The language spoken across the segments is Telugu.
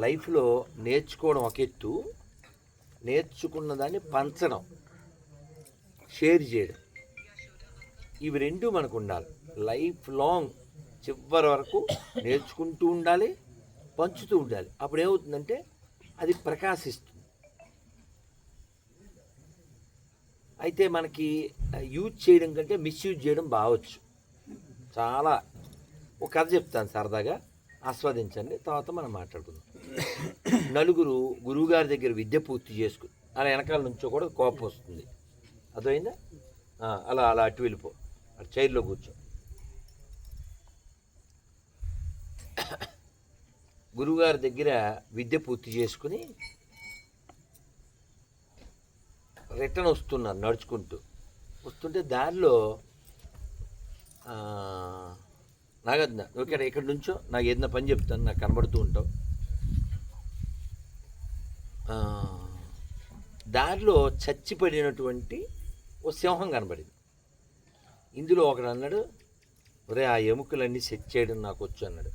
లైఫ్లో నేర్చుకోవడం ఒక ఎత్తు, నేర్చుకున్న దాన్ని పంచడం, షేర్ చేయడం, ఇవి రెండు మనకు ఉండాలి. లైఫ్ లాంగ్ చివరి వరకు నేర్చుకుంటూ ఉండాలి, పంచుతూ ఉండాలి. అప్పుడు ఏమవుతుందంటే అది ప్రకాశిస్తుంది. అయితే మనకి యూజ్ చేయడం కంటే మిస్యూజ్ చేయడం బాగొచ్చు. చాలా ఒక కథ చెప్తాను సరదాగా, ఆస్వాదించండి, తర్వాత మనం మాట్లాడుకుందాం. నలుగురు గురువుగారి దగ్గర విద్య పూర్తి చేసుకుని అలా వెనకాల నుంచో కూడా కోపం వస్తుంది, అర్థమైందా? అలా అలా అటు వెళ్ళిపో, అటు చైర్లో కూర్చో. గురువుగారి దగ్గర విద్య పూర్తి చేసుకుని రిటర్న్ వస్తున్నారు, నడుచుకుంటూ వస్తుంటే దారిలో నాగద్దా నువ్వు ఇక్కడ నుంచో, నాకు ఏదైనా పని చెప్తాను, నాకు కనబడుతూ ఉంటావు. దారిలో చచ్చిపడినటువంటి ఓ సింహం కనబడింది. ఇందులో ఒకడు అన్నాడు, ఒరే ఆ ఎముకలన్నీ సెట్ చేయడం నాకు వచ్చు అన్నాడు.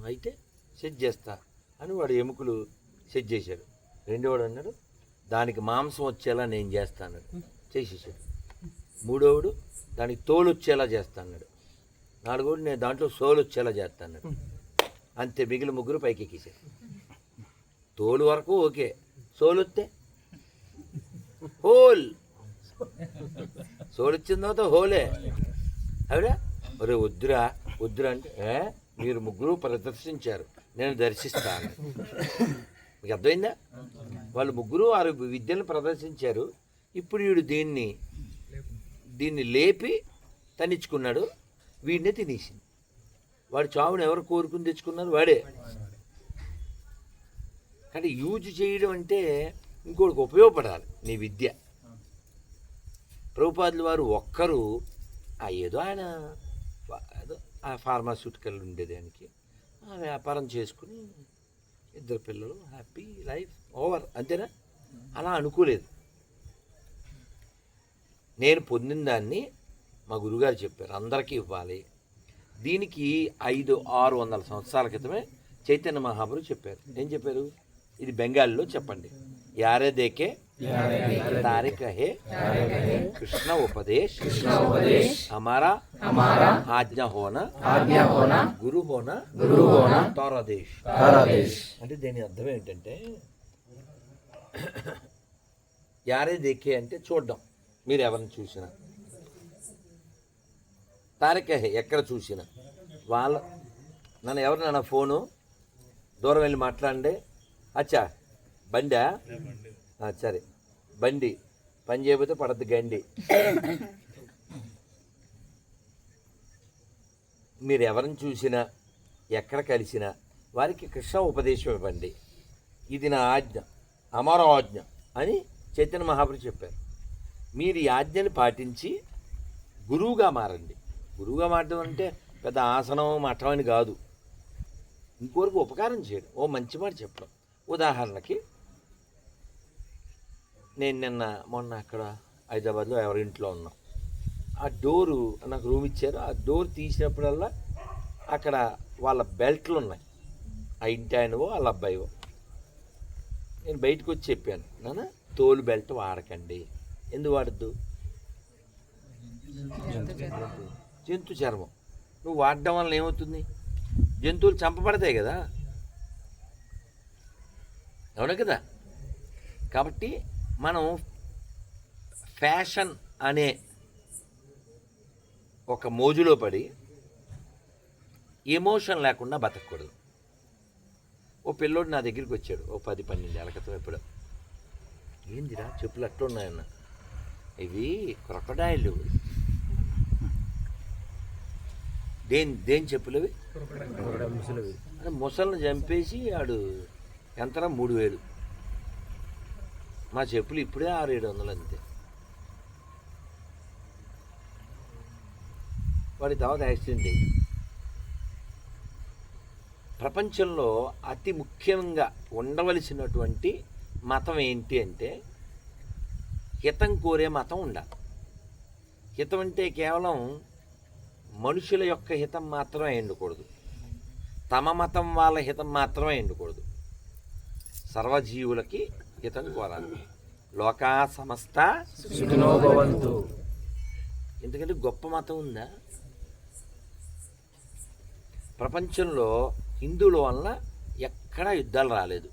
అయితే సెట్ చేస్తా అని వాడు ఎముకలు సెట్ చేశాడు. రెండోవాడు అన్నాడు, దానికి మాంసం వచ్చేలా నేను చేస్తా అన్నాడు, చేసేసాడు. మూడోవాడు దానికి తోలు వచ్చేలా చేస్తా అన్నాడు. నాలుగోడు నేను దాంట్లో సోలు వచ్చేలా చేస్తా అన్నాడు. అంతే, మిగిలిన ముగ్గురు పైకి ఎక్కేసాడు. తోలు వరకు ఓకే, సోలు వస్తే హోల్, సోలు వచ్చిన తర్వాత హోలే. అవునా? ఒరే వద్దురా వద్దురా అంటే, మీరు ముగ్గురు ప్రదర్శించారు, నేను దర్శిస్తాను. మీకు అర్థమైందా? వాళ్ళు ముగ్గురు వారు విద్యను ప్రదర్శించారు. ఇప్పుడు వీడు దీన్ని లేపి తనిచ్చుకున్నాడు, వీడినే తినేసింది. వాడి చావును ఎవరు కోరుకుని తెచ్చుకున్నారు? వాడే. కానీ యూజ్ చేయడం అంటే ఇంకోటికి ఉపయోగపడాలి నీ విద్య. ప్రభుపాదుల వారు ఒక్కరు ఏదో ఆయన ఏదో ఆ ఫార్మాస్యూటికల్ ఉండేదానికి వ్యాపారం చేసుకుని ఇద్దరు పిల్లలు, హ్యాపీ లైఫ్ ఓవర్, అంతేనా? అలా అనుకోలేదు. నేను పొందిన దాన్ని మా గురుగారు చెప్పారు, అందరికీ ఇవ్వాలి. దీనికి 500-600 సంవత్సరాల క్రితమే చైతన్య మహాప్రభు చెప్పారు. ఏం చెప్పారు? ఇది బెంగాలీలో చెప్పండి. యారే దేకే तारे कहे कृष्ण उपदेश हमारा आज्ञा होना गुरु होना तारादेश. అంటే దీని అర్థం ఏంటంటే, యారే దేకే అంటే చూడడం, మీరు ఎవరిని చూసినా, తారకహే ఎక్కడ చూసినా, వాళ్ళ నన్ను ఎవరినైనా ఫోను దూరం వెళ్ళి మాట్లాడండి, అచ్చా బండా సరే బండి పని చేయకపోతే పడద్దు గండి. మీరు ఎవరిని చూసినా ఎక్కడ కలిసినా వారికి కృష్ణ ఉపదేశం ఇవ్వండి, ఇది నా ఆజ్ఞ, అమర ఆజ్ఞ అని చైతన్య మహాప్రభు చెప్పారు. మీరు ఈ ఆజ్ఞని పాటించి గురువుగా మారండి. గురువుగా మారడం అంటే పెద్ద ఆసనం మఠం అని కాదు, ఇంకోరికి ఉపకారం చేయడం, ఓ మంచి మాట చెప్పడం. ఉదాహరణకి నేను మొన్న అక్కడ హైదరాబాద్లో ఎవరింట్లో ఉన్నాం, ఆ డోరు నాకు రూమ్ ఇచ్చారు, ఆ డోర్ తీసినప్పుడల్లా అక్కడ వాళ్ళ బెల్ట్లు ఉన్నాయి, ఆ ఇంటి ఆయనవో వాళ్ళ అబ్బాయివో. నేను బయటకు వచ్చి చెప్పాను, నాన్న తోలు బెల్ట్ వాడకండి. ఎందుకు వాడద్దు? జంతు చర్మం. నువ్వు వాడడం వల్ల ఏమవుతుంది? జంతువులు చంపబడతాయి కదా, అవునా కదా? కాబట్టి మనం ఫ్యాషన్ అనే ఒక మోజులో పడి ఎమోషన్ లేకుండా బతకూడదు. ఓ పిల్లోడు నా దగ్గరికి వచ్చాడు ఓ 10-12 ఏళ్ళ క్రితం. ఎప్పుడు, ఏందిరా చెప్పులు అట్లున్నాయన్న, ఇవి క్రొకడైళ్ళు. దేని చెప్పులు అవి? ముసలిని చంపేసి ఆడు ఎంతరా 3000. మా చెప్పులు ఇప్పుడే 600-700 అంతే. వాడి తర్వాత యాక్సిడెంట్ అయింది. ప్రపంచంలో అతి ముఖ్యంగా ఉండవలసినటువంటి మతం ఏంటి అంటే, హితం కోరే మతం ఉండాలి. హితం అంటే కేవలం మనుషుల యొక్క హితం మాత్రమే ఉండకూడదు, తమ మతం వాళ్ళ హితం మాత్రమే ఉండకూడదు, సర్వజీవులకి హితం కోరాలి. లోకా సమస్త సుఖినో భవంతు. ఎందుకంటే గొప్ప మతం ఉందా ప్రపంచంలో? హిందువుల వలన ఎక్కడా యుద్ధాలు రాలేదు,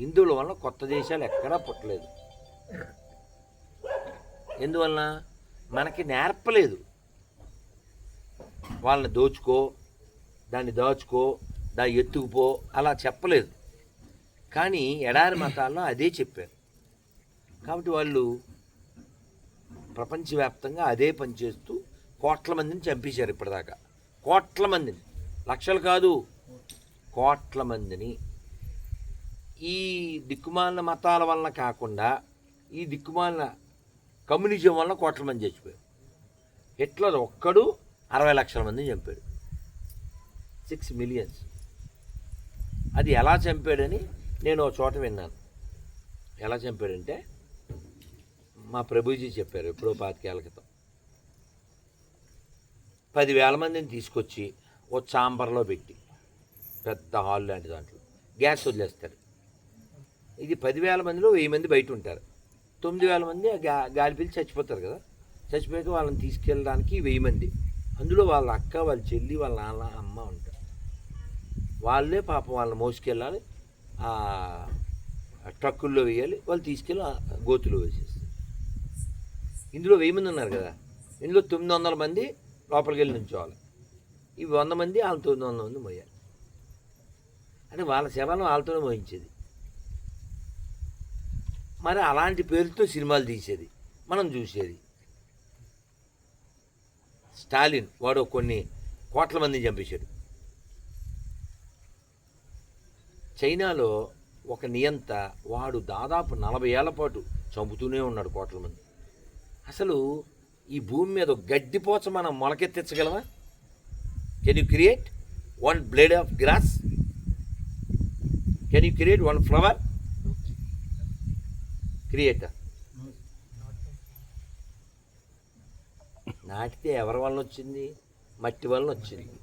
హిందువుల వలన కొత్త దేశాలు ఎక్కడా పుట్టలేదు. ఎందువలన? మనకి నేర్పలేదు. వాళ్ళని దోచుకో, దాన్ని దాచుకో, దాన్ని ఎత్తుకుపో అలా చెప్పలేదు. కానీ ఎడారి మతాల్లో అదే చెప్పారు. కాబట్టి వాళ్ళు ప్రపంచవ్యాప్తంగా అదే పనిచేస్తూ కోట్ల మందిని చంపేశారు ఇప్పటిదాకా. కోట్ల మందిని, లక్షలు కాదు, కోట్ల మందిని. ఈ దిక్కుమాలిన మతాల వలన కాకుండా ఈ దిక్కుమాలిన కమ్యూనిజం వలన కోట్ల మంది చచ్చిపోయారు. హిట్లర్ ఒక్కడు 60 లక్షల మందిని చంపాడు, 6 మిలియన్స్. అది ఎలా చంపాడని నేను ఒక చోట విన్నాను. ఎలా చంపాడంటే మా ప్రభుజీ చెప్పారు ఎప్పుడో 25 ఏళ్ల క్రితం. 10,000 మందిని తీసుకొచ్చి ఓ చాంబర్లో పెట్టి, పెద్ద హాల్ లాంటి దాంట్లో గ్యాస్ వదిలేస్తారు. ఇది 10,000 మందిలో 1000 మంది బయట ఉంటారు, 9,000 మంది గాలి పీల్చి చచ్చిపోతారు కదా. చచ్చిపోయాక వాళ్ళని తీసుకెళ్ళడానికి 1000 మంది, అందులో వాళ్ళ అక్క, వాళ్ళ చెల్లి, వాళ్ళ నాన్న, అమ్మ ఉంటారు. వాళ్ళే పాపం వాళ్ళని మోసుకెళ్ళాలి, ట్రక్కుల్లో వేయాలి, వాళ్ళు తీసుకెళ్ళి గోతులో వేసేస్తారు. ఇందులో 1000 మంది ఉన్నారు కదా, ఇందులో 900 మంది లోపలికి వెళ్ళి నుంచోవాలి. ఇవి 100 మంది, వాళ్ళ 900 మంది మోయాలి. అంటే వాళ్ళ శవాలను వాళ్ళతోనే మోయించేది. మరి అలాంటి పేరుతో సినిమాలు తీసేది, మనం చూసేది. స్టాలిన్ వాడు కొన్ని కోట్ల మందిని చంపేశాడు. చైనాలో ఒక నియంత, వాడు దాదాపు 40 ఏళ్ల పాటు చంపుతూనే ఉన్నాడు కోట్ల మంది. అసలు ఈ భూమి మీద గడ్డిపోచ మనం మొలకెత్తించగలమా? Can you create 1 blade of grass? Can you create 1 flower? Creator. నాటితే ఎవరి వలన వచ్చింది? మట్టి వలన వచ్చింది,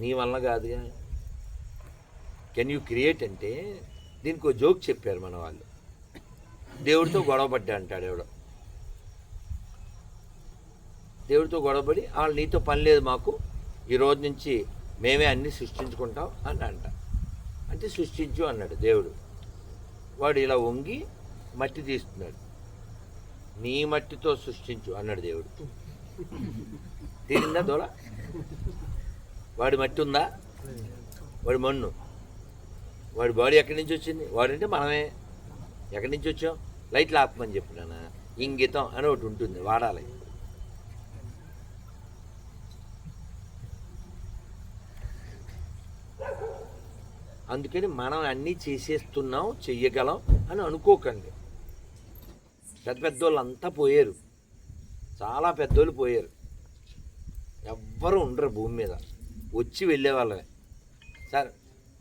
నీ వలన కాదుగా. కెన్ యూ క్రియేట్ అంటే దీనికి ఒక జోక్ చెప్పారు మన వాళ్ళు. దేవుడితో గొడవపడ్డా అంటాడు ఎవడో. దేవుడితో గొడవపడి, వాళ్ళు నీతో పని లేదు మాకు, ఈ రోజు నుంచి మేమే అన్నీ సృష్టించుకుంటాం అని అంట. అంటే సృష్టించు అన్నాడు దేవుడు. వాడు ఇలా వంగి మట్టి తీస్తున్నాడు. నీ మట్టితో సృష్టించు అన్నాడు దేవుడు. తీరిందా దొర? వాడి మట్టి ఉందా? వాడి మన్ను. వాడి బాడీ ఎక్కడి నుంచి వచ్చింది? వాడంటే మనమే. ఎక్కడి నుంచి వచ్చాం? లైట్లు ఆపమని చెప్పినానా? ఇంగితం అని ఒకటి ఉంటుంది, వాడాలి. అందుకని మనం అన్నీ చేసేస్తున్నాం, చెయ్యగలం అని అనుకోకండి. పెద్ద పెద్దోళ్ళు అంతా పోయారు, చాలా పెద్దోళ్ళు పోయారు. ఎవ్వరూ ఉండరు భూమి మీద, వచ్చి వెళ్ళే వాళ్ళమే. సార్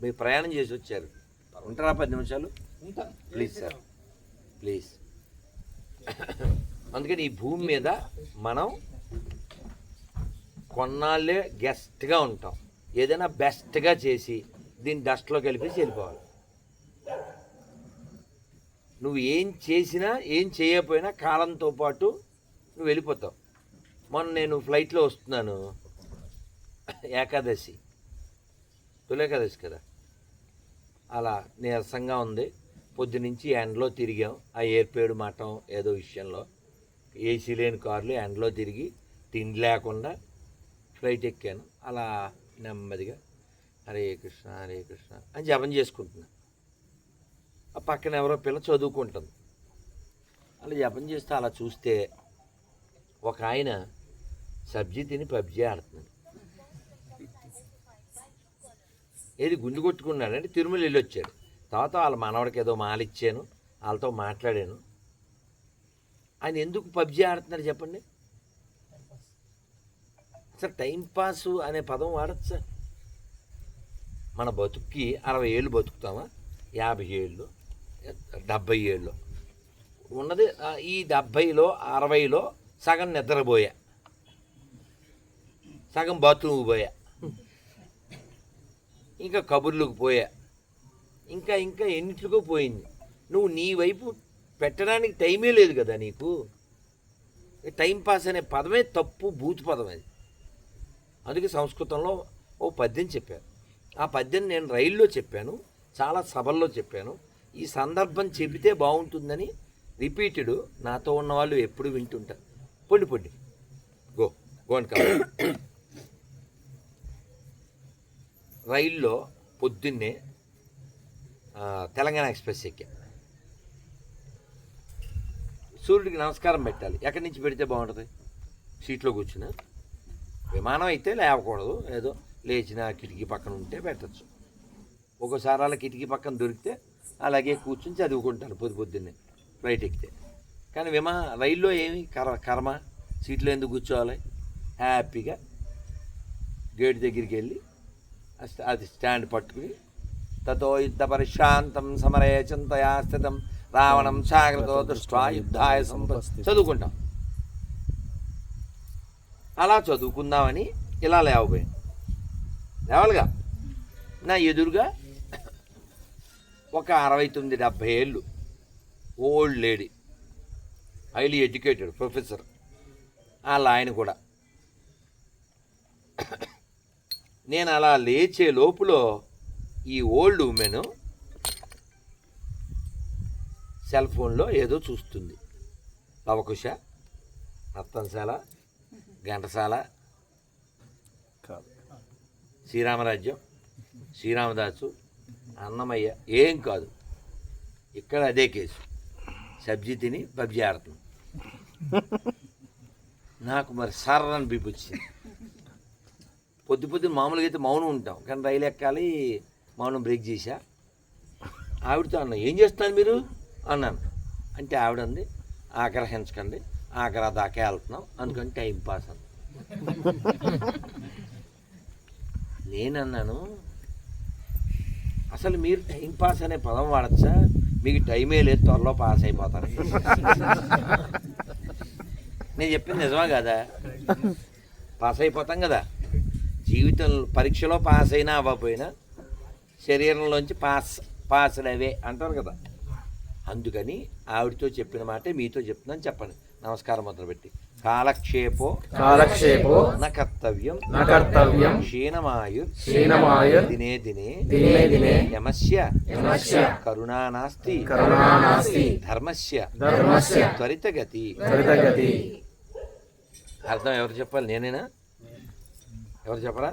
మీరు ప్రయాణం చేసి వచ్చారు, ఉంటారా 10 నిమిషాలు? Please sir, please. అందుకని ఈ భూమి మీద మనం కొన్నాళ్ళే గెస్ట్గా ఉంటాం. ఏదైనా బెస్ట్గా చేసి దీన్ని డస్ట్లో కలిపేసి వెళ్ళిపోవాలి. నువ్వు ఏం చేసినా ఏం చేయకపోయినా కాలంతో పాటు నువ్వు వెళ్ళిపోతావు. మొన్న నేను ఫ్లైట్లో వస్తున్నాను, ఏకాదశి, తొలేకాదశి కదా, అలా నీరసంగా ఉంది. పొద్దునుంచి ఎండలో తిరిగాం, ఆ ఏర్పేడు మఠం ఏదో విషయంలో. ఏసీ లేని కార్లు ఎండలో తిరిగి తిండి లేకుండా ఫ్లైట్ ఎక్కాను. అలా నెమ్మదిగా హరే కృష్ణ హరే కృష్ణ అని జపం చేసుకుంటున్నా. ఆ పక్కన ఎవరో పిల్ల చదువుకుంటుంది. అలా జపం చేస్తే అలా చూస్తే ఒక ఆయన సబ్జీ తిని పబ్జీ ఆడుతున్నాడు. ఏది గుండు కొట్టుకున్నాడంటే తిరుమల వెళ్ళి వచ్చాడు. తర్వాత వాళ్ళ మనవడికి ఏదో మాలిచ్చాను, వాళ్ళతో మాట్లాడాను. ఆయన ఎందుకు పబ్జీ ఆడుతున్నారు చెప్పండి? సార్ టైంపాసు అనే పదం వాడచ్చు సార్. మన బతుక్కి 60 ఏళ్ళు బతుకుతామా? 50 ఏళ్ళు, 70 ఏళ్ళు ఉన్నది. ఈ 70లో 60లో సగం నిద్రపోయా, సగం బాత్రూమ్కి పోయా, ఇంకా కబుర్లకు పోయా, ఇంకా ఇంకా ఎన్నిటికో పోయింది. నువ్వు నీ వైపు పెట్టడానికి టైమే లేదు కదా నీకు. టైం పాస్ అనే పదమే తప్పు, బూతు పదం అది. అందుకే సంస్కృతంలో ఓ పద్యం చెప్పారు. ఆ పద్యం నేను రైల్లో చెప్పాను, చాలా సభల్లో చెప్పాను. ఈ సందర్భం చెబితే బాగుంటుందని రిపీటెడ్ నాతో ఉన్న వాళ్ళు ఎప్పుడు వింటుంటారు. పొండి గోన్ కావాలి. రైల్లో పొద్దున్నే తెలంగాణ ఎక్స్ప్రెస్ ఎక్కా. సూర్యుడికి నమస్కారం పెట్టాలి. ఎక్కడి నుంచి పెడితే బాగుంటుంది? సీట్లో కూర్చున్నా. విమానం అయితే లేవకూడదు, ఏదో లేచిన కిటికీ పక్కన ఉంటే పెట్టచ్చు. ఒక్కోసారి అలా కిటికీ పక్కన దొరికితే అలాగే కూర్చుని చదువుకుంటారు పొద్దున్నే ఫ్లైట్ ఎక్కితే. కానీ రైల్లో ఏమి కర్మ, సీట్లో ఎందుకు కూర్చోవాలి? హ్యాపీగా గేట్ దగ్గరికి వెళ్ళి అది స్టాండ్ పట్టుకుని తతో యుద్ధ పరిశ్రాంతం సమరే చింతయా స్థితం రావణం సాగరతో దృష్ట్వా యుద్ధాయ చదువుకుంటాం. అలా చదువుకుందామని ఇలా లేవబోయాను. లేవాలిగా. నా ఎదురుగా ఒక 69-70 ఏళ్ళు old lady, highly educated professor. ఆయన కూడా. నేను అలా లేచే లోపులో ఈ ఓల్డ్ ఉమెన్ సెల్ ఫోన్లో ఏదో చూస్తుంది. లవకుశ, నర్తనశాల, ఘంటసాల, శ్రీరామరాజ్యం, శ్రీరామదాసు, అన్నమయ్య, ఏం కాదు. ఇక్కడ అదే కేసు. సబ్జీ తిని పబ్జీ ఆడుతున్నాం. నాకు మరి సర్రని బిపిచ్చింది. పొద్దున మామూలుగా అయితే మౌనం ఉంటాం, కానీ రైలు ఎక్కాలి, మౌనం బ్రేక్ చేశా. ఆవిడతో అన్నా, ఏం చేస్తున్నారు మీరు అన్నాను. అంటే ఆవిడ అంది, ఆగ్రహించకండి, ఆగ్రా దాకా వెళ్తున్నాం అందుకని టైం పాస్ అని. నేనన్నాను, అసలు మీరు టైం పాస్ అనే పదం వాడచ్చా? మీకు టైమే లేదు, త్వరలో పాస్ అయిపోతారు. నేను చెప్పింది నిజమా కదా? పాస్ అయిపోతాం కదా. జీవితం పరీక్షలో పాస్ అయినా అవ్వకపోయినా శరీరంలోంచి పాస్డ్ అవే అంటారు కదా. అందుకని ఆవిడతో చెప్పిన మాటే మీతో చెప్తున్నాను, చెప్పండి. నమస్కారం మొదలుపెట్టి. కాలక్షేపో న కర్తవ్యం క్షీణమాయుర్ దినే దినే యమస్య కరుణానాస్తి ధర్మస్య త్వరితగతి. అర్థం ఎవరు చెప్పాలి? నేనేనా? ఎవరు చెప్పరా?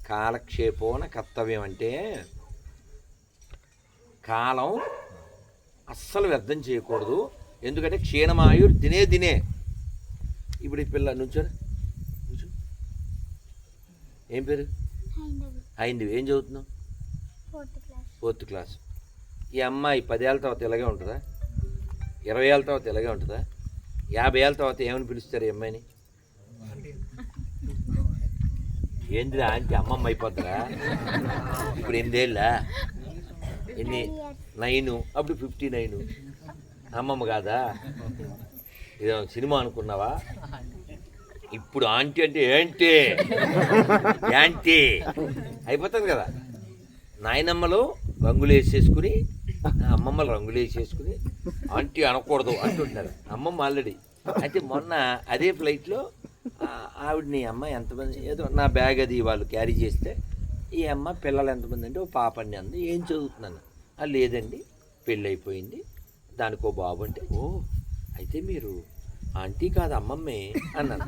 కాలక్షేపోన కర్తవ్యం అంటే కాలం అస్సలు వ్యర్థం చేయకూడదు. ఎందుకంటే క్షీణమాయుర్ దినే. ఇప్పుడు ఈ పిల్ల నుంచో ఏం పేరు? హైందవి. ఏం చదువుతున్నావు? 4th class. ఈ అమ్మాయి 10 ఏళ్ళ తర్వాత ఇలాగే ఉంటుందా? 20 ఏళ్ళ తర్వాత ఇలాగే ఉంటుందా? 50 ఏళ్ళ తర్వాత ఏమని పిలుస్తారు ఈ అమ్మాయిని? ఏంద్రా అంటే అమ్మమ్మ అయిపోద్దిరా. ఇప్పుడు 8 ఏళ్ళా? 9, అప్పుడు 59. అమ్మమ్మ కాదా? ఇదో సినిమా అనుకున్నావా? ఇప్పుడు ఆంటీ అంటే ఏంటి యాంటీ అయిపోతుంది కదా. నాయనమ్మలు రంగులు వేసేసుకుని, అమ్మమ్మలు రంగులు వేసేసుకుని ఆంటీ అనకూడదు అంటుంటారు. అమ్మమ్మ ఆల్రెడీ. అయితే మొన్న అదే ఫ్లైట్లో ఆవిడని అమ్మ ఎంతమంది, ఏదో నా బ్యాగ్ అది వాళ్ళు క్యారీ చేస్తే, ఈ అమ్మ పిల్లలు ఎంతమంది అంటే ఓ పాపండి అంది. ఏం చదువుతున్నాను? లేదండి పెళ్ళి అయిపోయింది, దానికో బాబు అంటే, ఓ అయితే మీరు ఆంటీ కాదు అమ్మమ్మే అన్నాను.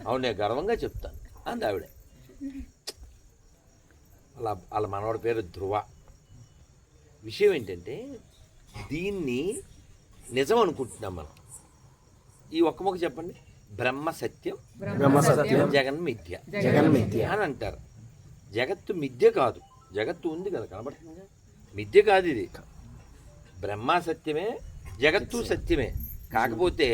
అవునే గర్వంగా చెప్తాను అంది ఆవిడ. వాళ్ళ మనవాడి పేరు ధ్రువ. విషయం ఏంటంటే దీన్ని నిజం అనుకుంటున్నాం మనం. ఈ ఒక్క మొక్క చెప్పండి. బ్రహ్మ సత్యం జగన్ మిథ్య అని అంటారు. జగత్తు మిథ్య కాదు. జగత్తు ఉంది కదా, కనబడుతుంది. మిథ్య కాదు ఇది. బ్రహ్మ సత్యమే, జగత్తు సత్యమే. కాకపోతే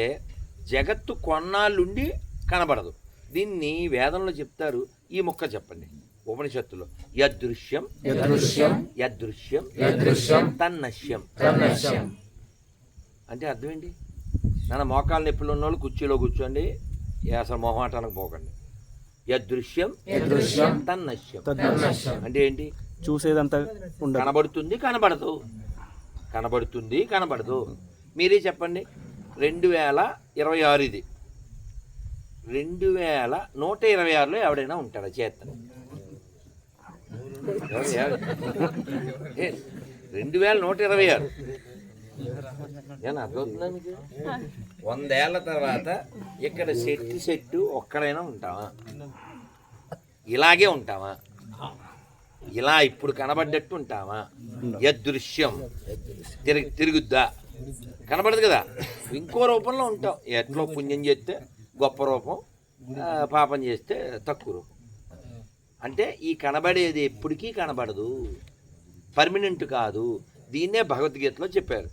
జగత్తు కొన్నాళ్ళుండి కనబడదు. దీన్ని వేదంలో చెప్తారు. ఈ మొక్క చెప్పండి ఉపనిషత్తులో. యదృశ్యం తన్నశ్యం. అంటే అర్థం ఏంటి? నాన్న మోకాళ్ళ నొప్పులు ఉన్న వాళ్ళు కుర్చీలో కూర్చోండి, అసలు మొహమాటానికి పోకండి. యదృశ్యం తన్నశ్యం అంటే ఏంటి? చూసేదంతా ఉండదు. కనబడుతుంది కనబడదు, కనబడుతుంది కనబడదు. మీరే చెప్పండి. 2026 ఇది. 2126లో ఎవడైనా ఉంటాడా? చేస్తాను 2126 నేను అర్థమవుతుందా మీకు? 100 ఏళ్ళ తర్వాత ఇక్కడ చెట్టు ఒక్కడైనా ఉంటావా? ఇలాగే ఉంటావా? ఇలా ఇప్పుడు కనబడ్డట్టు ఉంటావా? యదృశ్యం తిరుగుద్దా? కనబడదు కదా. ఇంకో రూపంలో ఉంటాం. ఎట్లో పుణ్యం చేస్తే గొప్ప రూపం, పాపం చేస్తే తక్కువ రూపం. అంటే ఈ కనబడేది ఎప్పటికీ కనబడదు, పర్మనెంట్ కాదు. దీన్నే భగవద్గీతలో చెప్పారు.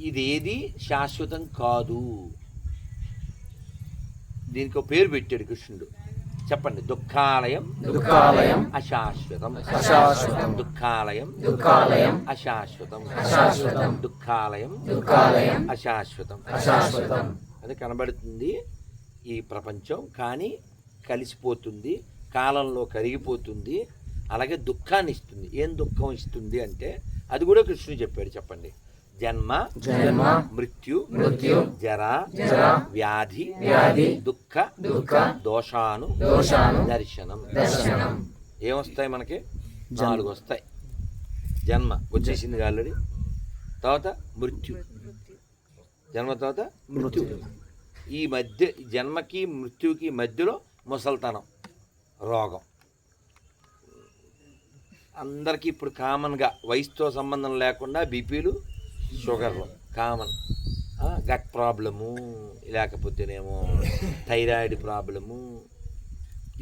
ఇదేది శాశ్వతం కాదు. దీనికి ఒక పేరు పెట్టాడు కృష్ణుడు. చెప్పండి. దుఃఖాలయం దుఃఖాలయం అశాశ్వతం, అశాశ్వతం. దుఃఖాలయం దుఃఖాలయం అశాశ్వతం, అశాశ్వతం. దుఃఖాలయం దుఃఖాలయం అశాశ్వతం. అశాశ్వతం. అది కనబడుతుంది ఈ ప్రపంచం, కానీ కలిసిపోతుంది, కాలంలో కరిగిపోతుంది. అలాగే దుఃఖాన్ని ఇస్తుంది. ఏం దుఃఖం ఇస్తుంది అంటే అది కూడా కృష్ణుడు చెప్పాడు. చెప్పండి. జన్మ జన్మ మృత్యు మృత్యు జరా జరా వ్యాధి వ్యాధి దుఃఖ దుఃఖ దోషాను దోషాను దర్శనం. దర్శనం. ఏమొస్తాయి మనకి? 4 వస్తాయి. జన్మ వచ్చేసింది ఆల్రెడీ. తర్వాత మృత్యు, జన్మ తర్వాత మృత్యు. ఈ మధ్య జన్మకి మృత్యుకి మధ్యలో ముసల్తనం, రోగం. అందరికీ ఇప్పుడు కామన్గా వయసుతో సంబంధం లేకుండా బీపీలు, షుగర్లు కామన్. గట్ ప్రాబ్లము, లేకపోతేనేమో థైరాయిడ్ ప్రాబ్లము.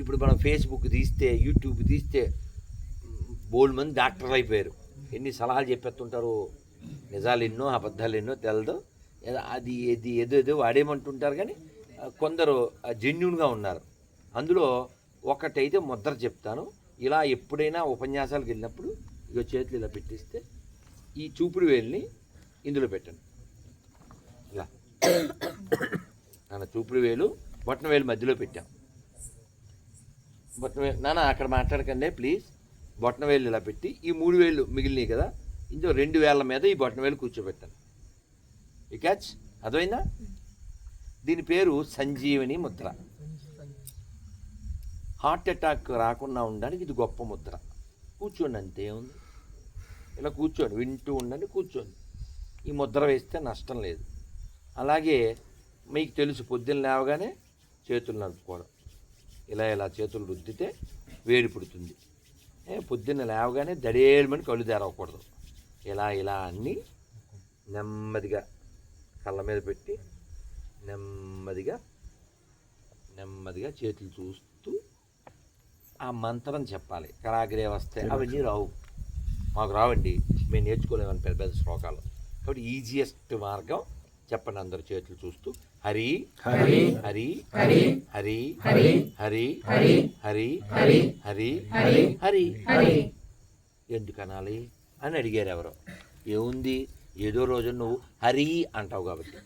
ఇప్పుడు మనం ఫేస్బుక్ తీస్తే, యూట్యూబ్ తీస్తే బోల్డ్ మంది డాక్టర్లు అయిపోయారు. ఎన్ని సలహాలు చెప్పేస్తుంటారు. నిజాలు ఎన్నో, అబద్ధాలు ఎన్నో తెలదు. అది ఏదో వాడేమంటుంటారు. కానీ కొందరు జెన్యూన్గా ఉన్నారు. అందులో ఒకటైతే ముద్ర చెప్తాను. ఇలా ఎప్పుడైనా ఉపన్యాసాలకు వెళ్ళినప్పుడు ఇక చేతులు ఇలా పెట్టిస్తే ఈ చూపుడు వేలుని ఇందులో పెట్టండి. ఇలా నాన్న చూపుడు వేలు బొట్టన వేలు మధ్యలో పెట్టాం. బొట్టన వేలు నాన్న అక్కడ మాట్లాడకండి ప్లీజ్. బొట్టన వేలు ఇలా పెట్టి ఈ 3 వేలు మిగిలినాయి కదా, ఇందులో 2 వేల మీద ఈ బొట్టన వేలు కూర్చోబెట్టాను. ఈ క్యాచ్ అర్థమైందా? దీని పేరు సంజీవని ముద్ర. హార్ట్ అటాక్ రాకుండా ఉండడానికి ఇది గొప్ప ముద్ర. కూర్చోండి, అంతే ఉంది. ఇలా కూర్చోండి, వింటూ ఉండండి, కూర్చోండి. ఈ ముద్ర వేస్తే నష్టం లేదు. అలాగే మీకు తెలుసు, పొద్దున్న లేవగానే చేతులు నడుపుకోవడం. ఇలా చేతులు రుద్దితే వేడి పుడుతుంది. పొద్దున్న లేవగానే దడేళ్ళమని కళ్ళు తెరవకూడదు. ఇలా అన్నీ నెమ్మదిగా కళ్ళ మీద పెట్టి నెమ్మదిగా చేతులు చూస్తూ ఆ మంత్రం చెప్పాలి. కళాగ్రే వస్తే అవన్నీ రావు, మాకు రావండి, మేము నేర్చుకోలేమని పెద్ద పెద్ద శ్లోకాలు. కాబట్టి ఈజియెస్ట్ మార్గం చెప్పండి. అందరు చేతులు చూస్తూ హరి హరి హరి హరి హరి హరి హరి హరి హరి హరి హరి హరి హరి హరి. ఎందుకు అనాలి అని అడిగారు ఎవరో. ఏముంది, ఏదో రోజు నువ్వు హరి అంటావు కాబట్టి.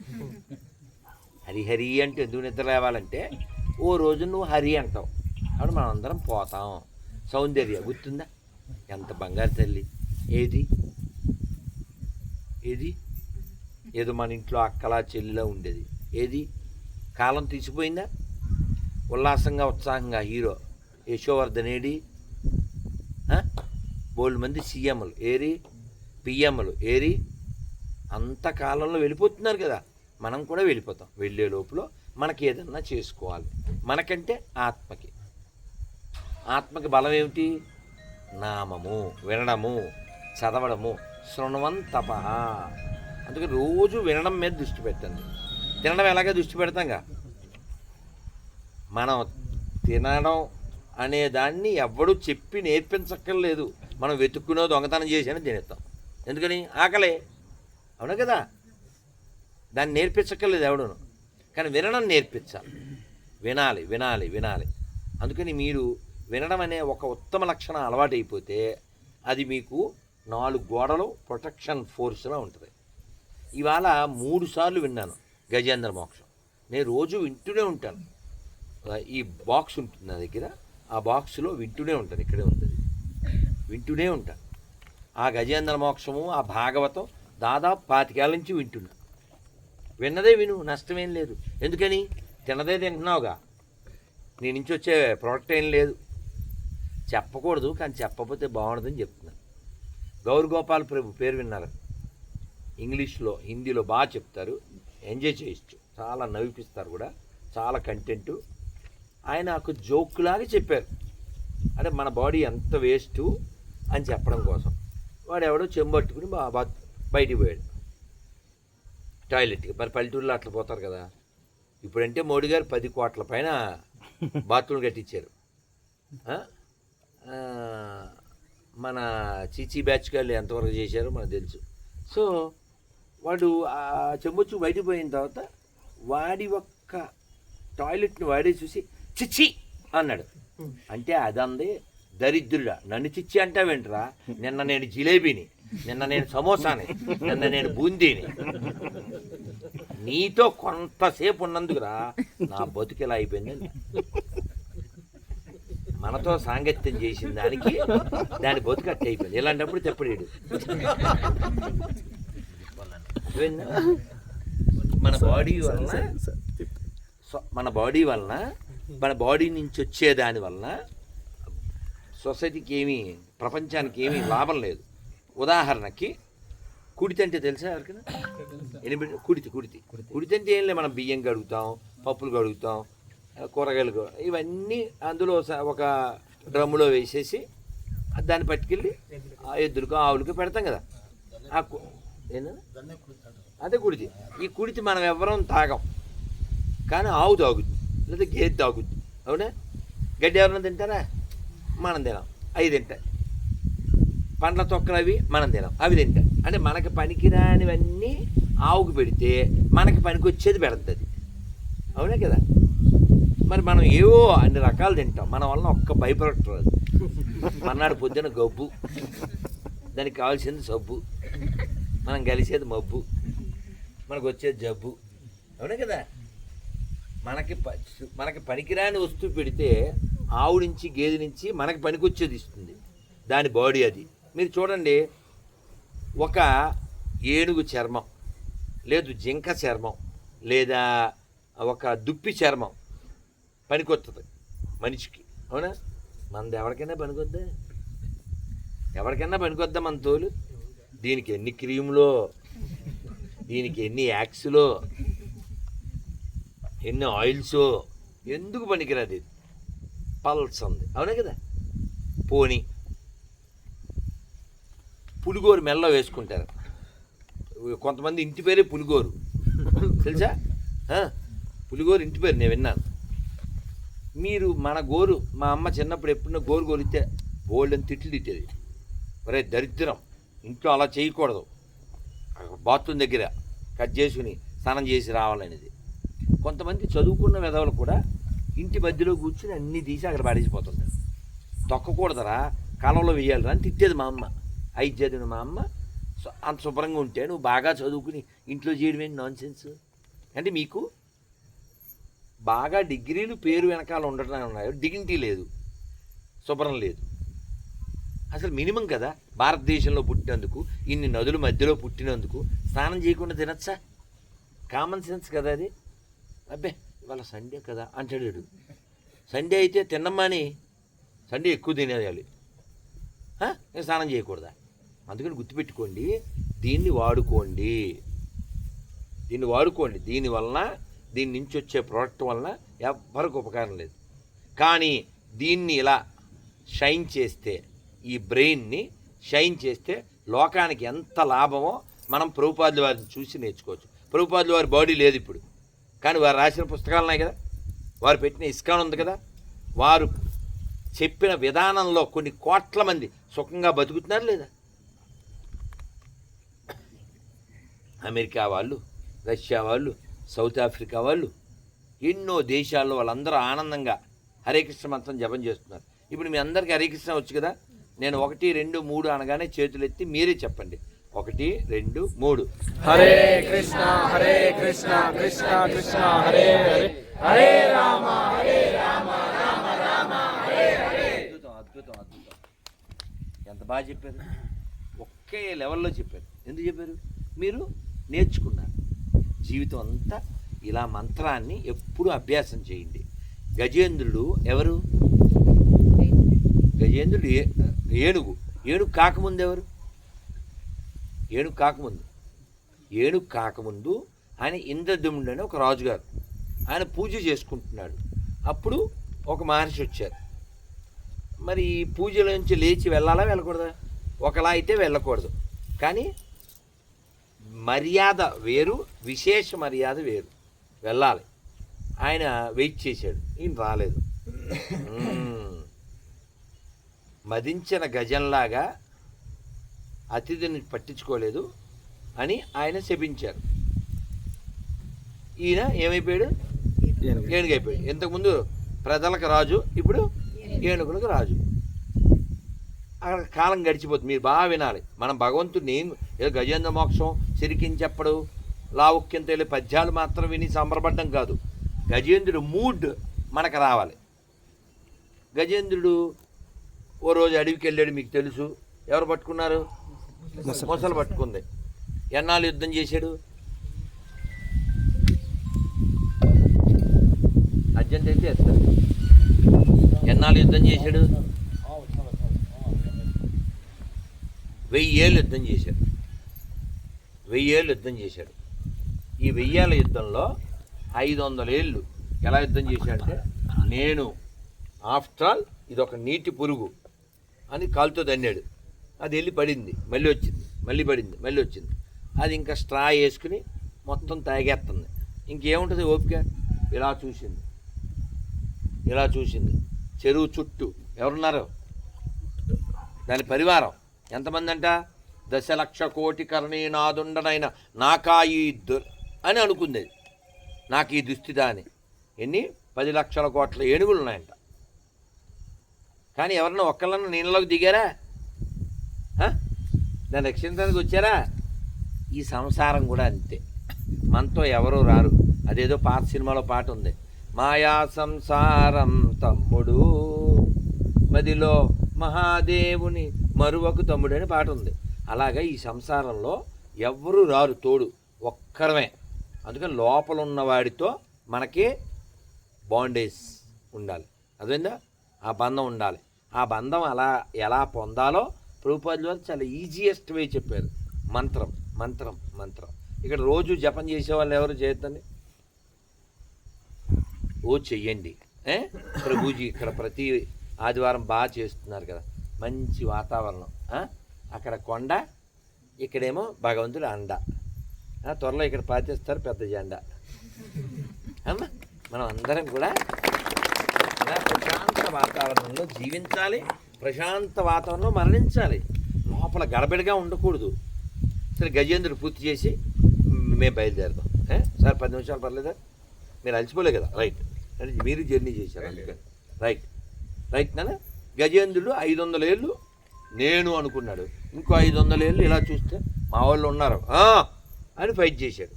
హరి అంటే ఎందుకు నిద్ర లేవాలంటే ఓ రోజు నువ్వు హరి అంటావు. కాబట్టి మనం అందరం పోతాం. సౌందర్య గుర్తుందా? ఎంత బంగారు తల్లి. ఏది ఏదో మన ఇంట్లో అక్కలా చెల్లిలా ఉండేది. ఏది కాలం తీసిపోయిందా? ఉల్లాసంగా ఉత్సాహంగా హీరో యశోవర్ధన్ ఏడి? బోల్డ్ మంది సీఎంలు ఏరి, పిఎంలు ఏరి? అంత కాలంలో వెళ్ళిపోతున్నారు కదా, మనం కూడా వెళ్ళిపోతాం. వెళ్ళే లోపల మనకి ఏదన్నా చేసుకోవాలి. మనకంటే ఆత్మకి బలం ఏమిటి? నామము, వినడము, చదవడము. శృణ్వంతప. అందుకని రోజు వినడం మీద దృష్టి పెట్టండి. తినడం ఎలాగే దృష్టి పెడతాంగా. మనం తినడం అనే దాన్ని ఎవడు చెప్పి నేర్పించక్కర్లేదు. మనం వెతుక్కునో దొంగతనం చేసేని తినేస్తాం. ఎందుకని? ఆకలే. అవును కదా, దాన్ని నేర్పించక్కర్లేదు ఎవడును. కానీ వినడం నేర్పించాలి. వినాలి. అందుకని మీరు వినడం అనే ఒక ఉత్తమ లక్షణం అలవాటు అయిపోతే అది మీకు 4 గోడలు ప్రొటెక్షన్ ఫోర్స్లా ఉంటుంది. ఇవాళ 3 సార్లు విన్నాను గజేంద్ర మోక్షం. నేను రోజు వింటూనే ఉంటాను. ఈ బాక్స్ ఉంటుంది నా దగ్గర, ఆ బాక్స్లో వింటూనే ఉంటాను. ఇక్కడే ఉంటుంది, వింటూనే ఉంటాను. ఆ గజేంద్ర మోక్షము, ఆ భాగవతం దాదాపు 25 ఏళ్ళ నుంచి వింటున్నా. విన్నదే విను, నష్టమేం లేదు. ఎందుకని? తిన్నదే తింటున్నావుగా, నీ నుంచి వచ్చే ప్రోడక్ట్ ఏం లేదు. చెప్పకూడదు, కానీ చెప్పకపోతే బాగుండదని చెప్తున్నాను. గౌర్ గోపాల్ ప్రభు పేరు విన్నారు? ఇంగ్లీష్లో, హిందీలో బాగా చెప్తారు, ఎంజాయ్ చేయొచ్చు, చాలా నవ్విపిస్తారు కూడా, చాలా కంటెంటు. ఆయన ఒక జోక్లాగా చెప్పారు, అంటే మన బాడీ ఎంత వేస్టు అని చెప్పడం కోసం. వాడు ఎవడో చెంబట్టుకుని బయటికి పోయాడు టాయిలెట్కి. మరి పల్లెటూరులో అట్లా పోతారు కదా. ఇప్పుడంటే మోడీ గారు 10 కోట్ల పైన బాత్రూమ్ కట్టించారు. మన చీచీ బ్యాచ్ గారు ఎంతవరకు చేశారో మనకు తెలుసు. సో వాడు ఆ చెంబొచ్చు బయటికి పోయిన తర్వాత వాడి ఒక్క టాయిలెట్ని వాడే చూసి చిచ్చి అన్నాడు. అంటే అదంది దరిద్రుడా, నన్ను చిచ్చి అంటావేంట్రా? నిన్న నేను జిలేబీని, నిన్న నేను సమోసాని, నిన్న నేను బూందీని. నీతో కొంతసేపు ఉన్నందుకురా నా బతుకు ఎలా అయిపోయిందని. మనతో సాంగత్యం చేసిన దానికి దాని బతుకు అట్ట అయిపోయింది. ఇలాంటప్పుడు తెప్పడేడు. మన బాడీ నుంచి వచ్చే దాని వలన సొసైటీకి ఏమీ, ప్రపంచానికి ఏమీ లాభం లేదు. ఉదాహరణకి కుడితి అంటే తెలుసా ఎవరికైనా? కుడితి అంటే ఏం లేదు, మనం బియ్యం కడుగుతాం, పప్పులు కడుగుతాం, కూరగాయలు, ఇవన్నీ అందులో ఒక డ్రమ్ములో వేసేసి దాన్ని పట్టుకెళ్ళి ఎద్దులకు ఆవులకు పెడతాం కదా. అదే కుడితి. ఈ కుడితి మనం ఎవరం తాగం, కానీ ఆవు తాగుద్ది, లేదా గేదె తాగుద్ది. అవునా? గడ్డి ఎవరైనా తింటారా? మనం తినాం, అవి తింటాయి. పండ్ల తొక్కలు అవి మనం తినాం, అవి తింటాయి. అంటే మనకి పనికిరానివన్నీ ఆవుకు పెడితే మనకి పనికి వచ్చేది పెడుతుంది. అవునా కదా? మరి మనం ఏవో అన్ని రకాలు తింటాం, మన వలన ఒక్క బై ప్రొడక్ట్ రాదు. మన్నాడు పొద్దున గబ్బు, దానికి కావాల్సింది సబ్బు, మనం కలిసేది మబ్బు, మనకు వచ్చేది జబ్బు. అవునా కదా? మనకి పనికిరాని వస్తువు పెడితే ఆవు నుంచి, గేదె నుంచి మనకి పనికొచ్చేది ఇస్తుంది, దాని బాడీ అది. మీరు చూడండి, ఒక ఏనుగు చర్మం, లేదు జింక చర్మం, లేదా ఒక దుప్పి చర్మం పనికొస్తుంది మనిషికి. అవునా? మనది ఎవరికైనా పనికొద్దా? ఎవరికైనా పనికొద్దా మన తోలు? దీనికి ఎన్ని క్రీములో, దీనికి ఎన్ని యాక్స్లో, ఎన్ని ఆయిల్సో, ఎందుకు పనికిరాదు? ఇది పల్స్ ఉంది. అవునా కదా? పోనీ పులిగోరు మెల్ల వేసుకుంటారు కొంతమంది, ఇంటి పేరే పులిగోరు, తెలుసా? పులిగోరు ఇంటి పేరు, నేను విన్నాను. మీరు మన గోరు, మా అమ్మ చిన్నప్పుడు ఎప్పుడన్నా గోరు గోరితే బోల్డని తిట్లు తిట్టేది. ఒరే దరిద్రం, ఇంట్లో అలా చేయకూడదు, బాత్రూమ్ దగ్గర కట్ చేసుకుని స్నానం చేసి రావాలనేది. కొంతమంది చదువుకున్న విధవలు కూడా ఇంటి మధ్యలో కూర్చుని అన్నీ తీసి అక్కడ పాడేసిపోతుంటారు. తొక్కకూడదరా, కాలంలో వేయాలిరా అని తిట్టేది మా అమ్మ. ఐదు చదివిన మా అమ్మ, అంత శుభ్రంగా ఉంటే నువ్వు బాగా చదువుకుని ఇంట్లో చేయడం ఏంటి నాన్ సెన్స్? అంటే మీకు బాగా డిగ్రీలు పేరు వెనకాల ఉండటం ఉన్నాయో, డిగ్నిటీ లేదు, శుభ్రం లేదు. అసలు మినిమం కదా, భారతదేశంలో పుట్టినందుకు, ఇన్ని నదుల మధ్యలో పుట్టినందుకు స్నానం చేయకుండా తినచ్చా? కామన్ సెన్స్ కదా అది. అబ్బే ఇవాళ సండే కదా అంటాడు. సండే అయితే తిన్నమ్మని, సండే ఎక్కువ తినేయాలి, స్నానం చేయకూడదా? అందుకని గుర్తుపెట్టుకోండి, దీన్ని వాడుకోండి. దీనివలన, దీని నుంచి వచ్చే ప్రోడక్ట్ వలన ఎవ్వరికి ఉపకారం లేదు. కానీ దీన్ని ఇలా షైన్ చేస్తే, ఈ బ్రెయిన్ని షైన్ చేస్తే లోకానికి ఎంత లాభమో మనం ప్రభుపాదుల వారిని చూసి నేర్చుకోవచ్చు. ప్రభుపాదుల వారి బాడీ లేదు ఇప్పుడు, కానీ వారు రాసిన పుస్తకాలు ఉన్నాయి కదా, వారు పెట్టిన ఇస్కాన్ ఉంది కదా, వారు చెప్పిన విధానంలో కొన్ని కోట్ల మంది సుఖంగా బతుకుతున్నారు లేదా? అమెరికా వాళ్ళు, రష్యా వాళ్ళు, సౌత్ ఆఫ్రికా వాళ్ళు, ఎన్నో దేశాల్లో వాళ్ళందరూ ఆనందంగా హరే కృష్ణ మంత్రం జపం చేస్తున్నారు. ఇప్పుడు మీ అందరికీ హరే కృష్ణ వచ్చు కదా. నేను 1, 2, 3 అనగానే చేతులు ఎత్తి మీరే చెప్పండి. 1, 2, 3. హరే కృష్ణ కృష్ణ కృష్ణ హరే హరే, హరే రామ రామ రామ హరే ఎంత బాగా చెప్పారు, ఒకే లెవెల్లో చెప్పారు. ఎందుకు చెప్పారు? మీరు నేర్చుకున్నారు. జీవితం అంతా ఇలా మంత్రాన్ని ఎప్పుడూ అభ్యాసం చేయండి. గజేంద్రుడు ఎవరు? గజేంద్రుడు ఏనుగు. ఏనుగు కాకముందు ఎవరు? ఏనుగు కాకముందు ఆయన ఇంద్రద్యుమ్నుడు అని ఒక రాజుగారు, ఆయన పూజ చేసుకుంటున్నాడు. అప్పుడు ఒక మహర్షి వచ్చారు. మరి ఈ పూజల నుంచి లేచి వెళ్ళాలా వెళ్ళకూడదా? ఒకలా అయితే వెళ్ళకూడదు, కానీ మర్యాద వేరు, విశేష మర్యాద వేరు, వెళ్ళాలి. ఆయన వెయిట్ చేశాడు, ఈయన రాలేదు. మదించిన గజంలాగా అతిథిని పట్టించుకోలేదు అని ఆయన శపించారు. ఈయన ఏమైపోయాడు? ఏనుగైపోయాడు. ఇంతకుముందు ప్రజలకు రాజు, ఇప్పుడు ఏనుగులకు రాజు. అక్కడ కాలం గడిచిపోతుంది. మీరు బాగా వినాలి. మనం భగవంతుడిని ఏదో గజేంద్ర మోక్షం సిరికించెప్పడు లావుక్యంతో వెళ్ళి పద్యాలు మాత్రం విని సంబరపడ్డం కాదు. గజేంద్రుడు మూడ్ మనకు రావాలి. గజేంద్రుడు ఓ రోజు అడవికి వెళ్ళాడు, మీకు తెలుసు. ఎవరు పట్టుకున్నారు? మొసలు పట్టుకుంది. ఎన్నాళ్ళు యుద్ధం చేశాడు? అర్జెంట్ అయితే వేస్తారు. ఎన్నాళ్ళు యుద్ధం చేశాడు? 1000 ఏళ్ళు యుద్ధం చేశాడు. 1000 ఏళ్ళు యుద్ధం చేశాడు. ఈ 1000 ఏళ్ళ యుద్ధంలో 500 ఏళ్ళు ఎలా యుద్ధం చేశాడంటే, నేను ఆఫ్టర్ ఆల్ ఇదొక నీటి పురుగు అని కాలుతో దన్నాడు. అది వెళ్ళి పడింది, మళ్ళీ వచ్చింది, మళ్ళీ పడింది, మళ్ళీ వచ్చింది. అది ఇంకా స్ట్రా వేసుకుని మొత్తం తాగేస్తుంది. ఇంకేముంటుంది ఓపిక? ఇలా చూసింది, ఇలా చూసింది. చెరువు చుట్టూ ఎవరున్నారు? దాని పరివారం ఎంతమంది అంట? 10,00,000 కోటి కర్ణీనాదుండనైన నాకా ఈ అని అనుకుంది. నాకు ఈ దుస్థిత అని. ఎన్ని 10 లక్షల కోట్ల ఏనుగులు ఉన్నాయంట. కానీ ఎవరన్నా ఒక్కళ్ళన్నా నీళ్ళలోకి దిగారా? దాన్ని రక్షించడానికి వచ్చారా? ఈ సంసారం కూడా అంతే. మనతో ఎవరూ రారు. అదేదో పాత సినిమాలో పాట ఉంది, మాయా సంసారం తమ్ముడు మదిలో మహాదేవుని మరువకు తమ్ముడు అని పాట ఉంది. అలాగా ఈ సంసారంలో ఎవ్వరూ రారు తోడు, ఒక్కరమే. అందుకని లోపల ఉన్నవాడితో మనకి బాండేజ్ ఉండాలి. అదేందా? ఆ బంధం ఉండాలి. ఆ బంధం అలా ఎలా పొందాలో ప్రభుపాదుల వారు చాలా ఈజియెస్ట్ వే చెప్పారు. మంత్రం మంత్రం మంత్రం. ఇక్కడ రోజు జపం చేసేవాళ్ళు ఎవరు చేయొద్దండి? ఓ చెయ్యండి. ప్రభుజీ ఇక్కడ ప్రతి ఆదివారం బాగా చేస్తున్నారు కదా, మంచి వాతావరణం. అక్కడ కొండ, ఇక్కడేమో భగవంతుడు అండ. త్వరలో ఇక్కడ పాతిస్తారు పెద్ద జెండా. అమ్మా మనం అందరం కూడా ప్రశాంత వాతావరణంలో జీవించాలి, ప్రశాంత వాతావరణంలో మరణించాలి. లోపల గడబిడగా ఉండకూడదు. సరే, గజేంద్రుడు పూర్తి చేసి మేము బయలుదేరదాం. సార్ 10 నిమిషాలు పర్లేదా? మీరు అలసిపోలే కదా? రైట్. మీరు జర్నీ చేశారు అందుకని. రైట్ నాన్న. గజేంద్రుడు 500 ఏళ్ళు నేను అనుకున్నాడు. ఇంకో 500 ఏళ్ళు ఇలా చూస్తే మా వాళ్ళు ఉన్నారు అని ఫైట్ చేశాడు.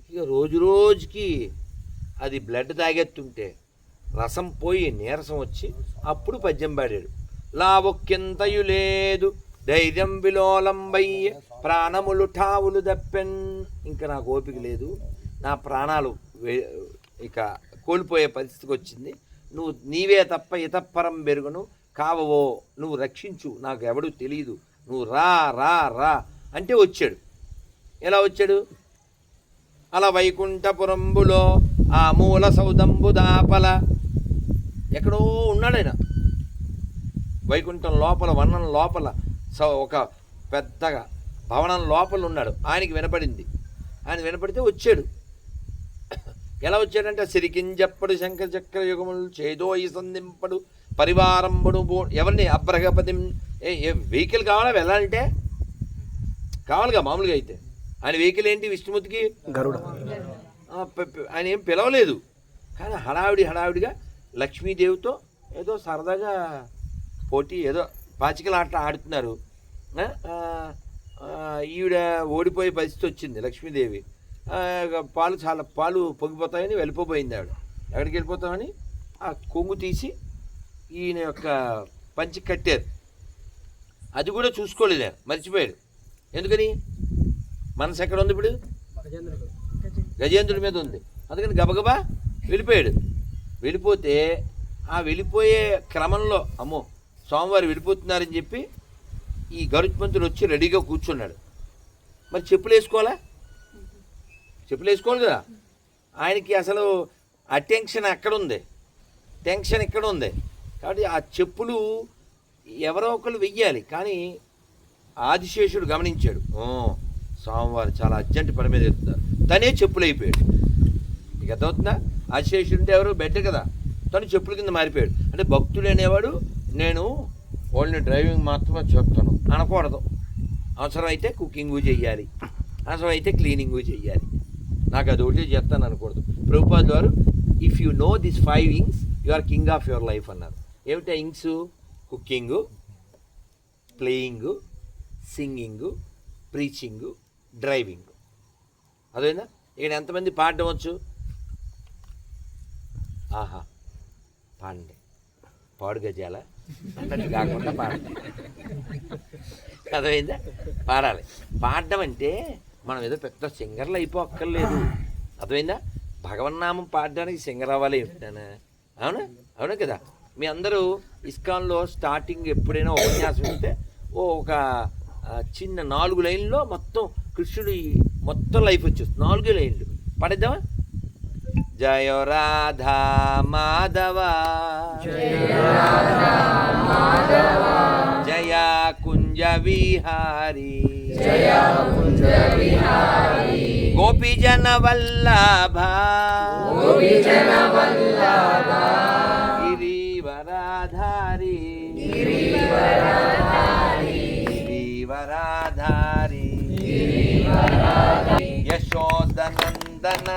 ఇక రోజు రోజుకి అది బ్లడ్ తాగెత్తుంటే రసం పోయి నీరసం వచ్చి అప్పుడు పద్యం పాడాడు. లావొక్కింతయు లేదు ధైర్యం విలోలంబయ్య ప్రాణములు ఠావులు దప్పెన్. ఇంకా నాకు ఓపిక లేదు, నా ప్రాణాలు ఇక కోల్పోయే పరిస్థితికి వచ్చింది. నువ్వు నీవే తప్ప ఇతప్పరం బెరుగును కావవో, నువ్వు రక్షించు, నాకు ఎవడూ తెలియదు, నువ్వు రా రా రా అంటే వచ్చాడు. ఎలా వచ్చాడు? అలా వైకుంఠపురంబులో ఆ మూల సౌదంబు దాపల ఎక్కడో ఉన్నాడు ఆయన. వైకుంఠం లోపల, వనం లోపల, ఒక పెద్దగా భవనం లోపల ఉన్నాడు. ఆయనకి వినపడింది. ఆయన వినపడితే వచ్చాడు. ఎలా వచ్చాడంటే, సిరికింజప్పడు శంకర చక్ర యుగములు చేదోయి సంధింపడు పరివారంబడు ఎవరిని అబ్రహపతి. వెహికల్ కావాలా వెళ్ళాలంటే? కావాలిగా మామూలుగా అయితే. ఆయన వెహికల్ ఏంటి? విష్ణుమూర్తికి గరుడ. ఆయన ఏం పిలవలేదు, కానీ హడావిడిగా లక్ష్మీదేవితో ఏదో సరదాగా పోటీ, ఏదో పాచికల ఆట ఆడుతున్నారు. ఈవిడ ఓడిపోయే పరిస్థితి వచ్చింది. లక్ష్మీదేవి పాలు పొంగిపోతాయని వెళ్ళిపోయింది. ఆవిడ ఎక్కడికి వెళ్ళిపోతామని ఆ కొంగు తీసి ఈయన యొక్క పంచి కట్టారు. అది కూడా చూసుకోలేదు, ఆయన మర్చిపోయాడు. ఎందుకని? మనసు ఎక్కడ ఉంది ఇప్పుడు? గజేంద్రుడి మీద ఉంది. అందుకని గబగబా వెళ్ళిపోయాడు. వెళ్ళిపోతే ఆ వెళ్ళిపోయే క్రమంలో అమ్మో స్వామివారు వెళ్ళిపోతున్నారని చెప్పి ఈ గరుత్మంతుడు వచ్చి రెడీగా కూర్చున్నాడు. మరి చెప్పులు వేసుకోవాలా? చెప్పులు వేసుకోవాలి కదా. ఆయనకి అసలు అటెన్షన్ అక్కడ ఉంది, టెన్షన్ ఇక్కడ ఉంది. కాబట్టి ఆ చెప్పులు ఎవరో ఒకరు వెయ్యాలి. కానీ ఆదిశేషుడు గమనించాడు, స్వామివారు చాలా అర్జెంట్ పని మీద వెళ్తున్నారు. తనే చెప్పులు అయిపోయాడు. ఇక అర్థమవుతుందా? ఆదిశేషుడు అంటే ఎవరు? బెడ్ కదా. తను చెప్పుల కింద మారిపోయాడు. అంటే భక్తుడు అనేవాడు నేను ఓన్లీ డ్రైవింగ్ మాత్రమే చెప్తాను అనకూడదు. అవసరమైతే కుకింగు చెయ్యాలి, అవసరమైతే క్లీనింగు చెయ్యాలి. నాకు అది ఒకటి చేస్తాను అనకూడదు. ప్రభుపాద వారు if you know this 5 ings you are king of your life అన్నారు. ఏమిటా ings? Cooking, playing, singing, preaching, driving. అదేనా? ఇక్కడ ఎంతమంది పాడడం వచ్చు? ఆహా, పాడండి, పాడు గజాల అన్నట్టు కాకుండా పాడండి. అర్థమైందా? పాడాలి. పాడడం అంటే మనం ఏదో పెద్ద సింగర్లు అయిపోక్కర్లేదు. అర్థమైందా? భగవన్నామం పాడడానికి సింగర్ అవ్వాలి ఏమిటానా? అవునా? అవునా కదా. మీ అందరూ ఇస్కాన్లో స్టార్టింగ్ ఎప్పుడైనా ఉపన్యాసం ఇస్తే ఒక చిన్న 4 లైన్లో మొత్తం కృష్ణుడి మొత్తం లైఫ్ వచ్చేస్తుంది. 4 లైన్లు పడేద్దామా? జయ రాధా మాధవ జయ కుంజ విహారీ గోపీజన వల్లభ గిరివరాధారి గిరివరాధారి యశోదనందన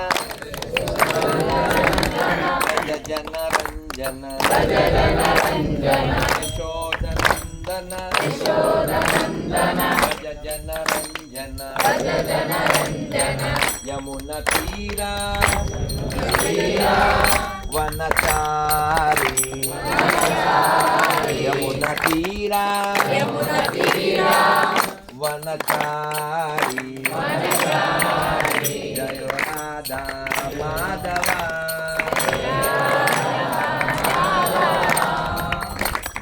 జయ జనరంజన యశోదనందన జయ జనరంజన యమున తీరా వనచారి యమున తీరా వనచారి జయ రాధా మాధవ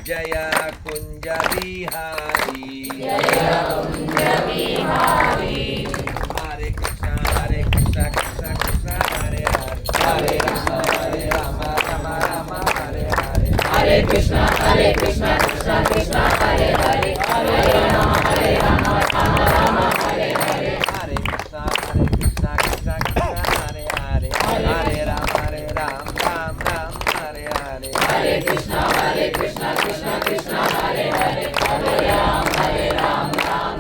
జయ కుంజ విహారీ హరే కృష్ణ కృష్ణ కృష్ణ హరే హరే హరే రామ రామ రామ హరే హరే హరే కృష్ణ కృష్ణ కృష్ణ హరే హరే హరే రామ రామ రామ హరే హరే హరే కృష్ణ కృష్ణ కృష్ణ హరే హరే హరే రామ రామ రామ హరే హరే హరే కృష్ణ కృష్ణ కృష్ణ హరే హరే హరే రామ రామ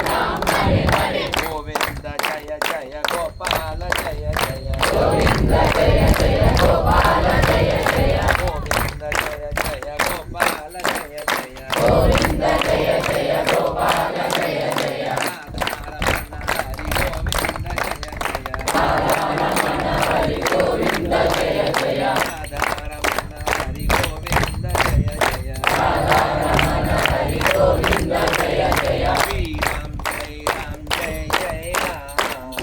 రామ హరే హరే గోవింద జయ జయ గోపాల జయ జయ గోవింద జయ జయ గోపాల జయ జయ గోవింద జయ జయ గోపాల జయ జయ గోవింద జయ జయ గోపాల జయ జయ హరి గోవింద జయ జయ రాధారమణ హరి గోవింద జయ జయ రాధారమణ హరి గోవింద జయ జయ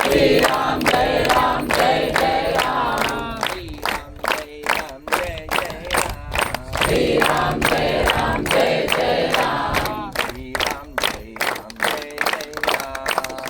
శ్రీ రామ్ జయ రామ్ జయ జయ రామ్ శ్రీ రామ్ జయ రామ్ జయ జయ రామ్ శ్రీ రామ్ జయ రామ్ జయ జయ రామ్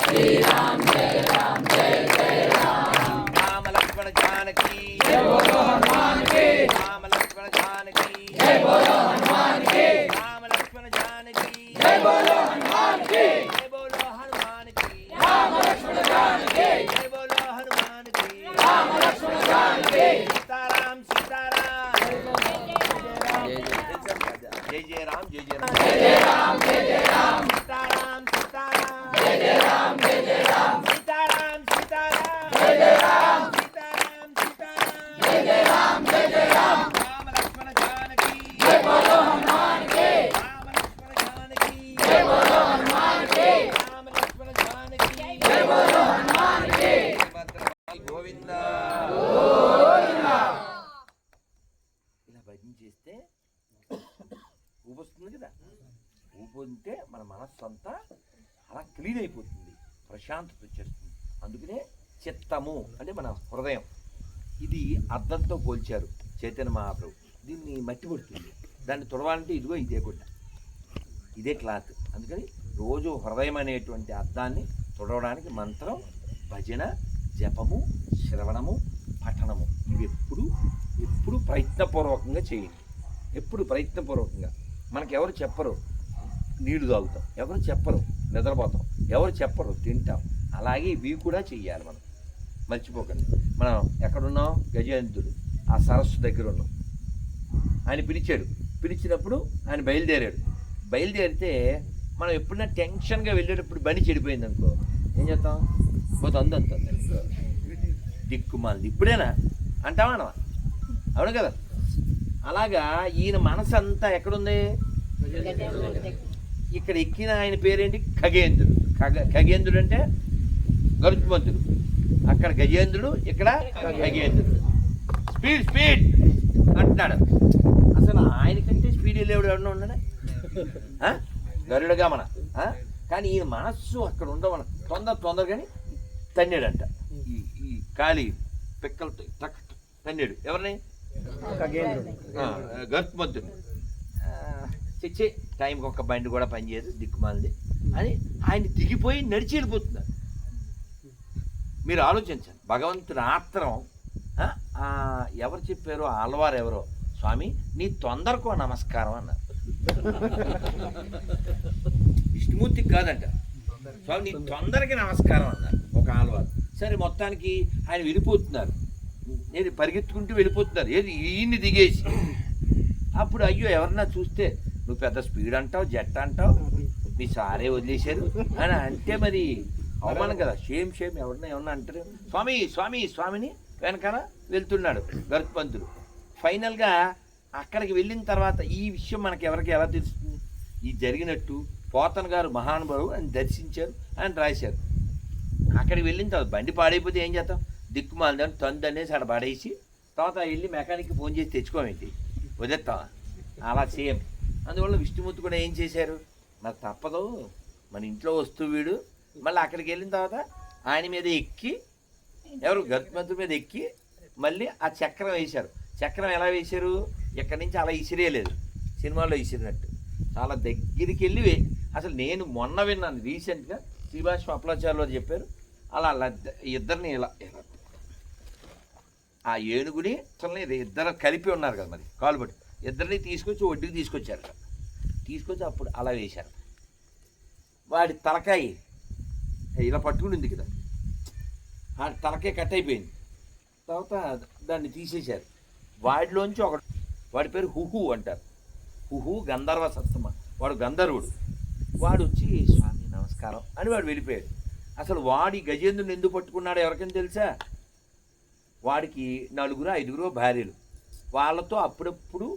శ్రీ రామ్ జయ రామ్ జయ జయ రామ్ రామ లక్ష్మణ జానకి జయ బోలో హనుమాన్ కి రామ లక్ష్మణ జానకి జయ బోలో హనుమాన్ కి రామ లక్ష్మణ జానకి జయ బోలో హనుమాన్ కి జయ బోలో హనుమాన్ కి రామ లక్ష్మణ జానకి జయ బోలో హనుమాన్ కి రామ లక్ష్మణ జానకి సీతారాం సీతారాం జయ జయ రామ్ జయ జయ రామ్ జయ జయ రామ్ జయ జయ రామ్ సీతారాం సీతారాం జయ జయ రామ్ జయ జయ రామ్ సీతారాం సీతారాం జయ జయ రామ్ సీతారాం సీతారాం జయ జయ రామ్ జయ జయ రామ్ రామ లక్ష్మణ జానకి జయ బోలో హనుమాన్ కి రామ లక్ష్మణ జానకి జయ బోలో హనుమాన్ కి రామ లక్ష్మణ జానకి జయ బోలో హనుమాన్ కి గోవింద గోవింద. ఇలా భజన చేస్తే ఊపొస్తుంది కదా. ఊపుంటే మన మనస్సు అంతా అలా క్లీన్ అయిపోతుంది, ప్రశాంతత వచ్చేస్తుంది. అందుకనే చిత్తము అంటే మన హృదయం. ఇది అద్దంతో పోల్చారు చైతన్య మహాప్రభు. దీన్ని మట్టి పడుతుంది, దాన్ని తుడవాలంటే ఇదిగో ఇదే గుడ్డ, ఇదే క్లాత్. అందుకని రోజు హృదయం అనేటువంటి అద్దాన్ని తుడవడానికి మంత్రం, భజన, జపము, శ్రవణము, పఠనము ఇవి ఎప్పుడు ప్రయత్నపూర్వకంగా చేయండి. ఎప్పుడు ప్రయత్నపూర్వకంగా. మనకు ఎవరు చెప్పరు నీళ్లు తాగుతాం, ఎవరు చెప్పరు నిద్రపోతాం, ఎవరు చెప్పరు తింటాం. అలాగే ఇవి కూడా చెయ్యాలి. మనం మర్చిపోకండి. మనం ఎక్కడున్నాం? గజేంద్రుడు ఆ సరస్సు దగ్గర ఉన్నాం. ఆయన పిలిచినప్పుడు ఆయన బయలుదేరితే మనం ఎప్పుడైనా టెన్షన్గా వెళ్ళేటప్పుడు బండి చెడిపోయింది అనుకో, ఏం చేస్తాం? పోతే అందంతుంది దిక్కుమాలి, ఇప్పుడేనా అంటావా? అవును కదా. అలాగా ఈయన మనసు అంతా ఎక్కడుంది? ఇక్కడ ఎక్కిన ఆయన పేరేంటి? ఖగేంద్రుడు. ఖగేంద్రుడు అంటే గరుత్మంతుడు. అక్కడ గజేంద్రుడు, ఇక్కడ ఖగేంద్రుడు. స్పీడ్ అంటున్నాడు. అసలు ఆయనకంటే స్పీడ్ వెళ్ళేవాడు ఎవడన్నా ఉన్నాడా? గరుడుగా మన. కానీ ఈయన మనస్సు అక్కడ ఉండవన తొందరగానే తన్నాడంట. ఈ ఖాళీ పిక్కలతో తన్నాడు. ఎవరిని? గరుత్మంతుడు. తెచ్చే టైంకి ఒక బండి కూడా పనిచేయదు, దిక్కుమాలింది అని ఆయన దిగిపోయి నడిచి వెళ్ళిపోతున్నారు. మీరు ఆలోచించండి. భగవంతుడు ఆత్రం ఎవరు చెప్పారో? ఆళ్వారు ఎవరో, స్వామి నీ తొందరకో నమస్కారం అన్నారు. విష్ణుమూర్తికి కాదంట, స్వామి నీ తొందరకి నమస్కారం అన్నారు ఒక ఆళ్వారు. సరే, మొత్తానికి ఆయన వెళ్ళిపోతున్నారు. నేను పరిగెత్తుకుంటూ వెళ్ళిపోతున్నారు. ఏది ఈయన్ని దిగేసి. అప్పుడు అయ్యో ఎవరన్నా చూస్తే, నువ్వు పెద్ద స్పీడ్ అంటావు, జెట్ అంటావు, మీ సారే వదిలేశారు అని అంటే మరి అవమానం కదా. షేమ్ ఎవరన్నా అంటారు. స్వామిని వెనకాల వెళ్తున్నాడు గరుత్మంతుడు. ఫైనల్గా అక్కడికి వెళ్ళిన తర్వాత ఈ విషయం మనకి ఎవరికి ఎలా తెలుస్తుంది? ఈ జరిగినట్టు పోతన గారు మహానుభావుడు అని దర్శించారు అని రాశారు. అక్కడికి వెళ్ళిన తర్వాత బండి పాడైపోతే ఏం చేస్తాం? దిక్కుమాలని తొందరనేసి అక్కడ పడేసి తర్వాత వెళ్ళి మెకానిక్కి ఫోన్ చేసి తెచ్చుకోమేంటి, వదిలేస్తావా? అలా సేమ్. అందువల్ల విష్ణుమూర్తి కూడా ఏం చేశారు? నాకు తప్పదు, మన ఇంట్లో వస్తూ వీడు మళ్ళీ అక్కడికి వెళ్ళిన తర్వాత ఆయన మీద ఎక్కి, ఎవరు? గరుత్మంతుడి మీద ఎక్కి మళ్ళీ ఆ చక్రం వేశారు. చక్రం ఎలా వేశారు? ఎక్కడి నుంచి అలా ఇసిరేయలేదు, సినిమాలో ఇసిరినట్టు చాలా దగ్గరికి వెళ్ళి. అసలు నేను మొన్న విన్నాను రీసెంట్గా, శ్రీభాష అప్లాచార్యులు చెప్పారు. అలా ఇద్దరిని ఇలా ఆ ఏనుగుని అసలు ఇద్దరు కలిపి ఉన్నారు కదా, మరి కాలు పట్టి ఇద్దరిని తీసుకొచ్చి ఒడ్డుకి తీసుకొచ్చారు. తీసుకొచ్చి అప్పుడు అలా వేశారు. వాడి తలకాయ ఇలా పట్టుకుని ఉంది కదా, ఆ తలకాయ కట్ అయిపోయింది. తర్వాత దాన్ని తీసేశారు. వాడిలోంచి వాడి పేరు హుహు అంటారు. హుహు గంధర్వ సత్తమ, వాడు గంధర్వుడు. వాడు వచ్చి స్వామి నమస్కారం అని వాడు వెళ్ళిపోయాడు. అసలు వాడి గజేంద్రుని ఎందుకు పట్టుకున్నాడో ఎవరికైనా తెలుసా? వాడికి 4-5 భార్యలు. వాళ్ళతో అప్పుడప్పుడు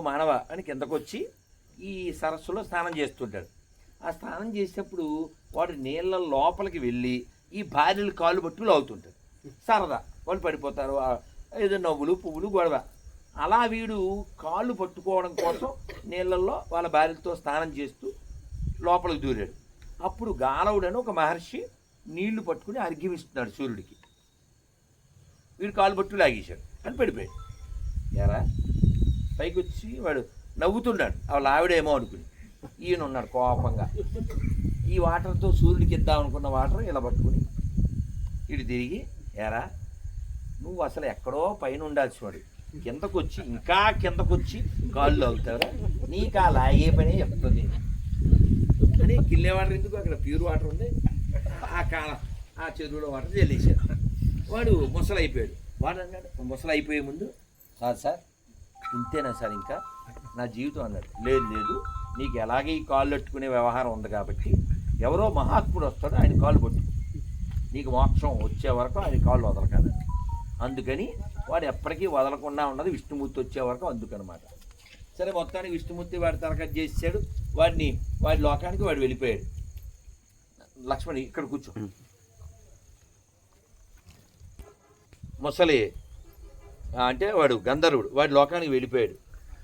మానవ అని కిందకొచ్చి ఈ సరస్సులో స్నానం చేస్తుంటాడు. ఆ స్నానం చేసేటప్పుడు వాడు నీళ్ళ లోపలికి వెళ్ళి ఈ భార్యలు కాళ్ళు పట్టుకులు అవుతుంటాడు. సరదా వాళ్ళు పడిపోతారు, ఏదో నవ్వులు పువ్వులు గొడవ. అలా వీడు కాళ్ళు పట్టుకోవడం కోసం నీళ్ళల్లో వాళ్ళ భార్యలతో స్నానం చేస్తూ లోపలికి దూరాడు. అప్పుడు గాలవుడని ఒక మహర్షి నీళ్లు పట్టుకుని అర్ఘ్యమిస్తున్నాడు సూర్యుడికి. వీడు కాళ్ళు పట్టు లాగేశాడు అని పడిపోయాడు. ఎరా పైకి వచ్చి వాడు నవ్వుతున్నాడు, వాళ్ళ ఆవిడేమో అనుకుని. ఈయన ఉన్నాడు కోపంగా. ఈ వాటర్తో సూర్యుడికి ఇద్దాం అనుకున్న వాటర్ ఇలా పట్టుకుని ఇటు తిరిగి, ఎరా నువ్వు అసలు ఎక్కడో పైన ఉండాల్సి వాడు, కిందకొచ్చి ఇంకా కిందకొచ్చి కాళ్ళు లాగుతావురా, నీకు ఆ లాగే పని చెప్తుంది అని. కిల్లే వాటర్ ఎందుకు, అక్కడ ప్యూర్ వాటర్ ఉంది, ఆ చెరువులో వాటర్ చెల్లేశారు. వాడు ముసలైపోయాడు. వాడు అన్నాడు ముసలైపోయే ముందు, సార్ ఇంతేనా సార్ ఇంకా నా జీవితం అన్నాడు. లేదు నీకు ఎలాగే ఈ కాళ్ళు పట్టుకునే వ్యవహారం ఉంది కాబట్టి ఎవరో మహాత్ముడు వస్తాడు, ఆయన కాళ్ళు పట్టు, నీకు మోక్షం వచ్చే వరకు ఆయన కాళ్ళు వదలకాలి. అందుకని వాడు ఎప్పటికీ వదలకుండా ఉన్నది విష్ణుమూర్తి వచ్చే వరకు, అందుకనమాట. సరే, మొత్తానికి విష్ణుమూర్తి వాడి తలకట్ చేసాడు. వాడి లోకానికి వాడు వెళ్ళిపోయాడు. లక్ష్మణి ఇక్కడ కూర్చో. ముసలి అంటే వాడు గంధర్వుడు, వాడి లోకానికి వెళ్ళిపోయాడు.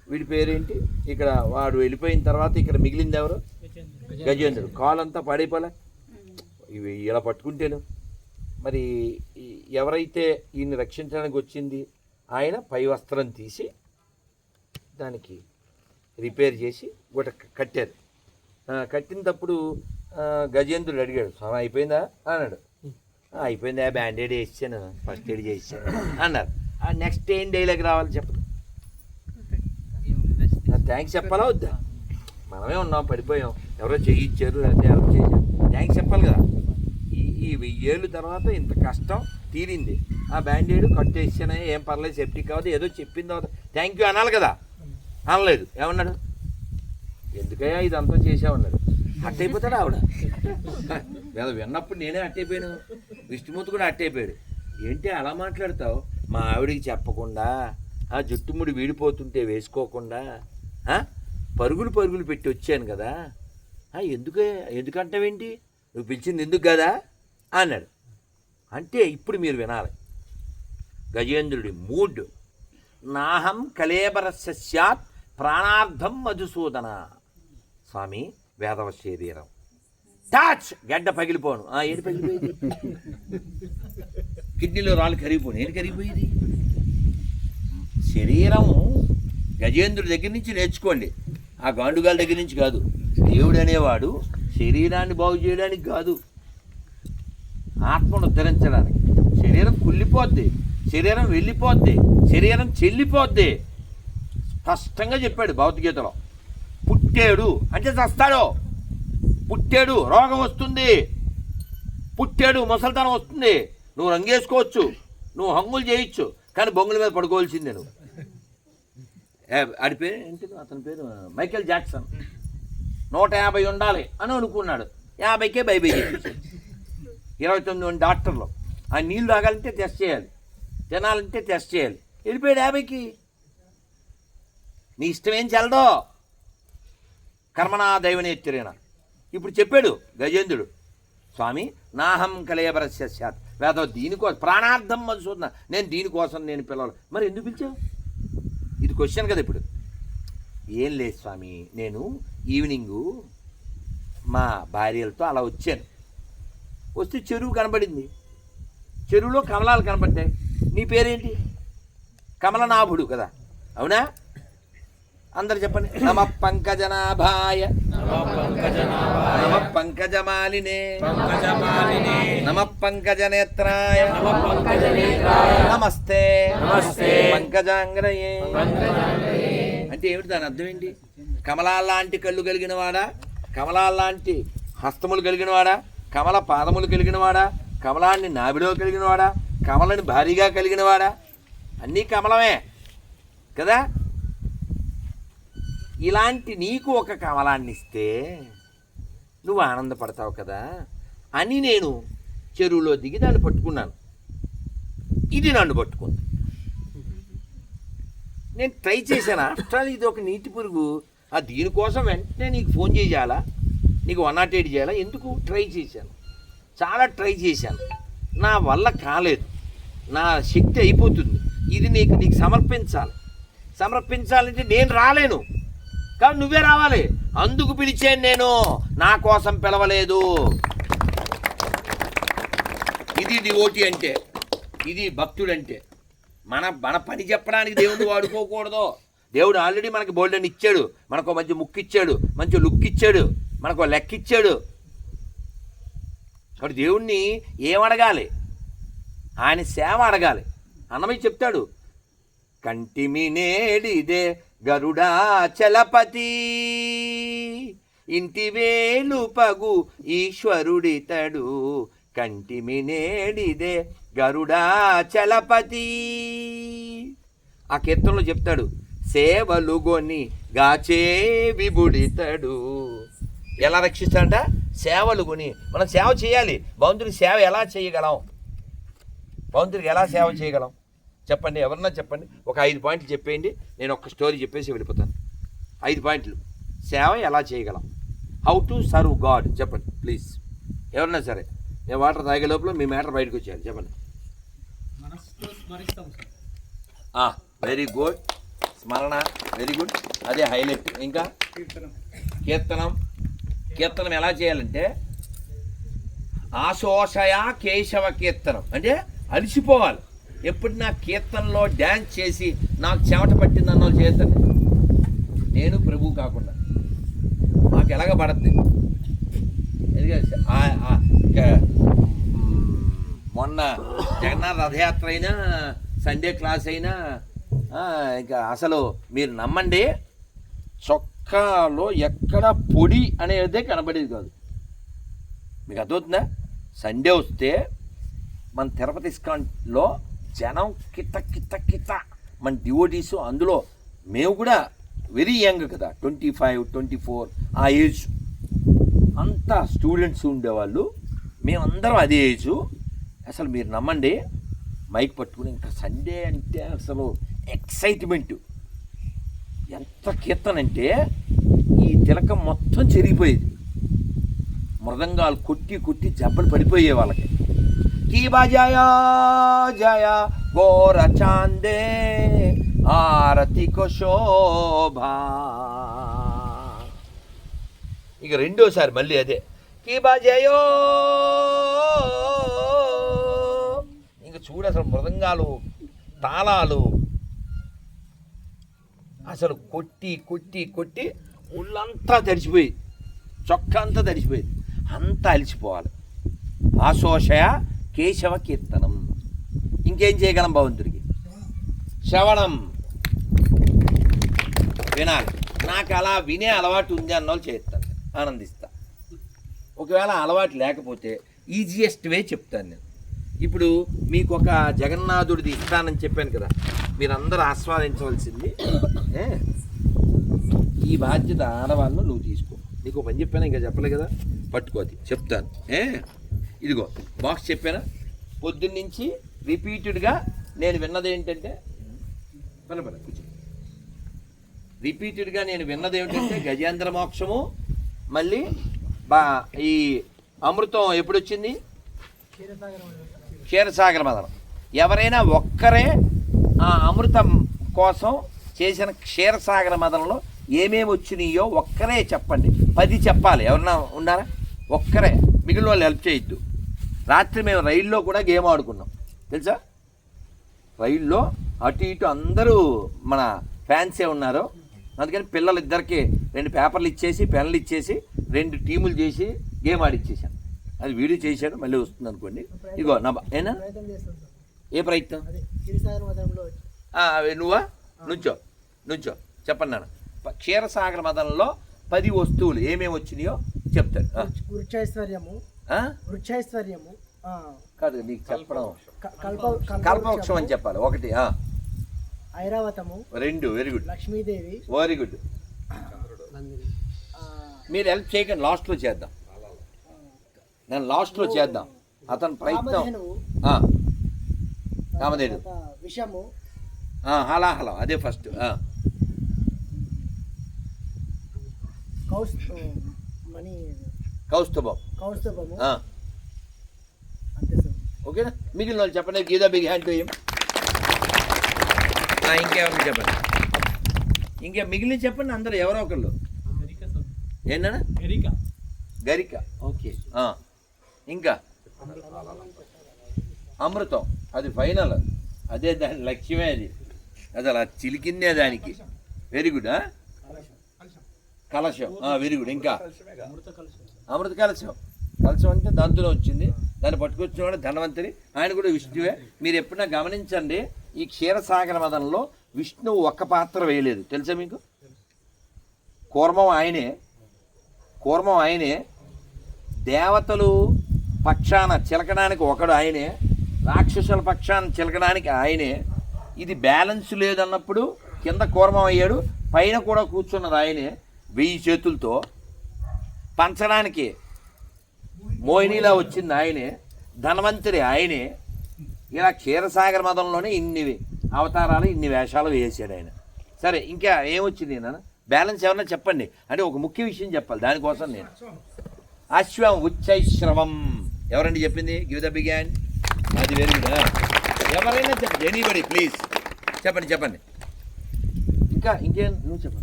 వీడి పేరేంటి, ఇక్కడ వాడు వెళ్ళిపోయిన తర్వాత ఇక్కడ మిగిలింది ఎవరు, గజేంద్రుడు. కాలంతా పాడైపోలే ఇవి ఇలా పట్టుకుంటేను. మరి ఎవరైతే ఈయన్ని రక్షించడానికి వచ్చింది ఆయన పై వస్త్రం తీసి దానికి రిపేర్ చేసి గుట కట్టారు. కట్టినప్పుడు గజేంద్రుడు అడిగాడు, స్వామి అయిపోయిందా అన్నాడు. అయిపోయిందా, బ్యాండేడ్ వేసాను, ఫస్ట్ ఎయిడ్ చేసాను అన్నారు. నెక్స్ట్ ఏం డైలాగ్ రావాలి చెప్పండి, థ్యాంక్స్ చెప్పాలా వద్దా? మనమే ఉన్నాం, పడిపోయాం, ఎవరో చేయించారు లేకపోతే ఎవరో చేశారు, థ్యాంక్స్ చెప్పాలి కదా. ఈ 1000 ఏళ్ళ తర్వాత ఇంత కష్టం తీరింది, ఆ బ్యాండేడ్ కట్టేసానే, ఏం పర్లేదు, సెప్టిక్ కావద్దు, ఏదో చెప్పిన తర్వాత థ్యాంక్ యూ అనాలి కదా. అనలేదు, ఏమన్నాడు, ఎందుకయ్యా ఇదంతా చేసామన్నాడు. అట్టయిపోతాడు ఆవిడ. విన్నప్పుడు నేనే అట్టయిపోయాను, విష్ణుమూర్తి కూడా అట్టయిపోయాడు. ఏంటి అలా మాట్లాడతావు, మా ఆవిడికి చెప్పకుండా, ఆ జుట్టుముడి వీడిపోతుంటే వేసుకోకుండా పరుగులు పెట్టి వచ్చాను కదా, ఎందుకంటావేంటి, నువ్వు పిలిచింది ఎందుకు కదా అన్నాడు. అంటే ఇప్పుడు మీరు వినాలి గజేంద్రుడి మూడ్. నాహం కళేబరస్య స్యాత్ ప్రాణార్థం మధుసూదన. స్వామి వేదవ శరీరం టాచ్ గడ్డ పగిలిపోను. ఏంటి పగిలిపోయేది, కిడ్నీలో రాళ్ళు కరిగిపోను, ఏంటి కరిగిపోయేది? శరీరం గజేంద్రుడి దగ్గర నుంచి నేర్చుకోండి, ఆ గాండుగాల దగ్గర నుంచి కాదు. దేవుడు అనేవాడు శరీరాన్ని బాగు చేయడానికి కాదు, ఆత్మను ఉద్ధరించడానికి. శరీరం కుళ్ళిపోద్ది, శరీరం వెళ్ళిపోద్ది, శరీరం చెల్లిపోద్ది. స్పష్టంగా చెప్పాడు భగవద్గీతలో. పుట్టాడు అంటే చస్తాడు, పుట్టాడు రోగం వస్తుంది, పుట్టాడు ముసలితనం వస్తుంది. నువ్వు రంగేసుకోవచ్చు, నువ్వు హంగులు చేయొచ్చు, కానీ బొంగుల మీద పడుకోవాల్సిందే నువ్వు. ఆడి పేరు ఏంటి, అతని పేరు మైకేల్ జాక్సన్. 150 ఉండాలి అని అనుకున్నాడు, 50కే బైబై చేయించాడు. 29 డాక్టర్లు. ఆ నీళ్ళు తాగాలంటే టెస్ట్ చేయాలి, తినాలంటే టెస్ట్ చేయాలి, వెళ్ళిపోయాడు 50కి. నీ ఇష్టమేం చల్లదో, కర్మనా దైవనేత్తిరేనా. ఇప్పుడు చెప్పాడు గజేంద్రుడు, స్వామి నాహం కలయబరస్య స్యాత్ వేద దీనికోసం ప్రాణార్థం మధుసూదన, నేను దీనికోసం నేను పిలవాలి. మరి ఎందుకు పిలిచావు, ఇది క్వశ్చన్ కదా. ఇప్పుడు ఏం లేదు స్వామి, నేను ఈవినింగు మా భార్యలతో అలా వచ్చాను, వస్తే చెరువు కనబడింది, చెరువులో కమలాలు కనబడ్డాయి. నీ పేరేంటి, కమలనాభుడు కదా, అవునా? అందరు చెప్పండి. నమ పంకజనాభాయ, నమ పంకజమాలినే, నమ పంకజనేత్రాయ, నమస్తే పంకజాంగ్రయే. అంటే ఏమిటి దాని అర్థం ఏంటి? కమలాల్లాంటి కళ్ళు కలిగినవాడా, కమలాల్లాంటి హస్తములు కలిగినవాడా, కమల పాదములు కలిగినవాడా, కమలాన్ని నాభిలో కలిగినవాడా, కమలని భారీగా కలిగినవాడా, అన్నీ కమలమే కదా. ఇలాంటి నీకు ఒక కమలాన్ని ఇస్తే నువ్వు ఆనందపడతావు కదా అని నేను చెరువులో దిగి దాన్ని పట్టుకున్నాను. ఇది నన్ను పట్టుకుంది, నేను ట్రై చేశాను. ఆఫ్టర్ ఇది ఒక నీటి పురుగు, దీనికోసం వెంటనే నీకు ఫోన్ చేయాలా, నీకు 108 చేయాలా, ఎందుకు? ట్రై చేశాను, చాలా ట్రై చేశాను, నా వల్ల కాలేదు, నా శక్తి అయిపోతుంది. ఇది నీకు సమర్పించాలంటే నేను రాలేను, కానీ నువ్వే రావాలి, అందుకు పిలిచాను నేను, నా కోసం పిలవలేదు. ఇది డివోటీ అంటే, ఇది భక్తుడంటే. మన పని చెప్పడానికి దేవుడు వాడుకోకూడదు. దేవుడు ఆల్రెడీ మనకి బోల్డెన్ ఇచ్చాడు, మనకు మంచి ముక్కు ఇచ్చాడు, మంచి లుక్ ఇచ్చాడు, మనకు లెక్క ఇచ్చాడు. కాబట్టి దేవుణ్ణి ఏమడగాలి, ఆయన సేవ అడగాలి. అన్నమయ్య చెప్తాడు, కంటిమి నేడిదే గరుడాచలపతి, ఇంటి వేలు పగు ఈశ్వరుడితడు, కంటిమి నేడిదే గరుడాచలపతి. ఆ కీర్తనలో చెప్తాడు, సేవలు గొని గాచే విబుడితడు. ఎలా రక్షిస్తాడంట? సేవలు కొని. మనం సేవ చేయాలి. భగవంతుడికి సేవ ఎలా చేయగలం, భగవంతుడికి ఎలా సేవ చేయగలం చెప్పండి, ఎవరన్నా చెప్పండి. ఒక 5 పాయింట్లు చెప్పేయండి, నేను ఒక స్టోరీ చెప్పేసి వెళ్ళిపోతాను. 5 పాయింట్లు, సేవ ఎలా చేయగలం, హౌ టు సర్వ్ గాడ్ చెప్పండి ప్లీజ్. ఎవరన్నా సరే, నేను వాటర్ తాగే లోపల మీ మ్యాటర్ బయటకు వచ్చేయాలి, చెప్పండి. Very good. స్మరణ వెరీ గుడ్, అదే హైలైట్. ఇంకా కీర్తనం ఎలా చేయాలంటే ఆశోషయ కేశవ కీర్తనం, అంటే అలిసిపోవాలి. ఎప్పుడు నా కీర్తనలో డ్యాన్స్ చేసి నాకు చెమట పట్టింది అన్న వాళ్ళు చేస్తాను, నేను ప్రభు కాకుండా మాకు ఎలాగ పడద్ది. ఎందుకంటే మొన్న జగన్నాథ రథయాత్ర అయినా సండే క్లాస్ అయినా ఇంకా అసలు మీరు నమ్మండి, చొక్కాలో ఎక్కడ పొడి అనేదే కనబడేది కాదు. మీకు అర్థమవుతుందా? సండే వస్తే మన తిరుపతి ఇస్కాన్లో జనం కిత మన డివోటీస్, అందులో మేము కూడా వెరీ యంగ్ కదా, 25, 24 ఆ ఏజ్, అంతా స్టూడెంట్స్ ఉండేవాళ్ళు, మేమందరం అదే ఏజు. అసలు మీరు నమ్మండి, మైక్ పట్టుకుని ఇంకా సండే అంటే అసలు ఎక్సైట్మెంట్. ఎంత కీర్తన అంటే ఈ తిలకం మొత్తం చెరిగిపోయేది, మృదంగాలు కొట్టి జబ్బలు పడిపోయే వాళ్ళకి. కీ బజాయా జయ గోర చాందే ఆరతి కో శోభా. ఇక రెండోసారి మళ్ళీ అదే కీ బజయో. ఇంక చూడు అసలు మృదంగాలు, తాళాలు అసలు కొట్టి ఒళ్ళంతా తడిచిపోయి, చొక్కా అంతా తడిచిపోయేది, అంతా అలిసిపోవాలి. ఆశోషయ కేశవ కీర్తనం. ఇంకేం చేయగలం భగవంతుడికి? శ్రవణం, వినాలి. నాకు అలా వినే అలవాటు ఉంది అన్న వాళ్ళు చేస్తాను, ఆనందిస్తా. ఒకవేళ అలవాటు లేకపోతే ఈజియెస్ట్ వే చెప్తాను నేను. ఇప్పుడు మీకు ఒక జగన్నాథుడిది ఇస్తానని చెప్పాను కదా, మీరందరూ ఆస్వాదించవలసింది. ఈ బాధ్యత ఆడవాళ్ళు నువ్వు తీసుకో. నీకు పని చెప్పాను, ఇంకా చెప్పలే కదా, పట్టుకోది చెప్తాను. ఇదిగో బాక్స్ చెప్పానా, పొద్దున్నుంచి రిపీటెడ్గా నేను విన్నది ఏంటంటే, కూర్చో. రిపీటెడ్గా నేను విన్నది ఏమిటంటే గజేంద్ర మోక్షము, మళ్ళీ ఈ అమృతం ఎప్పుడు వచ్చింది, క్షీరసాగర మదనం. ఎవరైనా ఒక్కరే ఆ అమృతం కోసం చేసిన క్షీరసాగర మదనంలో ఏమేమి వచ్చినాయో ఒక్కరే చెప్పండి. 10 చెప్పాలి. ఎవరన్నా ఉన్నారా? ఒక్కరే, మిగిలిన వాళ్ళు హెల్ప్ చేయొద్దు. రాత్రి మేము రైల్లో కూడా గేమ్ ఆడుకున్నాం తెలుసా. రైల్లో అటు ఇటు అందరూ మన ఫ్యాన్సే ఉన్నారు. అందుకని పిల్లలిద్దరికి 2 పేపర్లు ఇచ్చేసి, పెన్నులు ఇచ్చేసి 2 టీములు చేసి గేమ్ ఆడిచ్చేసాను. అది వీడియో చేశాడు, మళ్ళీ వస్తుంది అనుకోండి. ఇదిగో నా ఏనా ఏ ప్రయత్నం? నువ్వా? నుంచో చెప్పండి నాన్న. క్షీరసాగర మదనంలో 10 వస్తువులు ఏమేమి వచ్చినాయో చెప్తాడు. కాదు నీకు చెప్పడం, కల్పవృక్షం అని చెప్పాలి. 1 ఐరావతము, 2 very good, Lakshmidevi very good. మీరు హెల్ప్ చేయకండి, లాస్ట్లో చేద్దాం. నేను లాస్ట్లో చేద్దాం. అతని ప్రయత్నం కామధేను, విషము, హలాహలం అదే ఫస్ట్. కౌస్తుభము. ఓకేనా? మిగిలిన వాళ్ళు చెప్పండి. గీదా బిగ్ హ్యాండ్ టు హిమ్. ఇంకేమన్నా చెప్పండి, ఇంకా మిగిలిన చెప్పండి అందరూ ఎవరో ఒకళ్ళు. ఏంటన్నా? గరిక. ఓకే. ఇంకా అమృతం, అది ఫైనల్, అదే దాని లక్ష్యమే. అది అలా చిలికిందే దానికి. Very good. కలశం, వెరీ గుడ్. ఇంకా అమృత కలశం. కలశం అంటే దాంతో వచ్చింది, దాన్ని పట్టుకొచ్చినవాడు ధనవంతుడి, ఆయన కూడా విష్ణువే. మీరు ఎప్పుడైనా గమనించండి, ఈ క్షీరసాగర మదనంలో విష్ణువు ఒక్క పాత్ర వేయలేదు తెలుసా మీకు. కూర్మం ఆయనే, దేవతలు పక్షాన చిలకడానికి ఒకడు ఆయనే, రాక్షసుల పక్షాన చిలకడానికి ఆయనే. ఇది బ్యాలెన్స్ లేదన్నప్పుడు కింద కూర్మం అయ్యాడు, పైన కూడా కూర్చున్నది ఆయనే 1000 చేతులతో. పంచడానికి మోహినిలా వచ్చింది ఆయనే, ధనవంతుడి ఆయనే. ఇలా క్షీరసాగర మదంలోనే ఇన్ని అవతారాలు, ఇన్ని వేషాలు వేసాడు ఆయన. సరే, ఇంకా ఏమొచ్చింది నాన్న? బ్యాలెన్స్ ఏమన్నా చెప్పండి. అంటే ఒక ముఖ్య విషయం చెప్పాలి, దానికోసం నేను. అశ్వం ఉచ్చైశ్రవం. ఎవరండి చెప్పింది? Give the big hand. అది వెరీ గుడ్. ఎవరైనా చెప్పండి, ఎనీబడి ప్లీజ్ చెప్పండి. ఇంకేం నువ్వు చెప్పు.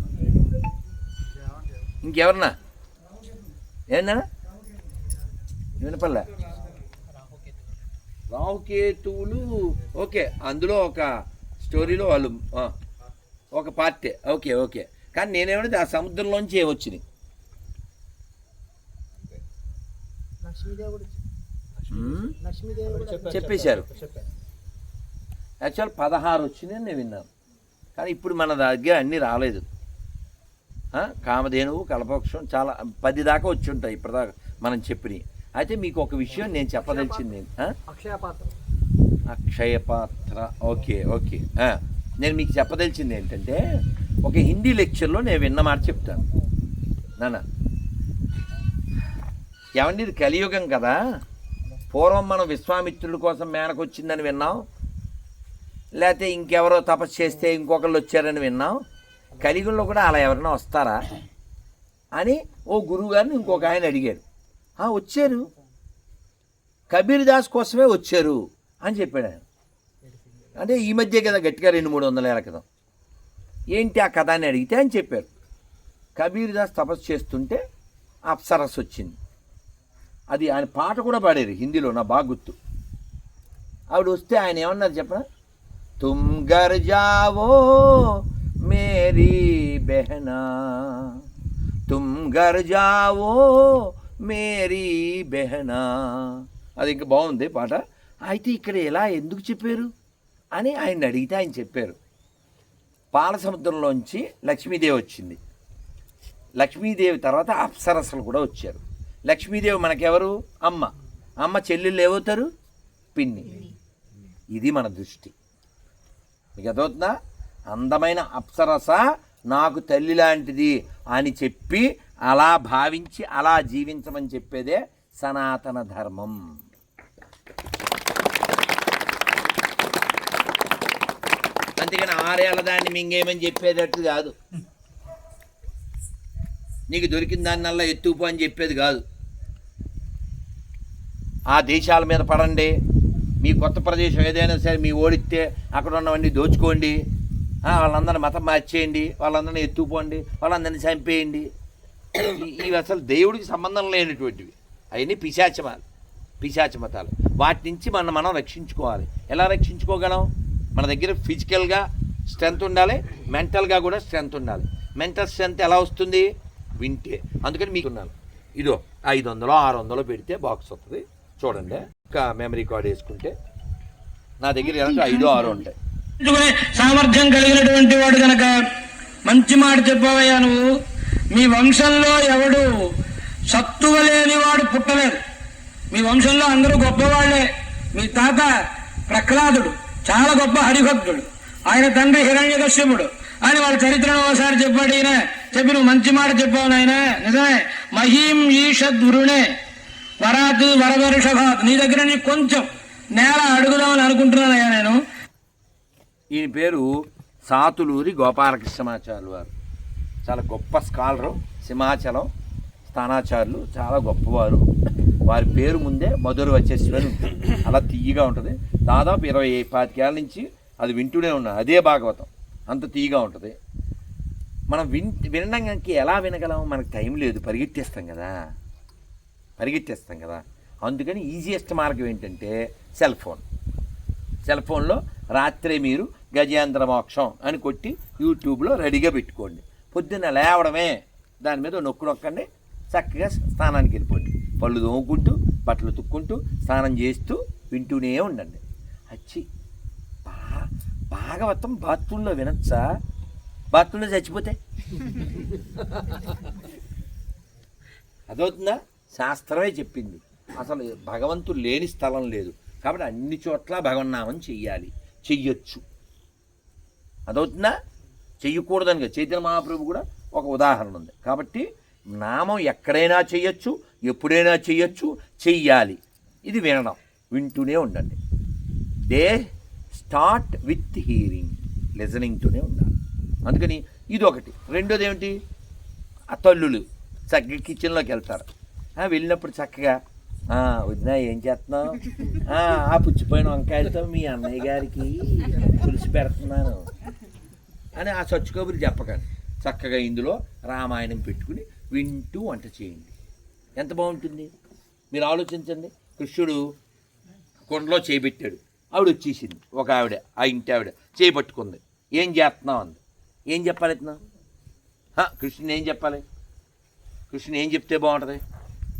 ఇంకెవరన్నా ఏంటన్నా వినపల్లే? రాహుకేతువులు ఓకే, అందులో ఒక స్టోరీలో వాళ్ళు ఒక పార్టీ. ఓకే ఓకే, కానీ నేనేమన్నది ఆ సముద్రంలోంచి ఏమొచ్చినాయి? చెప్పేశారు. యాక్చువల్ 16 వచ్చినాయి నేను విన్నాను, కానీ ఇప్పుడు మన దగ్గర అన్నీ రాలేదు. కామధేనువు, కల్పవృక్షం చాలా 10 దాకా వచ్చి ఉంటాయి ఇప్పటిదాకా మనం చెప్పినవి. అయితే మీకు ఒక విషయం నేను చెప్పదలిచింది, అక్షయ పాత్ర. ఓకే ఓకే, నేను మీకు చెప్పదలిచింది ఏంటంటే, ఒక హిందీ లెక్చర్లో నేను విన్న మాట చెప్తాను నాన్న. ఏమండి, ఇది కలియుగం కదా. పూర్వం మనం విశ్వామిత్రుడి కోసం మేనకు వచ్చిందని విన్నాం, లేకపోతే ఇంకెవరో తపస్సు చేస్తే ఇంకొకళ్ళు వచ్చారని విన్నాం. కలియుగంలో కూడా అలా ఎవరైనా వస్తారా అని ఓ గురువు గారిని ఇంకొక ఆయన అడిగారు. వచ్చారు, కబీర్ దాస్ కోసమే వచ్చారు అని చెప్పాడు ఆయన. అంటే ఈ మధ్య కదా, గట్టిగా 200-300 ఏళ్ళ క్రితం. ఏంటి ఆ కథ అని అడిగితే అని చెప్పారు, కబీర్ దాస్ తపస్సు చేస్తుంటే అప్సరస్ వచ్చింది. అది ఆయన పాట కూడా పాడారు హిందీలో, నా బాగా గుర్తు. ఆవిడ వస్తే ఆయన ఏమన్నారు చెప్పనా, తుమ్ గర్ జావో మేరీ బెహనా, తుమ్ గర్ జావో మేరీ బెహనా. అది ఇంకా బాగుంది పాట. అయితే ఇక్కడ ఎలా ఎందుకు చెప్పారు అని ఆయన అడిగితే ఆయన చెప్పారు, పాల సముద్రంలోంచి లక్ష్మీదేవి వచ్చింది. లక్ష్మీదేవి తర్వాత అప్సరసలు కూడా వచ్చారు. లక్ష్మీదేవి మనకెవరు? అమ్మ. అమ్మ చెల్లెళ్ళు ఏమవుతారు? పిన్ని. ఇది మన దృష్టి. మీకు అదవుతుందా? అందమైన అప్సరస నాకు తల్లి లాంటిది అని చెప్పి అలా భావించి అలా జీవించమని చెప్పేదే సనాతన ధర్మం. అంతేగాని 6 ఏళ్ళ దాన్ని మింగేమని చెప్పేటట్టు కాదు, నీకు దొరికిన దాన్నల్లా ఎత్తుపో అని చెప్పేది కాదు. ఆ దేశాల మీద పడండి, మీ కొత్త ప్రదేశం ఏదైనా సరే మీ ఓడిస్తే అక్కడ ఉన్నవన్నీ దోచుకోండి, వాళ్ళందరినీ మతం మార్చేయండి, వాళ్ళందరినీ ఎత్తుకుపోండి, వాళ్ళందరినీ చంపేయండి. ఇవి అసలు దేవుడికి సంబంధం లేనటువంటివి. అవన్నీ పిశాచ మతాలు. వాటి నుంచి మనం రక్షించుకోవాలి. ఎలా రక్షించుకోగలం? మన దగ్గర ఫిజికల్గా స్ట్రెంత్ ఉండాలి, మెంటల్గా కూడా స్ట్రెంత్ ఉండాలి. మెంటల్ స్ట్రెంత్ ఎలా వస్తుంది? వింటే. అందుకని మీకు ఉన్నాను, ఇదో 500-600 పెడితే బాక్స్ వస్తుంది చూడండి. ఒక మెమరీ కార్డ్ వేసుకుంటే నా దగ్గర 5-6 ఉంటాయి. సామర్థ్యం కలిగినటువంటి వాడు కనుక మంచి మాట చెప్పావయ్యా. నువ్వు మీ వంశంలో ఎవడు సత్తువ లేని వాడు పుట్టలేదు. మీ వంశంలో అందరూ గొప్పవాళ్లే. మీ తాత ప్రహ్లాదుడు చాలా గొప్ప హరిభక్తుడు, ఆయన తండ్రి హిరణ్యకశ్యపుడు అని వాళ్ళ చరిత్రను ఒకసారి చెప్పాడు ఈయన. చెప్పి నువ్వు మంచి మాట చెప్పావు నాయన, నిజమే. మహీం ఈషద్వరుణే వరాత్ వరదర్షభాత్. నీ దగ్గర నీకు కొంచెం నేల అడుగుదామని అనుకుంటున్నానయ్యా నేను. ఈయన పేరు సాతులూరి గోపాలకృష్ణమాచార్యులు వారు. చాలా గొప్ప స్కాలరు, సింహాచలం స్థానాచారులు, చాలా గొప్పవారు. వారి పేరు ముందే మధుర వచ్చేసి అలా తీయగా ఉంటుంది. దాదాపు 20-25 ఏళ్ళ నుంచి అది వింటూనే ఉన్నాను. అదే భాగవతం, అంత తీయగా ఉంటుంది. మనం వినడానికి ఎలా వినగలం? మనకు టైం లేదు, పరిగెత్తేస్తాం కదా. అందుకని ఈజియెస్ట్ మార్గం ఏంటంటే సెల్ ఫోన్లో రాత్రే మీరు గజేంద్ర మోక్షం అని కొట్టి యూట్యూబ్లో రెడీగా పెట్టుకోండి. పొద్దున్న లేవడమే దాని మీద నొక్కండి, చక్కగా స్నానానికి వెళ్ళిపోండి. పళ్ళు తోముకుంటూ, బట్టలు తుక్కుంటూ, స్నానం చేస్తూ వింటూనే ఉండండి. వచ్చి భాగవతం బాత్రూంలో వినొచ్చా? బాత్రూంలో చచ్చిపోతే అదవుతుందా? శాస్త్రమే చెప్పింది, అసలు భగవంతుడు లేని స్థలం లేదు. కాబట్టి అన్ని చోట్ల భగవన్నామం చెయ్యొచ్చు. అదవుతుందా? చెయ్యకూడదని చైతన్య మహాప్రభు కూడా ఒక ఉదాహరణ ఉంది. కాబట్టి నామం ఎక్కడైనా చెయ్యొచ్చు, ఎప్పుడైనా చెయ్యాలి. ఇది వింటూనే ఉండండి. డే స్టార్ట్ విత్ హియరింగ్, లిజనింగ్తోనే ఉండాలి. అందుకని ఇది ఒకటి. రెండోది ఏమిటి? ఆ తల్లులు చక్కగా కిచెన్లోకి వెళ్తారు. వెళ్ళినప్పుడు చక్కగా వదినా ఏం చేస్తున్నావు? ఆ పుచ్చిపోయిన వంకాయలతో మీ అన్నయ్య గారికి పులుసు పెడుతున్నాను. అని ఆ చచ్చు కబుర్లు చెప్పకండి. చక్కగా ఇందులో రామాయణం పెట్టుకుని వింటూ వంట చేయండి. ఎంత బాగుంటుంది మీరు ఆలోచించండి. కృష్ణుడు కొండలో చేపెట్టాడు, ఆవిడ వచ్చేసింది. ఒక ఆవిడ, ఆ ఇంటి ఆవిడ చేపట్టుకుంది. ఏం చేస్తున్నావు అంది. ఏం చెప్పాలి ఇతను? కృష్ణుని ఏం చెప్పాలి? కృష్ణుని ఏం చెప్తే బాగుంటుంది?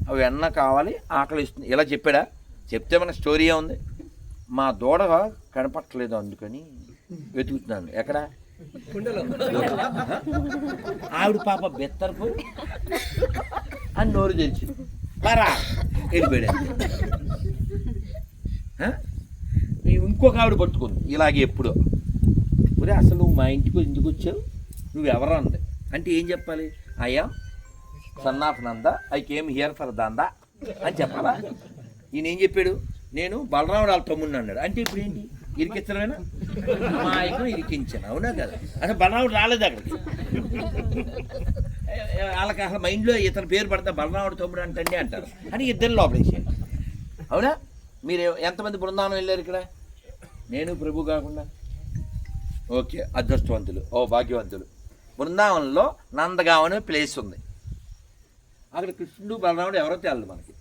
అవి వెన్న కావాలి, ఆకలి ఇస్తుంది, ఇలా చెప్పాడా? చెప్తే మన స్టోరీ ఉంది. మా దూడ కనపట్టలేదు అందుకని వెతుకుతున్నాను. ఎక్కడ? ఆవిడ పాప బెత్తరపోయి అని నోరు తెరిచింది. రా వెళ్ళిపోయాడు. ఇంకొక ఆవిడ పట్టుకుంది ఇలాగే. ఎప్పుడో ఒరే అసలు నువ్వు మా ఇంటికి ఎందుకు వచ్చావు, నువ్వెవరు అంది. అంటే ఏం చెప్పాలి? అయ్యా son of Nanda, I came here for దందా అని చెప్పాలా? ఈయన ఏం చెప్పాడు? నేను బలరాముడు వాళ్ళ తమ్ముడిని అన్నాడు. అంటే ఇప్పుడు ఏంటి? ఇరికించడమేనా? మా ఆయనను ఇరికించాను, అవునా కదా? అంటే బలరాముడు రాలేదు అక్కడికి. వాళ్ళకి అసలు మైండ్లో ఇతని పేరు పడితే బలరాముడు తమ్ముడు అంటే అంటారు అని ఇద్దరు లోపలేసాడు, అవునా? మీరు ఎంతమంది బృందావనం వెళ్ళారు ఇక్కడ? నేను ప్రభు కాకుండా. ఓకే, అదృష్టవంతులు, భాగ్యవంతులు. బృందావనంలో నందగాం అనే ప్లేస్ ఉంది. అక్కడ కృష్ణుడు బలరాముడు ఎవరో తెలియదు మనకి.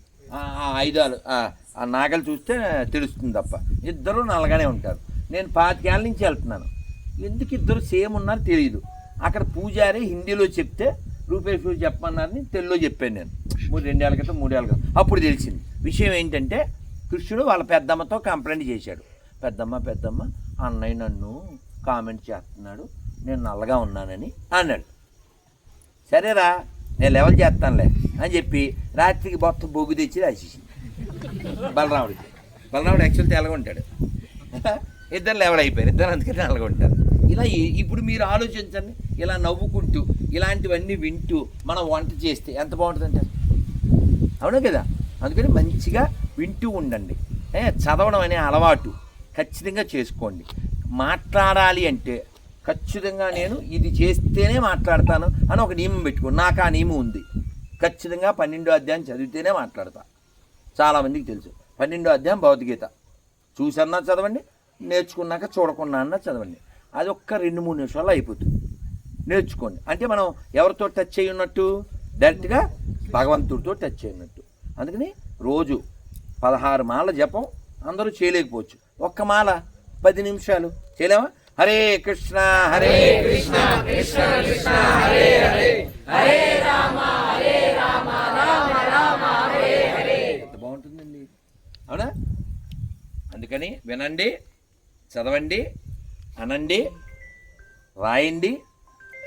ఆయుధాలు ఆ నాగలు చూస్తే తెలుస్తుంది తప్ప. ఇద్దరు నల్లగానే ఉంటారు. నేను 25 ఏళ్ళ నుంచి వెళ్తున్నాను. ఎందుకు ఇద్దరు సేమ్ ఉన్నారో తెలియదు. అక్కడ పూజారి హిందీలో చెప్తే రూపేష్ చెప్పమన్నారని తెలుగులో చెప్పాను నేను 2 ఏళ్ళ క్రితం 3 ఏళ్ళ క్రితం. అప్పుడు తెలిసింది విషయం ఏంటంటే కృష్ణుడు వాళ్ళ పెద్దమ్మతో కంప్లైంట్ చేశాడు. పెద్దమ్మ అన్నయ్య నన్ను కామెంట్ చేస్తున్నాడు, నేను నల్లగా ఉన్నానని అన్నాడు. సరేరా నేను లెవెల్ చేస్తానులే అని చెప్పి రాత్రికి మొత్తం బొగ్గు తెచ్చి రాసేసింది బలరాముడికి. బలరాముడు యాక్చువల్ తెల్లగా ఉంటాడు, ఇద్దరు లెవెల్ అయిపోయారు, ఇద్దరు అందుకని నల్లగా ఉంటారు. ఇలా ఇప్పుడు మీరు ఆలోచించండి. ఇలా నవ్వుకుంటూ ఇలాంటివన్నీ వింటూ మనం వంట చేస్తే ఎంత బాగుంటుందంటే, అవును కదా? అందుకని మంచిగా వింటూ ఉండండి. చదవడం అనే అలవాటు ఖచ్చితంగా చేసుకోండి. మాట్లాడాలి అంటే ఖచ్చితంగా నేను ఇది చేస్తేనే మాట్లాడతాను అని ఒక నియమం పెట్టుకోండి. నాకు ఆ నియమం ఉంది. ఖచ్చితంగా 12వ అధ్యాయం చదివితేనే మాట్లాడతా. చాలామందికి తెలుసు 12వ అధ్యాయం భగవద్గీత చూసన్నా చదవండి, నేర్చుకున్నాక చూడకుండా అన్నా చదవండి. అది ఒక్క 2-3 నిమిషాల్లో అయిపోతుంది. నేర్చుకోండి. అంటే మనం ఎవరితో టచ్ అయ్యి ఉన్నట్టు? డైరెక్ట్గా భగవంతుడితో టచ్ అయినట్టు. అందుకని రోజు 16 మాల జపం అందరూ చేయలేకపోవచ్చు. ఒక్క మాల 10 నిమిషాలు చేయలేమా? హరే కృష్ణ హరే కృష్ణ కృష్ణ కృష్ణ హరే హరే, హరే రామ రామ రామ హరే హరే. ఎంత బాగుంటుందండి, అవునా? అందుకని వినండి, చదవండి, అనండి, రాయండి,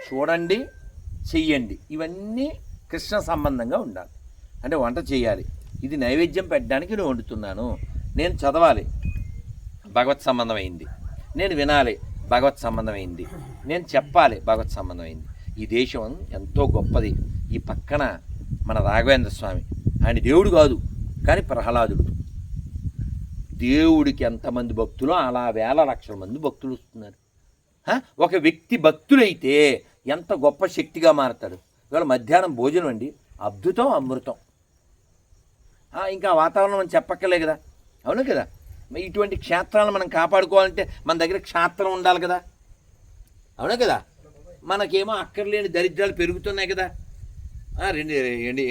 చూడండి, చెయ్యండి. ఇవన్నీ కృష్ణ సంబంధంగా ఉండాలి. అంటే వంట చేయాలి, ఇది నైవేద్యం పెట్టడానికి నేను వండుతున్నాను. నేను చదవాలి, భగవత్ సంబంధమైంది. నేను వినాలి, భగవత్ సంబంధమైంది. నేను చెప్పాలి, భగవత్ సంబంధమైంది. ఈ దేశం ఎంతో గొప్పది. ఈ పక్కన మన రాఘవేంద్ర స్వామి, ఆయన దేవుడు కాదు కానీ ప్రహ్లాదుడు. దేవుడికి ఎంతమంది భక్తులు, అలా 1,000 లక్షల మంది భక్తులు వస్తున్నారు. ఒక వ్యక్తి భక్తుడైతే ఎంత గొప్ప శక్తిగా మారతాడు. ఇవాళ మధ్యాహ్నం భోజనం అండి, అద్భుతం, అమృతం. ఇంకా వాతావరణం మనం చెప్పక్కలే కదా, అవును కదా? ఇటువంటి క్షేత్రాలను మనం కాపాడుకోవాలంటే మన దగ్గర క్షేత్రం ఉండాలి కదా, అవునా కదా? మనకేమో అక్కర్లేని దరిద్రాలు పెరుగుతున్నాయి కదా.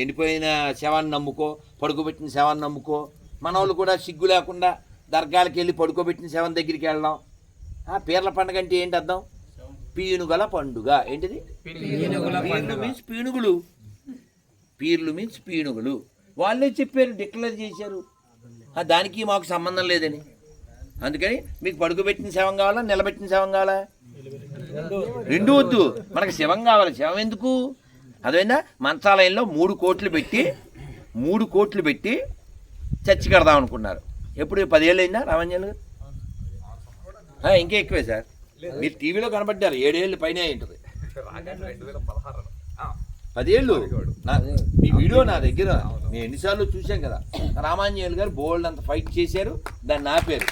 ఎండిపోయిన శవాన్ని నమ్ముకో, పడుకోబెట్టిన శవాన్ని నమ్ముకో. మన వాళ్ళు కూడా సిగ్గు లేకుండా దర్గాలకు వెళ్ళి పడుకోబెట్టిన శవం దగ్గరికి వెళ్దాం. పీర్ల పండుగ అంటే ఏంటి అర్థం? పీనుగల పండుగ. ఏంటిది? పీర్లు మీన్స్ పీనుగులు. పీర్లు మీన్స్ పీనుగులు. వాళ్ళే చెప్పారు, డిక్లేర్ చేశారు. దానికి మాకు సంబంధం లేదని. అందుకని మీకు పడుకోబెట్టిన శవం కావాలా, నిలబెట్టిన శవం కావాలా? రెండు వద్దు, మనకు శవం కావాలి. శవం ఎందుకు? అదేనా మంత్రాలయంలో 3 కోట్లు పెట్టి చర్చి కడదాం అనుకున్నారు. ఎప్పుడు 10 ఏళ్ళు అయిందా రామాంజన్ గారు? ఇంకా ఎక్కువే సార్. మీరు టీవీలో కనబడ్డారు, 7 ఏళ్ళు పైన ఉంటుంది. 10 ఏళ్ళు మీ వీడియో నా దగ్గర నేను ఎన్నిసార్లు చూశాం కదా. రామాంజనేయులు గారు బోల్డ్ అంత ఫైట్ చేశారు, దాన్ని ఆపారు.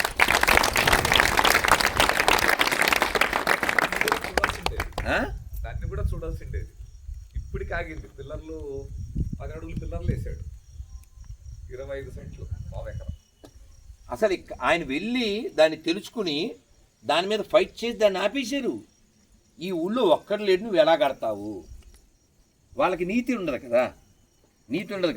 దాన్ని కూడా చూడాల్సిండేది. ఇప్పటికి ఆగింది. పిల్లర్లు 10 అడుగులు పిల్లర్లు వేసాడు, 25 సెంట్లు ఎకరం. అసలు ఆయన వెళ్ళి దాన్ని తెలుసుకుని దాని మీద ఫైట్ చేసి దాన్ని ఆపేశారు. ఈ ఊళ్ళో ఒక్కడు లేడు, నువ్వు ఎలా కడతావు? వాళ్ళకి నీతి ఉండదు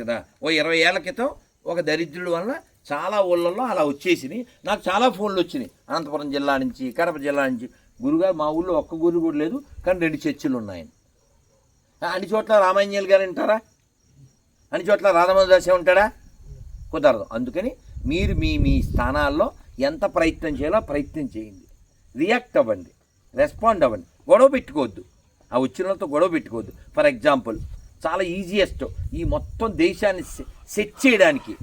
కదా. ఓ 20 ఏళ్ల క్రితం ఒక దరిద్రుడి వల్ల చాలా ఊళ్ళల్లో అలా వచ్చేసినాయి. నాకు చాలా ఫోన్లు వచ్చినాయి అనంతపురం జిల్లా నుంచి, కడప జిల్లా నుంచి. గురుగారు మా ఊళ్ళో ఒక్క గురు కూడా లేదు, కానీ 2 చర్చిలు ఉన్నాయని. అన్ని చోట్ల రామాంజనేయులు గారు ఉంటారా? అన్ని చోట్ల రాధామోహనదాసే ఉంటాడా? కుదరదు. అందుకని మీరు మీ స్థానాల్లో ఎంత ప్రయత్నం చేయాలో ప్రయత్నం చేయండి. రియాక్ట్ అవ్వండి, రెస్పాండ్ అవ్వండి. గొడవ పెట్టుకోవద్దు, ఆ వచ్చిన వాళ్ళతో గొడవ పెట్టుకోవద్దు. ఫర్ ఎగ్జాంపుల్, చాలా ఈజియెస్ట్ ఈ మొత్తం దేశాన్ని సెట్ చేయడానికి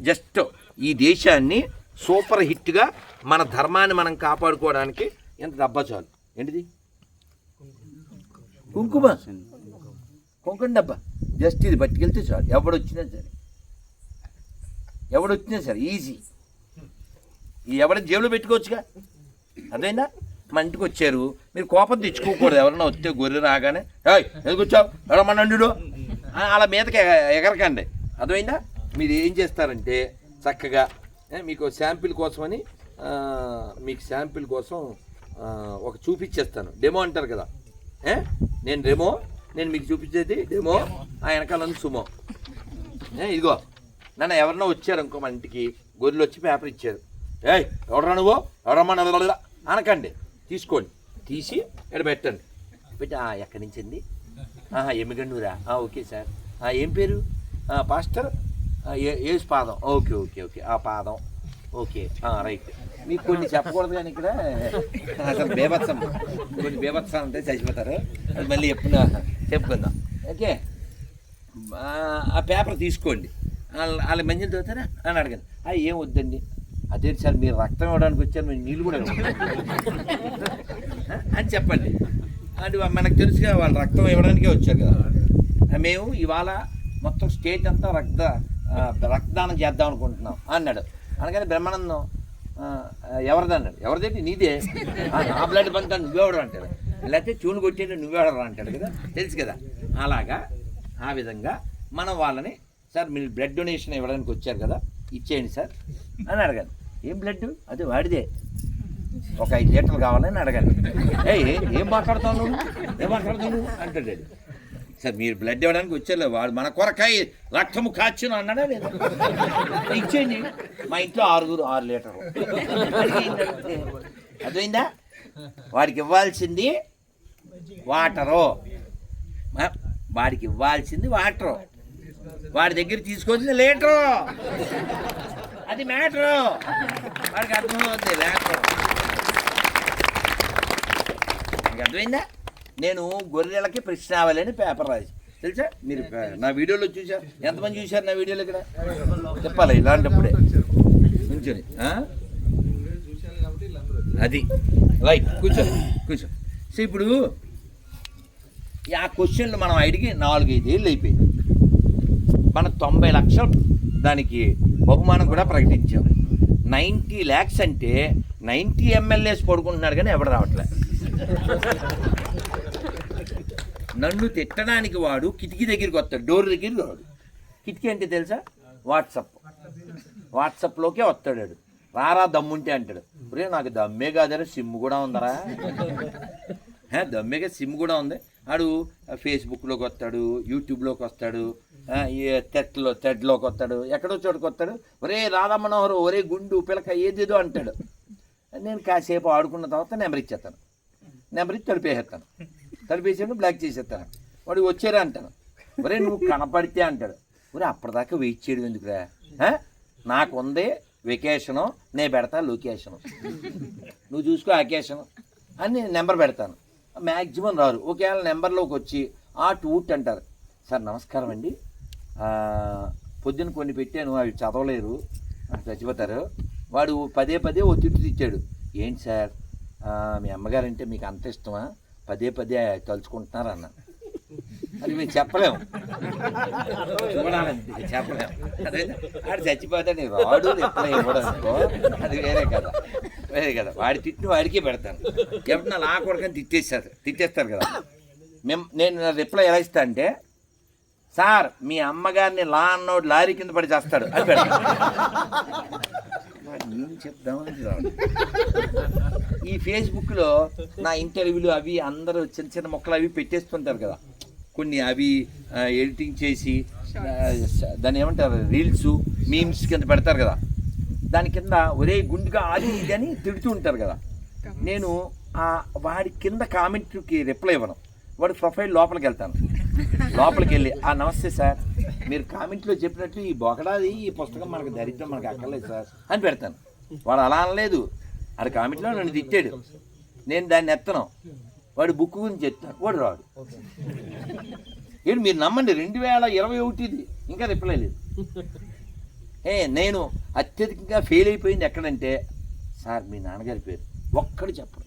జస్ట్ ఈ దేశాన్ని సూపర్ హిట్గా మన ధర్మాన్ని మనం కాపాడుకోవడానికి ఎంత డబ్బా చాలు. ఏంటిది? కుంకుమ డబ్బా. జస్ట్ ఇది పట్టుకెళ్తే చాలు. ఎవడొచ్చినా సరే ఈజీ. ఈ ఎవడ జేబులో పెట్టుకోవచ్చుగా. అదేనా? మన ఇంటికి వచ్చారు, మీరు కోపం తెచ్చుకోకూడదు. ఎవరన్నా వస్తే గొర్రె రాగానే ఎందుకు వచ్చావు, ఎవరమ్మన్నుడు అలా మీదకి ఎగరకండి. అర్థమైందా? మీరు ఏం చేస్తారంటే చక్కగా మీకు శాంపిల్ కోసమని మీకు శాంపిల్ కోసం ఒక చూపించేస్తాను. డెమో అంటారు కదా, నేను డెమో, నేను మీకు చూపించేది డెమో, ఆ వెనకాల సుమో. ఇదిగో నన్ను ఎవరన్నా వచ్చారు ఇంకో మన ఇంటికి, గొర్రెలు వచ్చి పేపర్ ఇచ్చారు. ఎవడరా నువ్వు, ఎవరమ్మా అనకండి. తీసుకోండి, తీసి ఇక్కడ పెట్టండి. పెట్టి ఎక్కడి నుంచి అండి? ఎమ్మిగండూరా? Okay sir. ఏం పేరు? పాస్టర్ ఏసు పాదం. ఓకే ఆ పాదం. Okay right. మీకు కొన్ని చెప్పకూడదు కానీ ఇక్కడ అసలు బేభత్సం, కొన్ని బేభత్సం అంటే చచ్చిపోతారు. అది మళ్ళీ ఎప్పుడు చెప్పుకుందాం. ఓకే, ఆ పేపర్ తీసుకోండి. వాళ్ళ మంచిని చదువుతారా అని అడగండి. ఏం వద్దండి. అదే సార్ మీరు రక్తం ఇవ్వడానికి వచ్చారు, మీరు నీళ్ళు కూడా అని చెప్పండి. అంటే మనకు తెలుసుగా వాళ్ళు రక్తం ఇవ్వడానికే వచ్చారు కదా. మేము ఇవాళ మొత్తం స్టేట్ అంతా రక్తదానం చేద్దాం అనుకుంటున్నాం అన్నాడు. అనగానే బ్రహ్మానందం ఎవరిదన్నాడు. ఎవరిదేంటి? నీదే. ఆ బ్లడ్ పంతా నువ్వెవడరు అంటాడు. లేకపోతే చూను కొట్టేది నువ్వెవడరు అంటాడు కదా, తెలుసు కదా. అలాగా ఆ విధంగా మనం వాళ్ళని, సార్ మీరు బ్లడ్ డొనేషన్ ఇవ్వడానికి వచ్చారు కదా, ఇచ్చేయండి సార్ అని అడగాలి. ఏం బ్లడ్? అది వాడిదే, ఒక 5 లీటర్లు కావాలని అడగాలి. ఏం మాట్లాడుతావు నువ్వు అంటాడు. సార్ మీరు బ్లడ్ ఇవ్వడానికి వచ్చారు, వాడు మన కొరకాయ రక్తము కాచును అన్నాడా లేదా? ఇచ్చేయండి. మా ఇంట్లో 6 లీటర్లు. అర్థమైందా? వాడికి ఇవ్వాల్సింది వాటరు, వాడి దగ్గర తీసుకోవాల్సింది లీటరు. అది మ్యాటరు. వాడికి అర్థమవుతుంది లీటరు. మీకు అర్థమైందా? నేను గొర్రెలకి ప్రశ్నావళి అని పేపర్ రాసి, తెలుసా? మీరు నా వీడియోలో చూసారు, ఎంతమంది చూశారు నా వీడియోలో? ఇక్కడ చెప్పాలి ఇలాంటప్పుడే కూర్చొని. అది రైట్, కూర్చో. సో ఇప్పుడు ఆ క్వశ్చన్లు మనం అడిగి 4-5 ఏళ్ళు అయిపోయింది. మనం 90 లక్షలు దానికి బహుమానం కూడా ప్రకటించాం. 90 lakhs అంటే 90 MLAs పడుకుంటున్నాడు కానీ ఎవడు రావట్లే. నన్ను తిట్టడానికి వాడు కిటికీ దగ్గరికి వస్తాడు, డోర్ దగ్గరికి వాడు. కిటికీ అంటే తెలుసా? వాట్సాప్లోకే వస్తాడు. రారా దమ్ముంటే అంటాడు. రే నాకు దమ్మే కాదరా, సిమ్ కూడా ఉందరా. దమ్మేగా సిమ్ కూడా ఉంది. ఆడు ఫేస్బుక్లోకి వస్తాడు, యూట్యూబ్లోకి వస్తాడు, థ్రెడ్లోకి వస్తాడు, ఎక్కడో చోటుకు వస్తాడు. ఒరే రాధా మనోహర్, ఒరే గుండు పిలక ఏదేదో అంటాడు. నేను కాసేపు ఆడుకున్న తర్వాత నెంబర్ ఇచ్చేస్తాను. నెంబర్ ఇచ్చి తడిపేసాడు, బ్లాక్ చేసేస్తాను. వాడు వచ్చారా అంటాను. ఒరే నువ్వు కనపడితే అంటాడు. ఒరే అప్పటిదాకా వెయిట్ చేయడం ఎందుకురా, నాకు ఉంది వెకేషను, నేను పెడతా లొకేషను, నువ్వు చూసుకో అకేషను అని నేను నెంబర్ పెడతాను. మ్యాక్సిమం రారు. ఒకవేళ నెంబర్లోకి వచ్చి టూట్ అంటారు. సార్ నమస్కారం అండి, పొద్దున్న కొన్ని పెట్టాను, అవి చదవలేరు, చచ్చిపోతారు. వాడు పదే ఓ తిట్టు తిట్టాడు. ఏంటి సార్ మీ అమ్మగారంటే మీకు అంత ఇష్టమా, పదే తలుచుకుంటున్నారు అన్న. అది మేము చెప్పలేము, చూడాలంటే చెప్పలేము. అదే వాడు చచ్చిపోతాడు, రాడు ఎప్పుడో ఇవ్వడం అనుకో, అది వేరే కదా. వాడి తిట్టిన వాడికే పెడతాను. ఎప్పుడన్నా నా కొడుకని తిట్టేస్తారు కదా. నేను రిప్లై ఎలా ఇస్తా అంటే, సార్ మీ అమ్మగారిని లా అన్నోడు లారీ కింద పడి చేస్తాడు అని పెడతాను. ఏం చెప్దామని రాదు. ఈ ఫేస్బుక్లో నా ఇంటర్వ్యూలు అవి అందరూ చిన్న చిన్న మొక్కలు అవి పెట్టేస్తుంటారు కదా, కొన్ని అవి ఎడిటింగ్ చేసి దాన్ని ఏమంటారు రీల్స్ మీమ్స్ కింద పెడతారు కదా, దాని కింద ఒరే గుండుగా అది ఇది అని తిడుతూ ఉంటారు కదా. నేను వాడి కింద కామెంట్కి రిప్లై ఇవ్వను, వాడి ప్రొఫైల్ లోపలికి వెళ్తాను. లోపలికి వెళ్ళి నమస్తే సార్, మీరు కామెంట్లో చెప్పినట్టు ఈ బొకడాది ఈ పుస్తకం మనకు దరిద్రం మనకు అక్కర్లేదు సార్ అని పెడతాను. వాడు అలా అనలేదు, అది కామెంట్లో నన్ను తిట్టాడు, నేను దాన్ని ఎత్తను. వాడు బుక్ గురించి చెప్తాను, వాడు రాడు. ఏంటి మీరు నమ్మండి, 2021 ఇంకా రిప్లై లేదు. నేను అత్యధికంగా ఫెయిల్ అయిపోయింది ఎక్కడంటే, సార్ మీ నాన్నగారి పేరు ఒక్కడు చెప్పడు.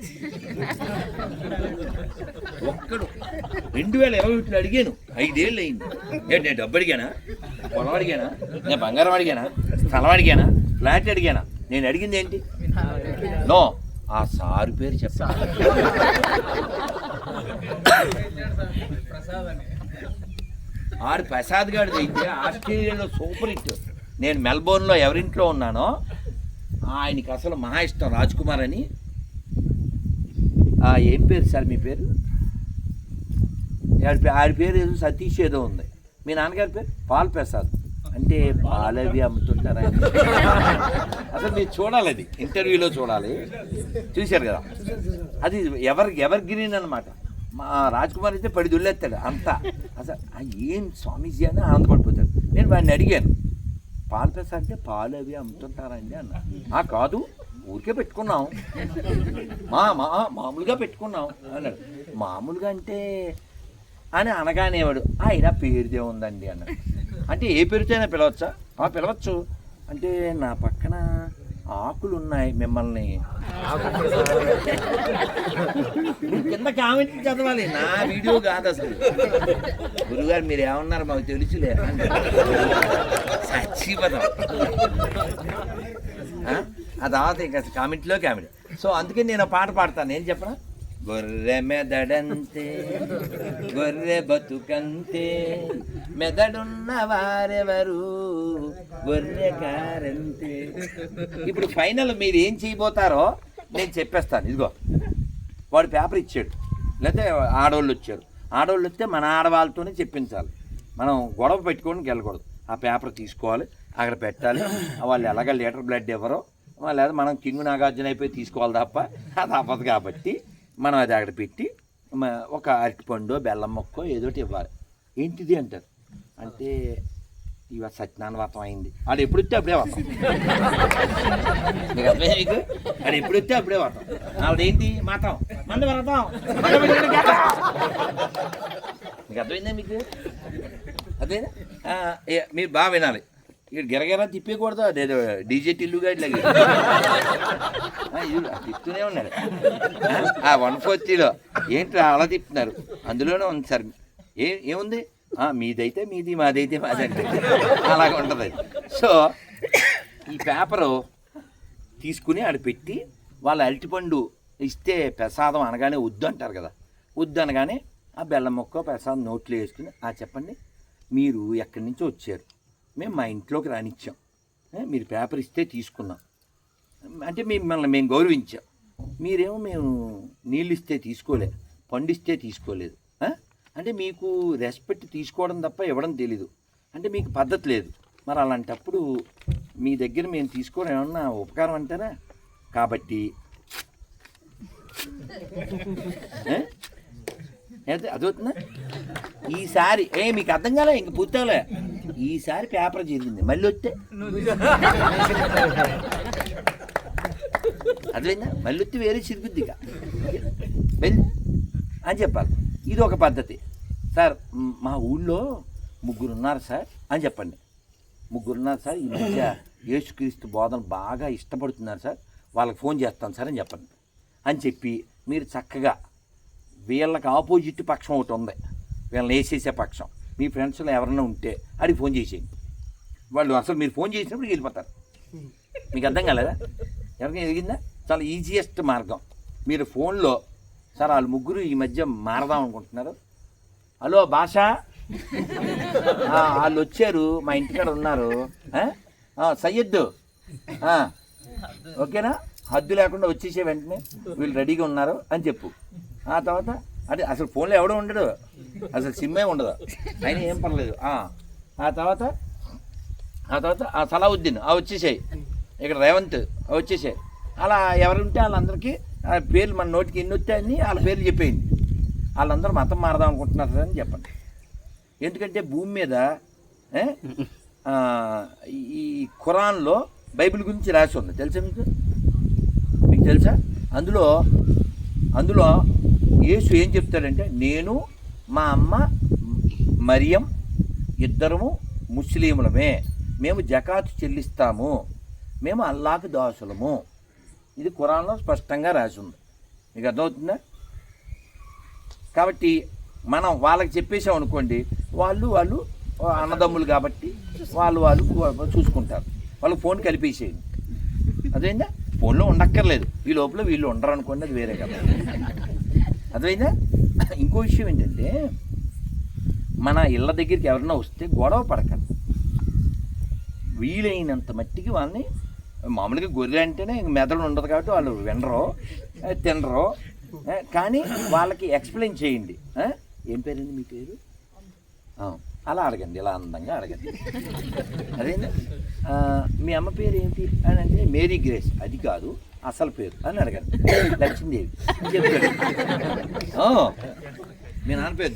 ఒక్కడు 2021 అడిగాను, 5 ఏళ్ళు అయింది. ఏంటి నేను డబ్బు అడిగానా, పొలం అడిగానా, నేను బంగారం అడిగానా, స్థలం అడిగానా, ఫ్లాట్ అడిగానా? నేను అడిగింది ఏంటి? నో, ఆ సారు పేరు చెప్పా. ఆడు ప్రసాద్ గారిది అయితే ఆస్ట్రేలియాలో సూపర్ హిట్. నేను మెల్బోర్న్లో ఎవరింట్లో ఉన్నానో ఆయనకి అసలు మహా ఇష్టం రాజ్ కుమార్ అని. ఏం పేరు సార్ మీ పేరు? ఆడి పేరు ఏదో సతీష్ ఏదో ఉంది. మీ నాన్నగారి పేరు పాల్ ప్రసాద్. అంటే పాలవి అమ్ముతుంటారా? అసలు మీరు చూడాలి, అది ఇంటర్వ్యూలో చూడాలి. చూశారు కదా, అది ఎవర్ గ్రీన్ అనమాట. మా రాజ్ కుమార్ అయితే పడి దొల్లేస్తాడు అంతా. అసలు ఏం స్వామీజీ అని ఆనందపడిపోతాడు. నేను వాడిని అడిగాను, పాలు ప్రసాద్ అంటే పాలు అవి అమ్ముతుంటారండి అన్న. కాదు, ఊరికే పెట్టుకున్నాం, మామూలుగా పెట్టుకున్నాం అన్నాడు. మామూలుగా అంటే అని అనగానేవాడు, అయినా పేరుదే ఉందండి అన్నాడు. అంటే ఏ పేరుతో అయినా పిలవచ్చా? పిలవచ్చు. అంటే నా పక్కన ఆకులు ఉన్నాయి, మిమ్మల్ని కింద కామెంట్ చదవాలి, నా వీడియో కాదు అసలు. గురుగారు మీరు ఏమన్నారు మాకు తెలుసులే చచ్చిపోతాం. ఆ తర్వాత ఇంకా కామెంట్లో కామెంట్. సో అందుకే నేను పాట పాడతాను. ఏం చెప్పనా? గొర్రె మెదడంతే గొర్రె బతుకంతే, మెదడున్న వారెవరు గొర్రె కారంతే. ఇప్పుడు ఫైనల్ మీరు ఏం చేయబోతారో నేను చెప్పేస్తాను. ఇదిగో వాడు పేపర్ ఇచ్చాడు, లేకపోతే ఆడవాళ్ళు వచ్చారు. ఆడవాళ్ళు వస్తే మన ఆడవాళ్ళతోనే చెప్పించాలి, మనం గొడవ పెట్టుకొని వెళ్ళకూడదు. ఆ పేపర్ తీసుకోవాలి, అక్కడ పెట్టాలి. వాళ్ళు ఎలాగ లీటర్ బ్లడ్ ఎవరో, లేదా మనం కింగు నాగార్జున అయిపోయి తీసుకోవాలి తప్ప అది అవ్వదు. కాబట్టి మనం అది అక్కడ పెట్టి ఒక అరటిపండు బెల్లం మొక్క ఏదోటి ఇవ్వాలి. ఏంటిది అంటారు, అంటే ఇవాళ సత్యనారాయణ వ్రతం అయింది. ఆడు ఎప్పుడు వస్తే అప్పుడే వ్రతం. నీకు అర్థమైంది? మీకు ఆడు ఎప్పుడు వస్తే అప్పుడే వ్రతం. ఆవిడేంటి మతం, మంది వ్రతం. మీకు అర్థమైందా? మీకు అదేనా? మీరు బాగా వినాలి. ఇక్కడ గిరగిరా తిప్పేయకూడదు, అదేదో డీజే టిల్లుగా ఇట్లా తిప్పుతూనే ఉన్నాడు. 140లో ఏంటి అలా తిప్పుతున్నారు? అందులోనే ఉంది సార్. ఏముంది? మీదైతే మీది, మాదైతే మాది అంటే అలాగ ఉంటుంది. సో ఈ పేపరు తీసుకుని ఆడ పెట్టి వాళ్ళ అరటిపండు ఇస్తే ప్రసాదం అనగానే వద్దు అంటారు కదా, వద్దు అనగానే ఆ బెల్లం మొక్క ప్రసాదం నోట్లో వేసుకుని చెప్పండి మీరు ఎక్కడి నుంచో వచ్చారు, మేము మా ఇంట్లోకి రానిచ్చాం, మీరు పేపర్ ఇస్తే తీసుకున్నాం, అంటే మిమ్మల్ని మేము గౌరవించాం. మీరేమో మేము నీళ్ళు ఇస్తే తీసుకోలే, పండిస్తే తీసుకోలేదు, అంటే మీకు రెస్పెక్ట్ తీసుకోవడం తప్ప ఇవ్వడం తెలీదు, అంటే మీకు పద్ధతి లేదు. మరి అలాంటప్పుడు మీ దగ్గర మేము తీసుకోవడం ఏమన్నా ఉపకారం అంటారా? కాబట్టి అదవుతుందా? ఈసారి మీకు అర్థం కాలే, ఇంక పూర్తవలే. ఈసారి పేపర్ జరిగింది, మళ్ళీ వస్తే అర్థమైందా? మళ్ళీ వస్తే వేరే చిరుగుద్దిగా వెళ్ళి అని చెప్పాలి. ఇది ఒక పద్ధతి. సార్ మా ఊళ్ళో 3 ఉన్నారు సార్ అని చెప్పండి. 3 ఉన్నారు సార్, ఈ మధ్య యేసుక్రీస్తు బోధన బాగా ఇష్టపడుతున్నారు సార్, వాళ్ళకి ఫోన్ చేస్తాను సార్ అని చెప్పండి. అని చెప్పి మీరు చక్కగా వీళ్ళకి ఆపోజిట్ పక్షం ఒకటి ఉంది, వీళ్ళని వేసేసే పక్షం, మీ ఫ్రెండ్స్లో ఎవరైనా ఉంటే అది ఫోన్ చేసేయండి. వాళ్ళు అసలు మీరు ఫోన్ చేసినప్పుడు వెళ్ళిపోతారు. మీకు అర్థం కాలేదా? ఎవరికైనా ఎదిగిందా? చాలా ఈజియెస్ట్ మార్గం. మీరు ఫోన్లో సార్ వాళ్ళు 3 ఈ మధ్య మారదాం అనుకుంటున్నారు, హలో భాష వాళ్ళు వచ్చారు మా ఇంటికాడ ఉన్నారు, సయ్యద్దు ఓకేనా? హద్దు లేకుండా వచ్చేసే వెంటనే వీళ్ళు రెడీగా ఉన్నారు అని చెప్పు. ఆ తర్వాత అంటే అసలు ఫోన్లో ఎవడో ఉండడు, అసలు సిమ్మే ఉండదు, అయినా ఏం పర్లేదు. ఆ తర్వాత ఆ సలావుద్దీన్ వచ్చేసాయి, ఇక్కడ రేవంత్ వచ్చేసాయి. అలా ఎవరుంటే వాళ్ళందరికీ పేర్లు మన నోటికి ఎన్ని వచ్చాయని వాళ్ళ పేర్లు చెప్పేయండి. వాళ్ళందరూ మతం మారదాం అనుకుంటున్నారు అని చెప్పండి. ఎందుకంటే భూమి మీద ఈ ఖురాన్లో బైబిల్ గురించి రాసి ఉంది, తెలుసా మీకు తెలుసా? అందులో యేసు ఏం చెప్తాడంటే, నేను మా అమ్మ మరియం ఇద్దరము ముస్లింలమే, మేము జకాతు చెల్లిస్తాము, మేము అల్లాకు దాసులము. ఇది ఖురాన్లో స్పష్టంగా రాసి ఉంది. మీకు అర్థమవుతుందా? కాబట్టి మనం వాళ్ళకి చెప్పేసాం అనుకోండి, వాళ్ళు అన్నదమ్ములు కాబట్టి వాళ్ళు చూసుకుంటారు. వాళ్ళు ఫోన్ కలిపేసేయండి, అదేందా? ఫోన్లో ఉండక్కర్లేదు, ఈ లోపల వీళ్ళు ఉండరు అనుకోండి, అది వేరే కదా. అదేందా? ఇంకో విషయం ఏంటంటే, మన ఇళ్ళ దగ్గరికి ఎవరైనా వస్తే గొడవ పడకండి. వీలైనంత మట్టికి వాళ్ళని, మామూలుగా గొర్రె అంటేనే మెదడు ఉండదు కాబట్టి వాళ్ళు వినరు తినరు, కానీ వాళ్ళకి ఎక్స్ప్లెయిన్ చేయండి. ఏం పేరండి మీ పేరు? అలా అడగండి, ఇలా అందంగా అడగండి. అదేందా? మీ అమ్మ పేరు ఏంటి అని అంటే మేరీ గ్రేస్, అది కాదు అసలు పేరు అని అడగండి. లక్ష్మీదేవి చెప్తాడు. మీ నాన్న పేరు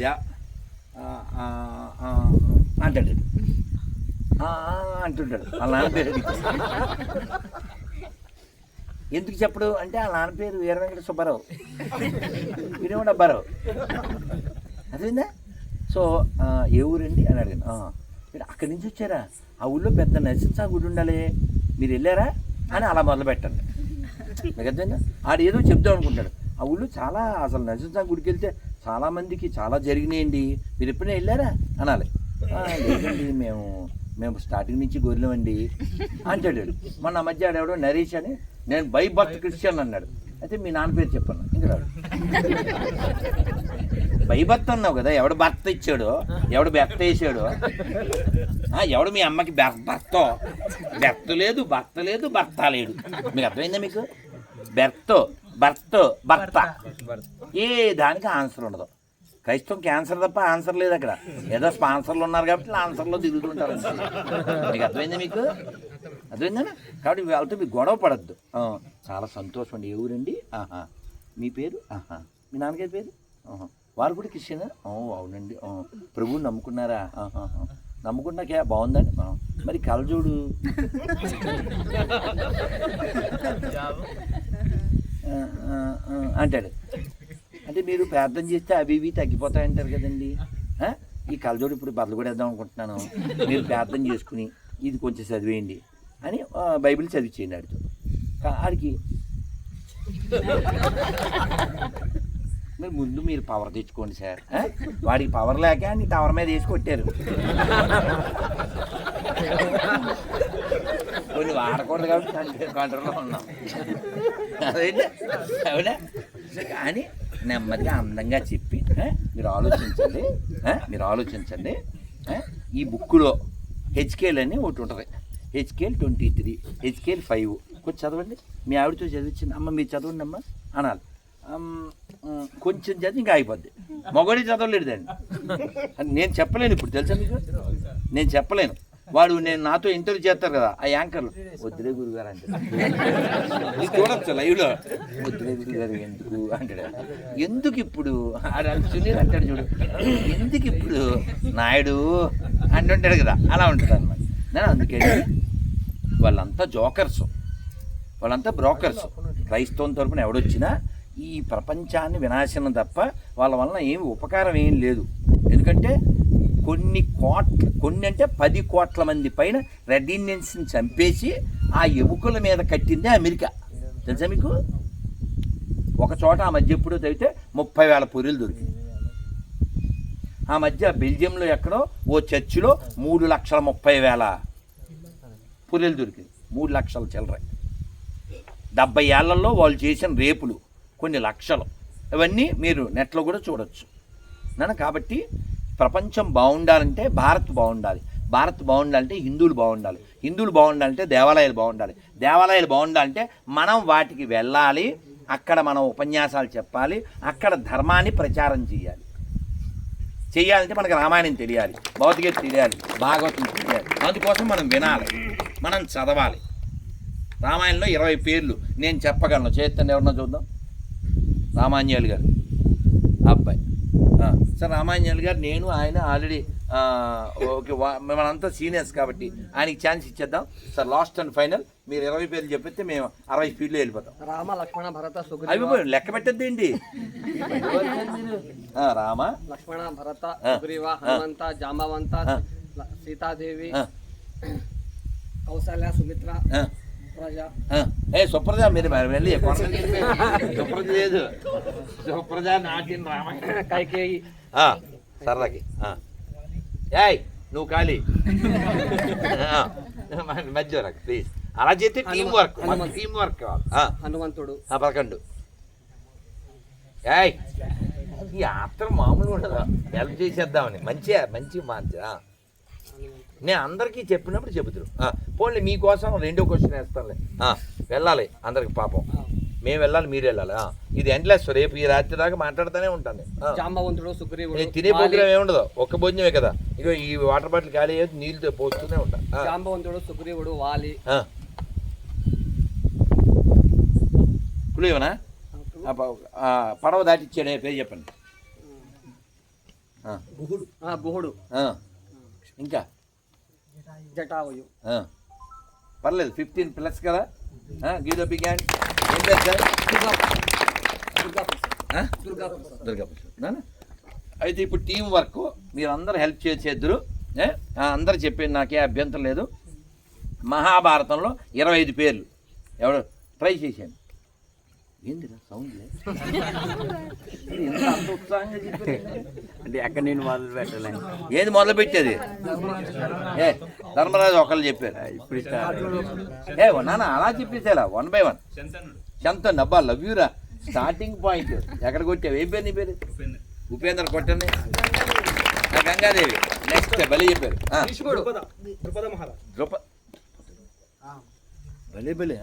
అంటాడు, అంటుంటాడు. వాళ్ళ నాన్న పేరు ఎందుకు చెప్పడు అంటే, వాళ్ళ నాన్న పేరు వీర వెంకట సుబ్బారావు, వీరేమో డబ్బారావు. అదేందా? సో ఏ ఊరండి అని అడిగాను. మీరు అక్కడి నుంచి వచ్చారా? ఆ ఊళ్ళో పెద్ద నరసింహ గుడి ఉండాలి, మీరు వెళ్ళారా అని అలా మొదలు పెట్టండి. మీకు అర్థమైందా? ఆడు ఏదో చెప్దాం అనుకుంటాడు. ఆ ఊళ్ళో చాలా అసలు నరసింహ గుడికి వెళ్తే చాలామందికి చాలా జరిగినాయండి, మీరు ఎప్పుడైనా వెళ్ళారా అనాలి. లేదండి, మేము స్టార్టింగ్ నుంచి గొర్రెలమండి అంటాడు. మొన్న మధ్య ఆడెవడో నరేష్ అని, నేను బై బర్త్ క్రిస్టియన్ అన్నాడు. అయితే మీ నాన్న పేరు చెప్పన్నా, ఇంకా రాడు. బై భర్త అన్నావు కదా, ఎవడు భర్త ఇచ్చాడో, ఎవడు భర్త వేసాడో, ఎవడు మీ అమ్మకి భర్త లేదు, భర్త లేడు. మీకు అర్థమైందా? మీకు భర్త ఏ దానికి ఆన్సర్ ఉండదు. క్రైస్తవం క్యాన్సర్ తప్ప ఆన్సర్ లేదు అక్కడ. ఏదో స్పాన్సర్లు ఉన్నారు కాబట్టి ఆన్సర్లో తిరుగుతుంటారు. మీకు అర్థమైందా? మీకు అర్థమైందా? కాబట్టి వాళ్ళతో మీకు గొడవ పడద్దు. చాలా సంతోషం అండి. ఎవరండి? మీ పేరు? మీ నాన్నగారి పేరు? వారు కూడా క్రిస్టియనా? అవునండి. ప్రభువుని నమ్ముకున్నారా? నమ్ముకున్నాకే బాగుందండి. మరి కలజోడు అంటాడు. అంటే మీరు ప్రార్థన చేస్తే అవి ఇవి తగ్గిపోతాయంటారు కదండి. ఈ కలజోడు ఇప్పుడు బదులు కూడా వేద్దాం అనుకుంటున్నాను, మీరు ప్రార్థన చేసుకుని ఇది కొంచెం చదివేయండి అని బైబిల్ చదివించేయండి ఆడికి. మీరు ముందు మీరు పవర్ తెచ్చుకోండి సార్. వాడికి పవర్ లేక నీ టవర్ మీద వేసి కొట్టారు. కొన్ని వాడకూడదు కాబట్టి కంట్రోల్లో ఉన్నాం. అదేంటి అవునా? కానీ నెమ్మదిగా అందంగా చెప్పి మీరు ఆలోచించండి. ఈ బుక్లో హెచ్కేల్ అని ఒకటి ఉంటుంది, హెచ్కేల్ 23, హెచ్కేల్ 5. కొంచెం చదవండి. మీ ఆవిడతో చదివించింది, అమ్మ మీరు చదవండి అమ్మ అనాలి. కొంచెం చదివి ఇంకా అయిపోద్ది. మగవాడి చదవలేడు దాన్ని. నేను చెప్పలేను ఇప్పుడు, తెలుసా మీకు? నేను చెప్పలేను. వాడు నాతో ఇంటర్వ్యూ చేస్తారు కదా ఆ యాంకర్లు, వద్దులే గురుగారు అంటే చూడొచ్చు లైవ్లో, వద్దులే గురుగారు ఎందుకు అంటాడు. ఎందుకు ఇప్పుడు సునీల్ అంటాడు చూడు, ఎందుకు ఇప్పుడు నాయుడు అంటుంటాడు కదా, అలా ఉంటుంది అన్నమాట. నేను అందుకే వాళ్ళంతా జోకర్స్, వాళ్ళంతా బ్రోకర్స్. క్రైస్తవం తరపున ఎవడొచ్చినా ఈ ప్రపంచాన్ని వినాశనం తప్ప వాళ్ళ వలన ఏమి ఉపకారం ఏం లేదు. ఎందుకంటే కొన్ని అంటే 10 కోట్ల మంది పైన రెడ్ ఇండియన్స్ని చంపేసి ఆ ఎముకల మీద కట్టిందే అమెరికా, తెలుసా మీకు? ఒక చోట ఆ మధ్య ఎప్పుడో తగ్గితే 30,000 పొర్రెలు దొరికింది. ఆ మధ్య బెల్జియంలో ఎక్కడో ఓ చర్చిలో 3,30,000 పొర్రెలు దొరికింది. 3 లక్షల చిల్లర. 70 ఏళ్లలో వాళ్ళు చేసిన రేపులు కొన్ని లక్షలు. ఇవన్నీ మీరు నెట్లో కూడా చూడొచ్చు. కాబట్టి ప్రపంచం బాగుండాలంటే భారత్ బాగుండాలి. భారత్ బాగుండాలంటే హిందువులు బాగుండాలి, హిందువులు బాగుండాలంటే దేవాలయాలు బాగుండాలి, దేవాలయాలు బాగుండాలంటే మనం వాటికి వెళ్ళాలి, అక్కడ మనం ఉపన్యాసాలు చెప్పాలి, అక్కడ ధర్మాన్ని ప్రచారం చేయాలంటే మనకు రామాయణం తెలియాలి, భగవద్గీత తెలియాలి, భాగవతం తెలియాలి. అందుకోసం మనం వినాలి, మనం చదవాలి. రామాయణంలో 20 పేర్లు నేను చెప్పగలను. చేతండి ఎవరన్నా చూద్దాం. రామాంజనేయులు గారు అబ్బాయి. సార్ రామాంజనేయులు గారు, నేను ఆయన ఆల్రెడీ ఓకే, మనంతా సీనియర్స్ కాబట్టి ఆయనకి ఛాన్స్ ఇచ్చేద్దాం. సార్ లాస్ట్ అండ్ ఫైనల్ మీరు 20 పేర్లు చెప్పితే మేము 60 స్పీడ్లో వెళ్ళిపోతాం. రామ లక్ష్మణ భరత అవి లెక్క పెట్టద్దేంటి. రామ లక్ష్మణ భరత సుగ్రీవ హనుమంత జాంబవంత సీతాదేవి కౌసల్య సుమిత్ర ప్రజా. సుప్రజ మీరు వెళ్ళి సుప్రజ లేదు, సుప్రజ నాటిన రామాయణ కైకేయి సరదాకి. ఏయ్ నువ్వు ఖాళీ మధ్య ప్లీజ్. అలా చేస్తే టీం వర్క్ కావాలి. హనుమంతుడు 11. ఏయ్ ఈ ఆత్రం మామూలు ఉండదు, హెల్ప్ చేసేద్దామని. మంచి నేను అందరికీ చెప్పినప్పుడు చెబుతురు. పోన్లే మీకోసం 2వ క్వశ్చన్ వేస్తానులే. వెళ్ళాలి అందరికి, పాపం మేము వెళ్ళాలి, మీరు వెళ్ళాలి. ఇది ఎండ్లెస్, రేపు ఈ రాత్రి దాకా మాట్లాడుతూనే ఉంటాను. జాంబవంతుడు సుగ్రీవుడు. నేను తినే ప్రోగ్రామ్ ఏముండదు, ఒక్క భోజనమే కదా. ఇగో ఈ వాటర్ బాటిల్ ఖాళీ అయ్యేది, నీళ్ళతో పోస్తూనే ఉంటాను. జాంబవంతుడు సుగ్రీవుడు వాలి. కులేవనా పడవ దాటిచ్చాడే పేరు చెప్పండి. గుహుడు. ఇంకా జటావయు. పర్లేదు 15+ కదా. Give the big hand. ఏం లేదు సార్, దుర్గాప్రసాద్. అయితే ఇప్పుడు టీం వర్క్, మీరు అందరూ హెల్ప్ చేసేద్దరు. అందరు చెప్పేది నాకే అభ్యంతరం లేదు. మహాభారతంలో 25 పేర్లు ఎవడు ట్రై చేశాను. ఏందిరా సౌండ్ లేదు, అంత ఉత్సాహంగా చెప్పారు అంటే ఎక్కడ నేను మొదలు పెట్టలేను. ఏది మొదలు పెట్టేది? ధర్మరాజు ఒకళ్ళు చెప్పారు. ఇప్పుడు నాన్న అలా చెప్పేసేలా 1 by 1. శంతన్ అబ్బా లవ్ యూరా. స్టార్టింగ్ పాయింట్ ఎక్కడ కొట్టావు? ఏం పేరు నీ పేరు? ఉపేంద్ర కొట్టండి. గంగాదేవి నెక్స్ట్ బలి చెప్పారు. బలి బలి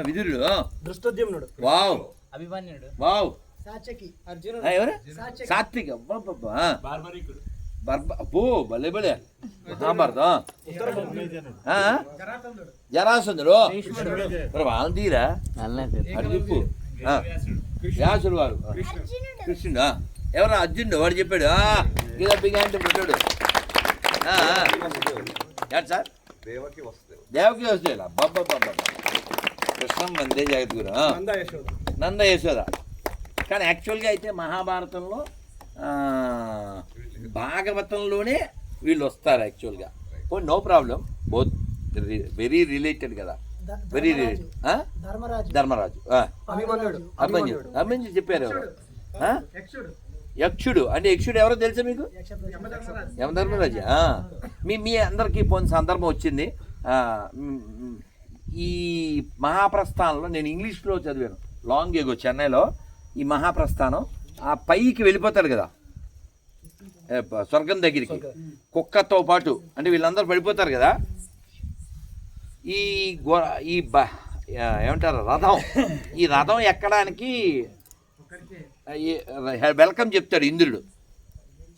విదురుడు. దృష్టోద్యమునుడు. వావ్ అభిమన్యుడు. వావ్ అర్జునుడు. ఎవరు? సాత్విక. అబ్బో భలే భలే. మహాభారతం. జరాసంధుడు. వాళ్ళని తీరా అటు తిప్పు. వ్యాసుడు వారు. కృష్ణుడు. ఎవరు? అర్జునుడు. వాడు చెప్పాడు బిగా అంటే పెట్టాడు. సార్ దేవకి వస్తే బాబా కృష్ణం వందే జగద్గురు. నంద యశోద. కానీ యాక్చువల్గా అయితే మహాభారతంలో భాగవతంలోనే వీళ్ళు వస్తారు యాక్చువల్గా. No problem, both very related కదా. Very related. ధర్మరాజు. అభిమన్యుడు చెప్పారు ఎవరు? యక్షుడు. అంటే యక్షుడు ఎవరో తెలుసా మీకు? యమధర్మరాజు. మీ అందరికీ పోయిన సందర్భం వచ్చింది. ఈ మహాప్రస్థానంలో నేను ఇంగ్లీష్లో చదివాను లాంగ్ ఎగో, చెన్నైలో. ఈ మహాప్రస్థానం ఆ పైకి వెళ్ళిపోతాడు కదా స్వర్గం దగ్గరికి, కుక్కతో పాటు. అంటే వీళ్ళందరూ పడిపోతారు కదా. ఈ ఏమంటారు రథం, ఈ రథం ఎక్కడానికి వెల్కమ్ చెప్తాడు ఇంద్రుడు.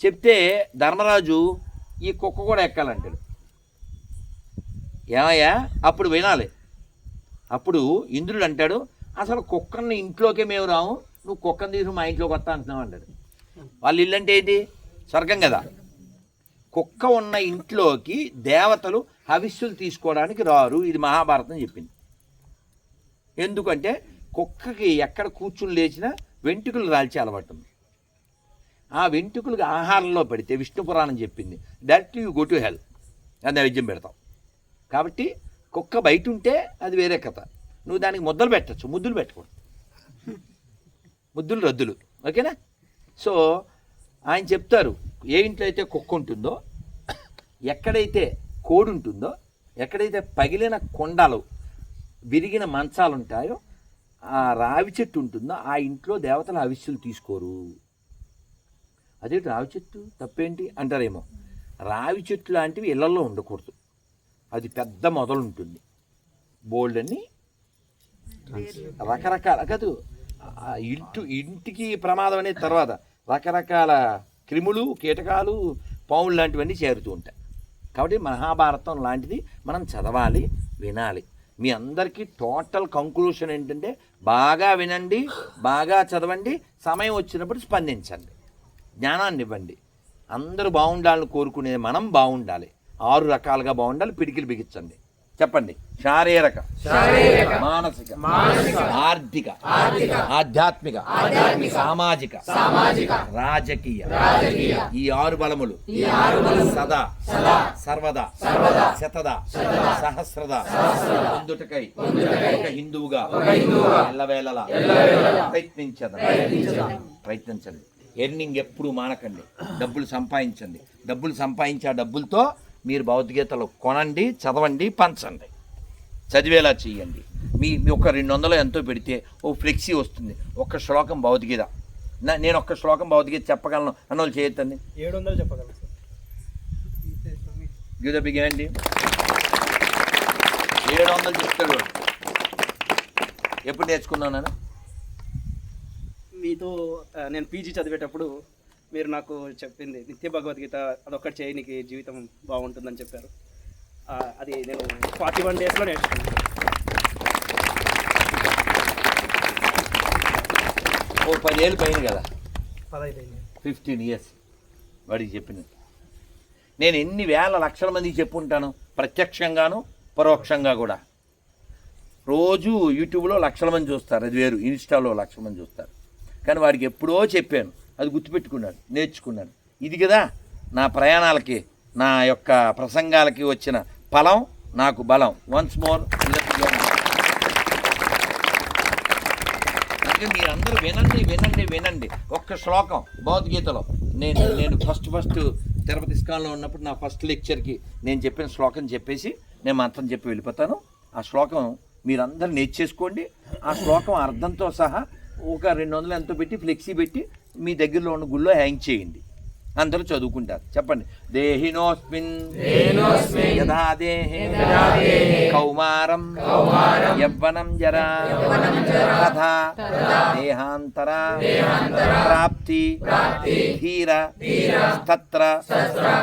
చెప్తే ధర్మరాజు ఈ కుక్క కూడా ఎక్కాలంటాడు. ఏమయ్యా అప్పుడు వినాలి. అప్పుడు ఇంద్రుడు అంటాడు, అసలు కుక్కని ఇంట్లోకే మేము రాము, నువ్వు కుక్కని తీసి మా ఇంట్లోకి వస్తా అంటున్నావు అంటాడు. వాళ్ళ ఇల్లు అంటే ఏంటి? స్వర్గం కదా. కుక్క ఉన్న ఇంట్లోకి దేవతలు హవిస్సులు తీసుకోవడానికి రారు. ఇది మహాభారతం చెప్పింది. ఎందుకంటే కుక్కకి ఎక్కడ కూర్చుని లేచినా వెంట్రుకలు రాల్చే అలవాటు ఉంది. ఆ వెంట్రుకలకు ఆహారంలో పడితే విష్ణు పురాణం చెప్పింది direct you go to hell అని నైవేద్యం పెడతాం. కాబట్టి కుక్క బయట ఉంటే అది వేరే కథ. నువ్వు దానికి ముద్దలు పెట్టచ్చు, ముద్దులు పెట్టకూడదు. ముద్దులు రద్దులు. ఓకేనా? సో ఆయన చెప్తారు, ఏ ఇంట్లో అయితే కుక్క ఉంటుందో, ఎక్కడైతే కోడి ఉంటుందో, ఎక్కడైతే పగిలిన కొండలు విరిగిన మంచాలు ఉంటాయో, ఆ రావి చెట్టు ఉంటుందో ఆ ఇంట్లో దేవతలు హవిస్సులు తీసుకోరు. అదే రావి చెట్టు తప్పేంటి అంటారేమో. రావి చెట్టు లాంటివి ఇళ్లలో ఉండకూడదు. అది పెద్ద మొదలు ఉంటుంది, బోల్డ్ అని రకరకాల కాదు, ఇంటికి ప్రమాదం అనేది తర్వాత రకరకాల క్రిములు, కీటకాలు, పాములు లాంటివన్నీ చేరుతూ ఉంటాయి. కాబట్టి మహాభారతం లాంటిది మనం చదవాలి, వినాలి. మీ అందరికీ టోటల్ కంక్లూషన్ ఏంటంటే బాగా వినండి, బాగా చదవండి, సమయం వచ్చినప్పుడు స్పందించండి, జ్ఞానాన్ని ఇవ్వండి. అందరూ బాగుండాలని కోరుకునేది మనం బాగుండాలి. 6 రకాలుగా బాగుండాలి. పిడికిలు బిగించండి, చెప్పండి. శారీరక, మానసిక, ఆర్థిక, ఆధ్యాత్మిక, సామాజిక, రాజకీయ, ఈ 6 బలములు సదా, సర్వదా, శతదా, సహస్రదా పొందుటకై ఒక హిందువుగా ఎల్లవేళలా ప్రయత్నించండి. ఎర్నింగ్ ఎప్పుడు మానకండి. డబ్బులు సంపాదించండి. డబ్బులు సంపాదించే ఆ డబ్బులతో మీరు భగవద్గీతలో కొనండి, చదవండి, పంచండి, చదివేలా చేయండి. మీ ఒక 200 ఎంతో పెడితే ఓ ఫ్లెక్సీ వస్తుంది, ఒక్క శ్లోకం భగవద్గీత. నేను ఒక్క శ్లోకం భగవద్గీత చెప్పగలను అన్నోళ్ళు చేయొద్దండి. 700 చెప్పగలను sir. Give the big hand. 700 చెప్తాడు. ఎప్పుడు నేర్చుకున్నాను నేను? మీతో నేను పీజీ చదివేటప్పుడు మీరు నాకు చెప్పింది నిత్య భగవద్గీత అదొక్కటి చేయి, నీకు జీవితం బాగుంటుందని చెప్పారు. అది నేను 41 డేస్లో నేర్చుకున్నాను. ఓ 10 ఏళ్ళు పైన కదా, 15 15 years వాడికి చెప్పినట్టు. నేను ఎన్ని వేల లక్షల మందికి చెప్పుంటాను, ప్రత్యక్షంగాను పరోక్షంగా కూడా. రోజు యూట్యూబ్లో లక్షల మంది చూస్తారు, అది వేరు. ఇన్స్టాలో లక్షల మంది చూస్తారు. కానీ వాడికి ఎప్పుడో చెప్పాను, అది గుర్తుపెట్టుకున్నాడు, నేర్చుకున్నాడు. ఇది కదా నా ప్రయాణాలకి, నా యొక్క ప్రసంగాలకి వచ్చిన ఫలం, నాకు బలం. వన్స్ మోర్ అందుకే మీరందరూ వినండి. ఒక్క శ్లోకం భగవద్గీతలో నేను ఫస్ట్ తిరుపతి ఇస్కాన్లో ఉన్నప్పుడు నా ఫస్ట్ లెక్చర్కి నేను చెప్పిన శ్లోకం చెప్పేసి నేను మంత్రం చెప్పి వెళ్ళిపోతాను. ఆ శ్లోకం మీరందరూ నేర్చేసుకోండి. ఆ శ్లోకం అర్థంతో సహా ఒక 200 ఎంతో పెట్టి ఫ్లెక్సీ పెట్టి మీ దగ్గరలో ఉన్న గుళ్ళో హ్యాంగ్ చేయండి. అందరూ చదువుకుంటారు. చెప్పండి. దేహినోస్మిన్ యథా దేహే కౌమారం యవ్వనం జరా తథా దేహాంతర ప్రాప్తి ధీర తత్ర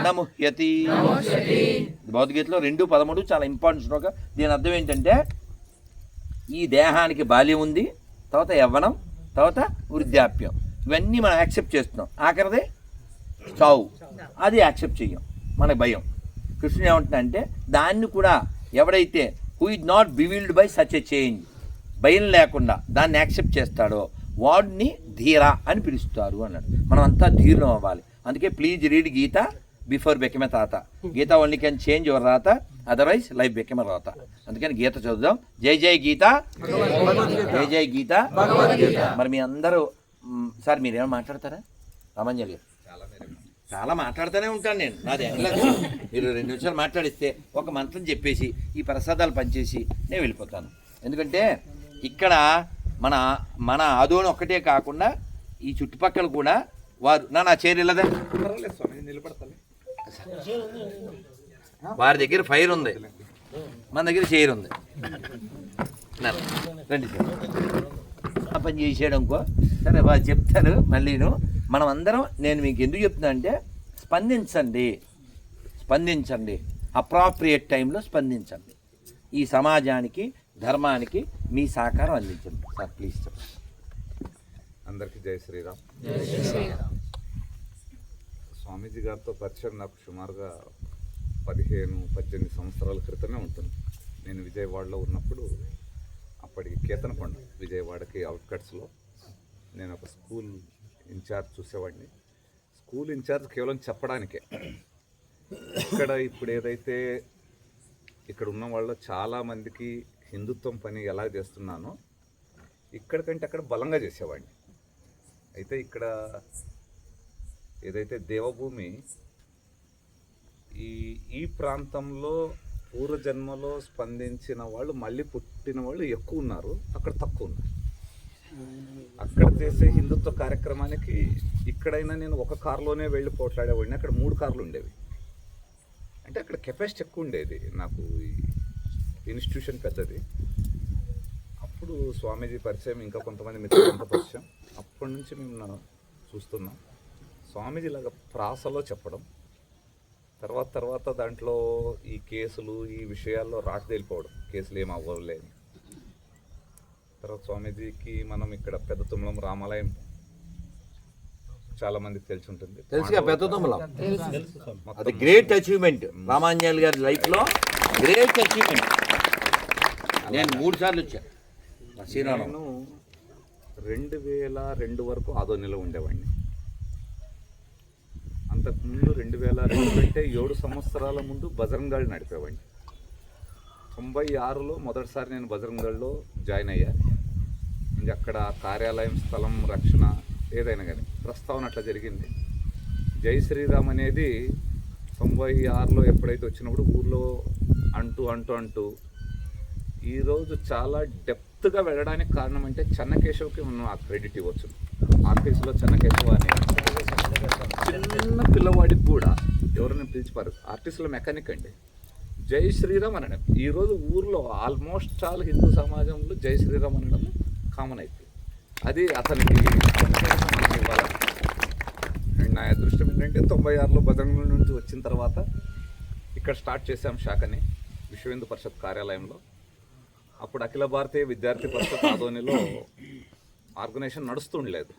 నముహ్యతి. భగవద్గీతలో 2:13 చాలా ఇంపార్టెంట్ శ్లోకం. దీని అర్థం ఏంటంటే ఈ దేహానికి బాల్యం ఉంది, తర్వాత యవ్వనం, తర్వాత వృద్ధాప్యం. ఇవన్నీ మనం యాక్సెప్ట్ చేస్తున్నాం. ఆఖరిదే చావు, అది యాక్సెప్ట్ చెయ్యం, మనకు భయం. కృష్ణుడు ఏమంటున్నాడంటే దాన్ని కూడా ఎవడైతే who is not bewildered by such a change, భయం లేకుండా దాన్ని యాక్సెప్ట్ చేస్తాడో వాడిని ధీర అని పిలుస్తారు అన్నాడు. మనం అంతా ధీరం అవ్వాలి. అందుకే ప్లీజ్ రీడ్ గీత బిఫోర్ బెకెమె తాత. గీత ఓన్లీ కెన్ చేంజ్ యువర్ రాత, అదర్వైజ్ లైఫ్ బెకెమె రాత. అందుకని గీత చదువుదాం. జై జై గీత, జై జై గీత. మరి మీ అందరూ సార్ మీరేమో మాట్లాడతారా? రామంజలి గారు చాలా మాట్లాడుతూనే ఉంటాను నేను. నాది మీరు 2 నిమిషాలు మాట్లాడిస్తే ఒక మంత్రం చెప్పేసి ఈ ప్రసాదాలు పనిచేసి నేను వెళ్ళిపోతాను. ఎందుకంటే ఇక్కడ మన ఆదోని ఒక్కటే కాకుండా ఈ చుట్టుపక్కల కూడా వారు నా చేరిల్లదా వారి దగ్గర ఫైర్ ఉంది, మన దగ్గర చైర్ ఉంది. రండి సార్ పని చేసేయడం ఇంకో సరే వాళ్ళు చెప్తారు మళ్ళీను. మనం అందరం నేను మీకు ఎందుకు చెప్తున్నా అంటే స్పందించండి, అప్రాప్రియేట్ టైంలో స్పందించండి. ఈ సమాజానికి, ధర్మానికి మీ సహకారం అందించండి సార్. ప్లీజ్ చెప్పండి. అందరికీ జై శ్రీరామ్. స్వామీజీ గారితో పరిచయం నాకు సుమారుగా 15-18 సంవత్సరాల క్రితమే ఉంటుంది. నేను విజయవాడలో ఉన్నప్పుడు, అప్పటికి కేతనకొండ, విజయవాడకి అవుట్కట్స్లో నేను ఒక స్కూల్ ఇన్ఛార్జ్ చూసేవాడిని. స్కూల్ ఇన్ఛార్జ్ కేవలం చెప్పడానికే. ఇప్పుడు ఏదైతే ఇక్కడ ఉన్న వాళ్ళు చాలామందికి హిందుత్వం పని ఎలా చేస్తున్నానో ఇక్కడికంటే అక్కడ బలంగా చేసేవాడిని. అయితే ఇక్కడ ఏదైతే దేవభూమి, ఈ ప్రాంతంలో పూర్వజన్మలో స్పందించిన వాళ్ళు, మళ్ళీ పుట్టిన వాళ్ళు ఎక్కువ ఉన్నారు, అక్కడ తక్కువ ఉన్నారు. అక్కడ చేసే హిందుత్వ కార్యక్రమానికి ఇక్కడైనా నేను ఒక కారులోనే వెళ్ళి పోట్లాడేవాడిని, అక్కడ 3 కార్లు ఉండేవి. అంటే అక్కడ కెపాసిటీ ఎక్కువ ఉండేది. నాకు ఈ ఇన్స్టిట్యూషన్ పెద్దది. అప్పుడు స్వామీజీ పరిచయం, ఇంకా కొంతమంది మిత్రులంతా పరిచయం. అప్పటి నుంచి మేము చూస్తున్నాం స్వామీజీ లాగా ప్రాసలో చెప్పడం, తర్వాత దాంట్లో ఈ కేసులు ఈ విషయాల్లో రాటు తేలిపోవడం, కేసులు ఏం అవ్వలేని. తర్వాత స్వామీజీకి మనం ఇక్కడ పెద్ద తుమ్మలం రామాలయం చాలా మందికి తెలిసి ఉంటుంది. తెలుసుగా పెద్ద తుమ్మలం, అది గ్రేట్ అచీవ్మెంట్ రామాంజనేయులు గారి లైఫ్లో, గ్రేట్ అచీవ్మెంట్. నేను 3 సార్లు వచ్చాను శ్రీరామ. నేను 2002 వరకు ఆదోనిలో ఉండేవాడిని. అంతకుముందు 2002 కంటే 7 సంవత్సరాల ముందు బజరంగాళ్ నడిపేవాడిని. 96లో మొదటిసారి నేను బజరంగాళ్ళలో జాయిన్ అయ్యాను. ఇంకా అక్కడ కార్యాలయం, స్థలం, రక్షణ ఏదైనా కానీ ప్రస్తావన అట్లా జరిగింది. జై శ్రీరామ్ అనేది 96లో ఎప్పుడైతే వచ్చినప్పుడు ఊర్లో అంటూ ఈరోజు చాలా డెప్త్గా వెళ్ళడానికి కారణం అంటే చెన్నకేశవ్కి మనం ఆ క్రెడిట్ ఇవ్వచ్చు. ఆర్టీసీలో చెన్నకేశవ్ అనే చిన్న పిల్లవాడికి కూడా ఎవరైనా పిలిచిపారు. ఆర్టీసీలో మెకానిక్ అండి, జై శ్రీరామ్ అనడం ఈరోజు ఊర్లో ఆల్మోస్ట్ ఆల్ హిందూ సమాజంలో జై శ్రీరామ్ అనడం కామన్ అయిపోయింది. అది అతనికి ఇవ్వాలి. అండ్ నా అదృష్టం ఏంటంటే 96లో బజరంగ నుంచి వచ్చిన తర్వాత ఇక్కడ స్టార్ట్ చేశాం శాఖని విశ్వ హిందూ పరిషత్ కార్యాలయంలో. అప్పుడు అఖిల భారతీయ విద్యార్థి పరిషత్ ఆదోనిలో ఆర్గనైజేషన్ నడుస్తుండలేదు.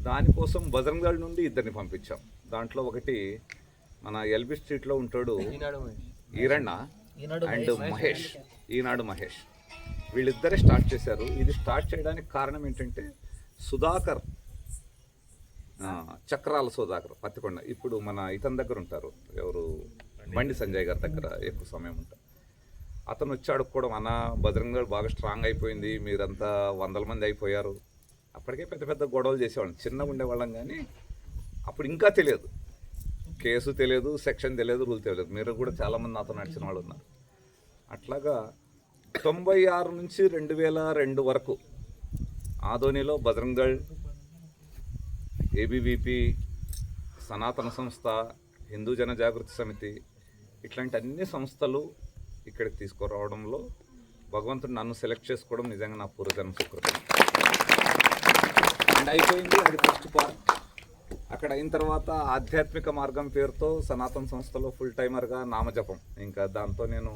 దానికోసం బజరంగాళ్ నుండి 2 పంపించాం. దాంట్లో ఒకటి మన ఎల్బీ స్ట్రీట్లో ఉంటాడు ఈరಣ್ణ అండ్ మహేష్, ఈనాడు మహేష్. వీళ్ళిద్దరే స్టార్ట్ చేశారు. ఇది స్టార్ట్ చేయడానికి కారణం ఏంటంటే సుధాకర్, చక్రాల సుధాకర్ పత్తికొండ, ఇప్పుడు మన ఇతని దగ్గర ఉంటారు, ఎవరు బండి సంజయ్ గారి దగ్గర ఎక్కువ సమయం ఉంటారు. అతను వచ్చి అడుక్కోవడం, అన్న బజరంగాళ్ బాగా స్ట్రాంగ్ అయిపోయింది, మీరంతా 100 మంది అయిపోయారు. అప్పటికే పెద్ద పెద్ద గొడవలు చేసేవాళ్ళం, చిన్నగా ఉండేవాళ్ళం. కానీ అప్పుడు ఇంకా తెలియదు, కేసు తెలియదు, సెక్షన్ తెలియదు, రూల్ తెలియదు. మీరు కూడా చాలామంది నాతో నడిచిన వాళ్ళు ఉన్నారు. అట్లాగా 96 నుంచి 2002 వరకు ఆదోనిలో బజరంగాళ్, ఏబీవీపీ, సనాతన సంస్థ, హిందూ జన జాగృతి సమితి, ఇట్లాంటి అన్ని సంస్థలు ఇక్కడికి తీసుకురావడంలో భగవంతుడు నన్ను సెలెక్ట్ చేసుకోవడం నిజంగా నా పూర్వజన్మ సుకృతం. అండ్ అయిపోయింది అది ఫస్ట్ పార్ట్. అక్కడ అయిన తర్వాత ఆధ్యాత్మిక మార్గం పేరుతో సనాతన సంస్థలో ఫుల్ టైమర్గా నామజపం. ఇంకా దాంతో నేను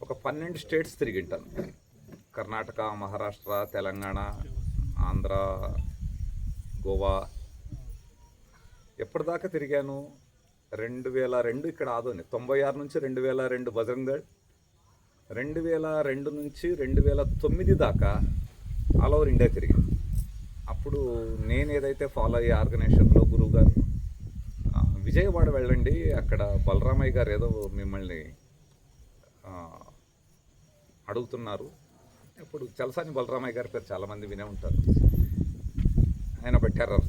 ఒక 12 స్టేట్స్ తిరిగింటాను. కర్ణాటక, మహారాష్ట్ర, తెలంగాణ, ఆంధ్ర, గోవా. ఎప్పటిదాకా తిరిగాను? 2002 ఇక్కడ ఆదోని, 96 నుంచి 2002 బజరంగాళ్, 2002 నుంచి 2009 దాకా ఆల్ ఓవర్ ఇండియా తిరిగాను. అప్పుడు నేను ఏదైతే ఫాలో అయ్యే ఆర్గనైజేషన్లో గురువు గారు విజయవాడ వెళ్ళండి, అక్కడ బలరామయ్య గారు ఏదో మిమ్మల్ని అడుగుతున్నారు. ఇప్పుడు చలసాని బలరామయ్య గారి పేరు చాలామంది వినే ఉంటారు. ఆయన ఒక టెర్రర్,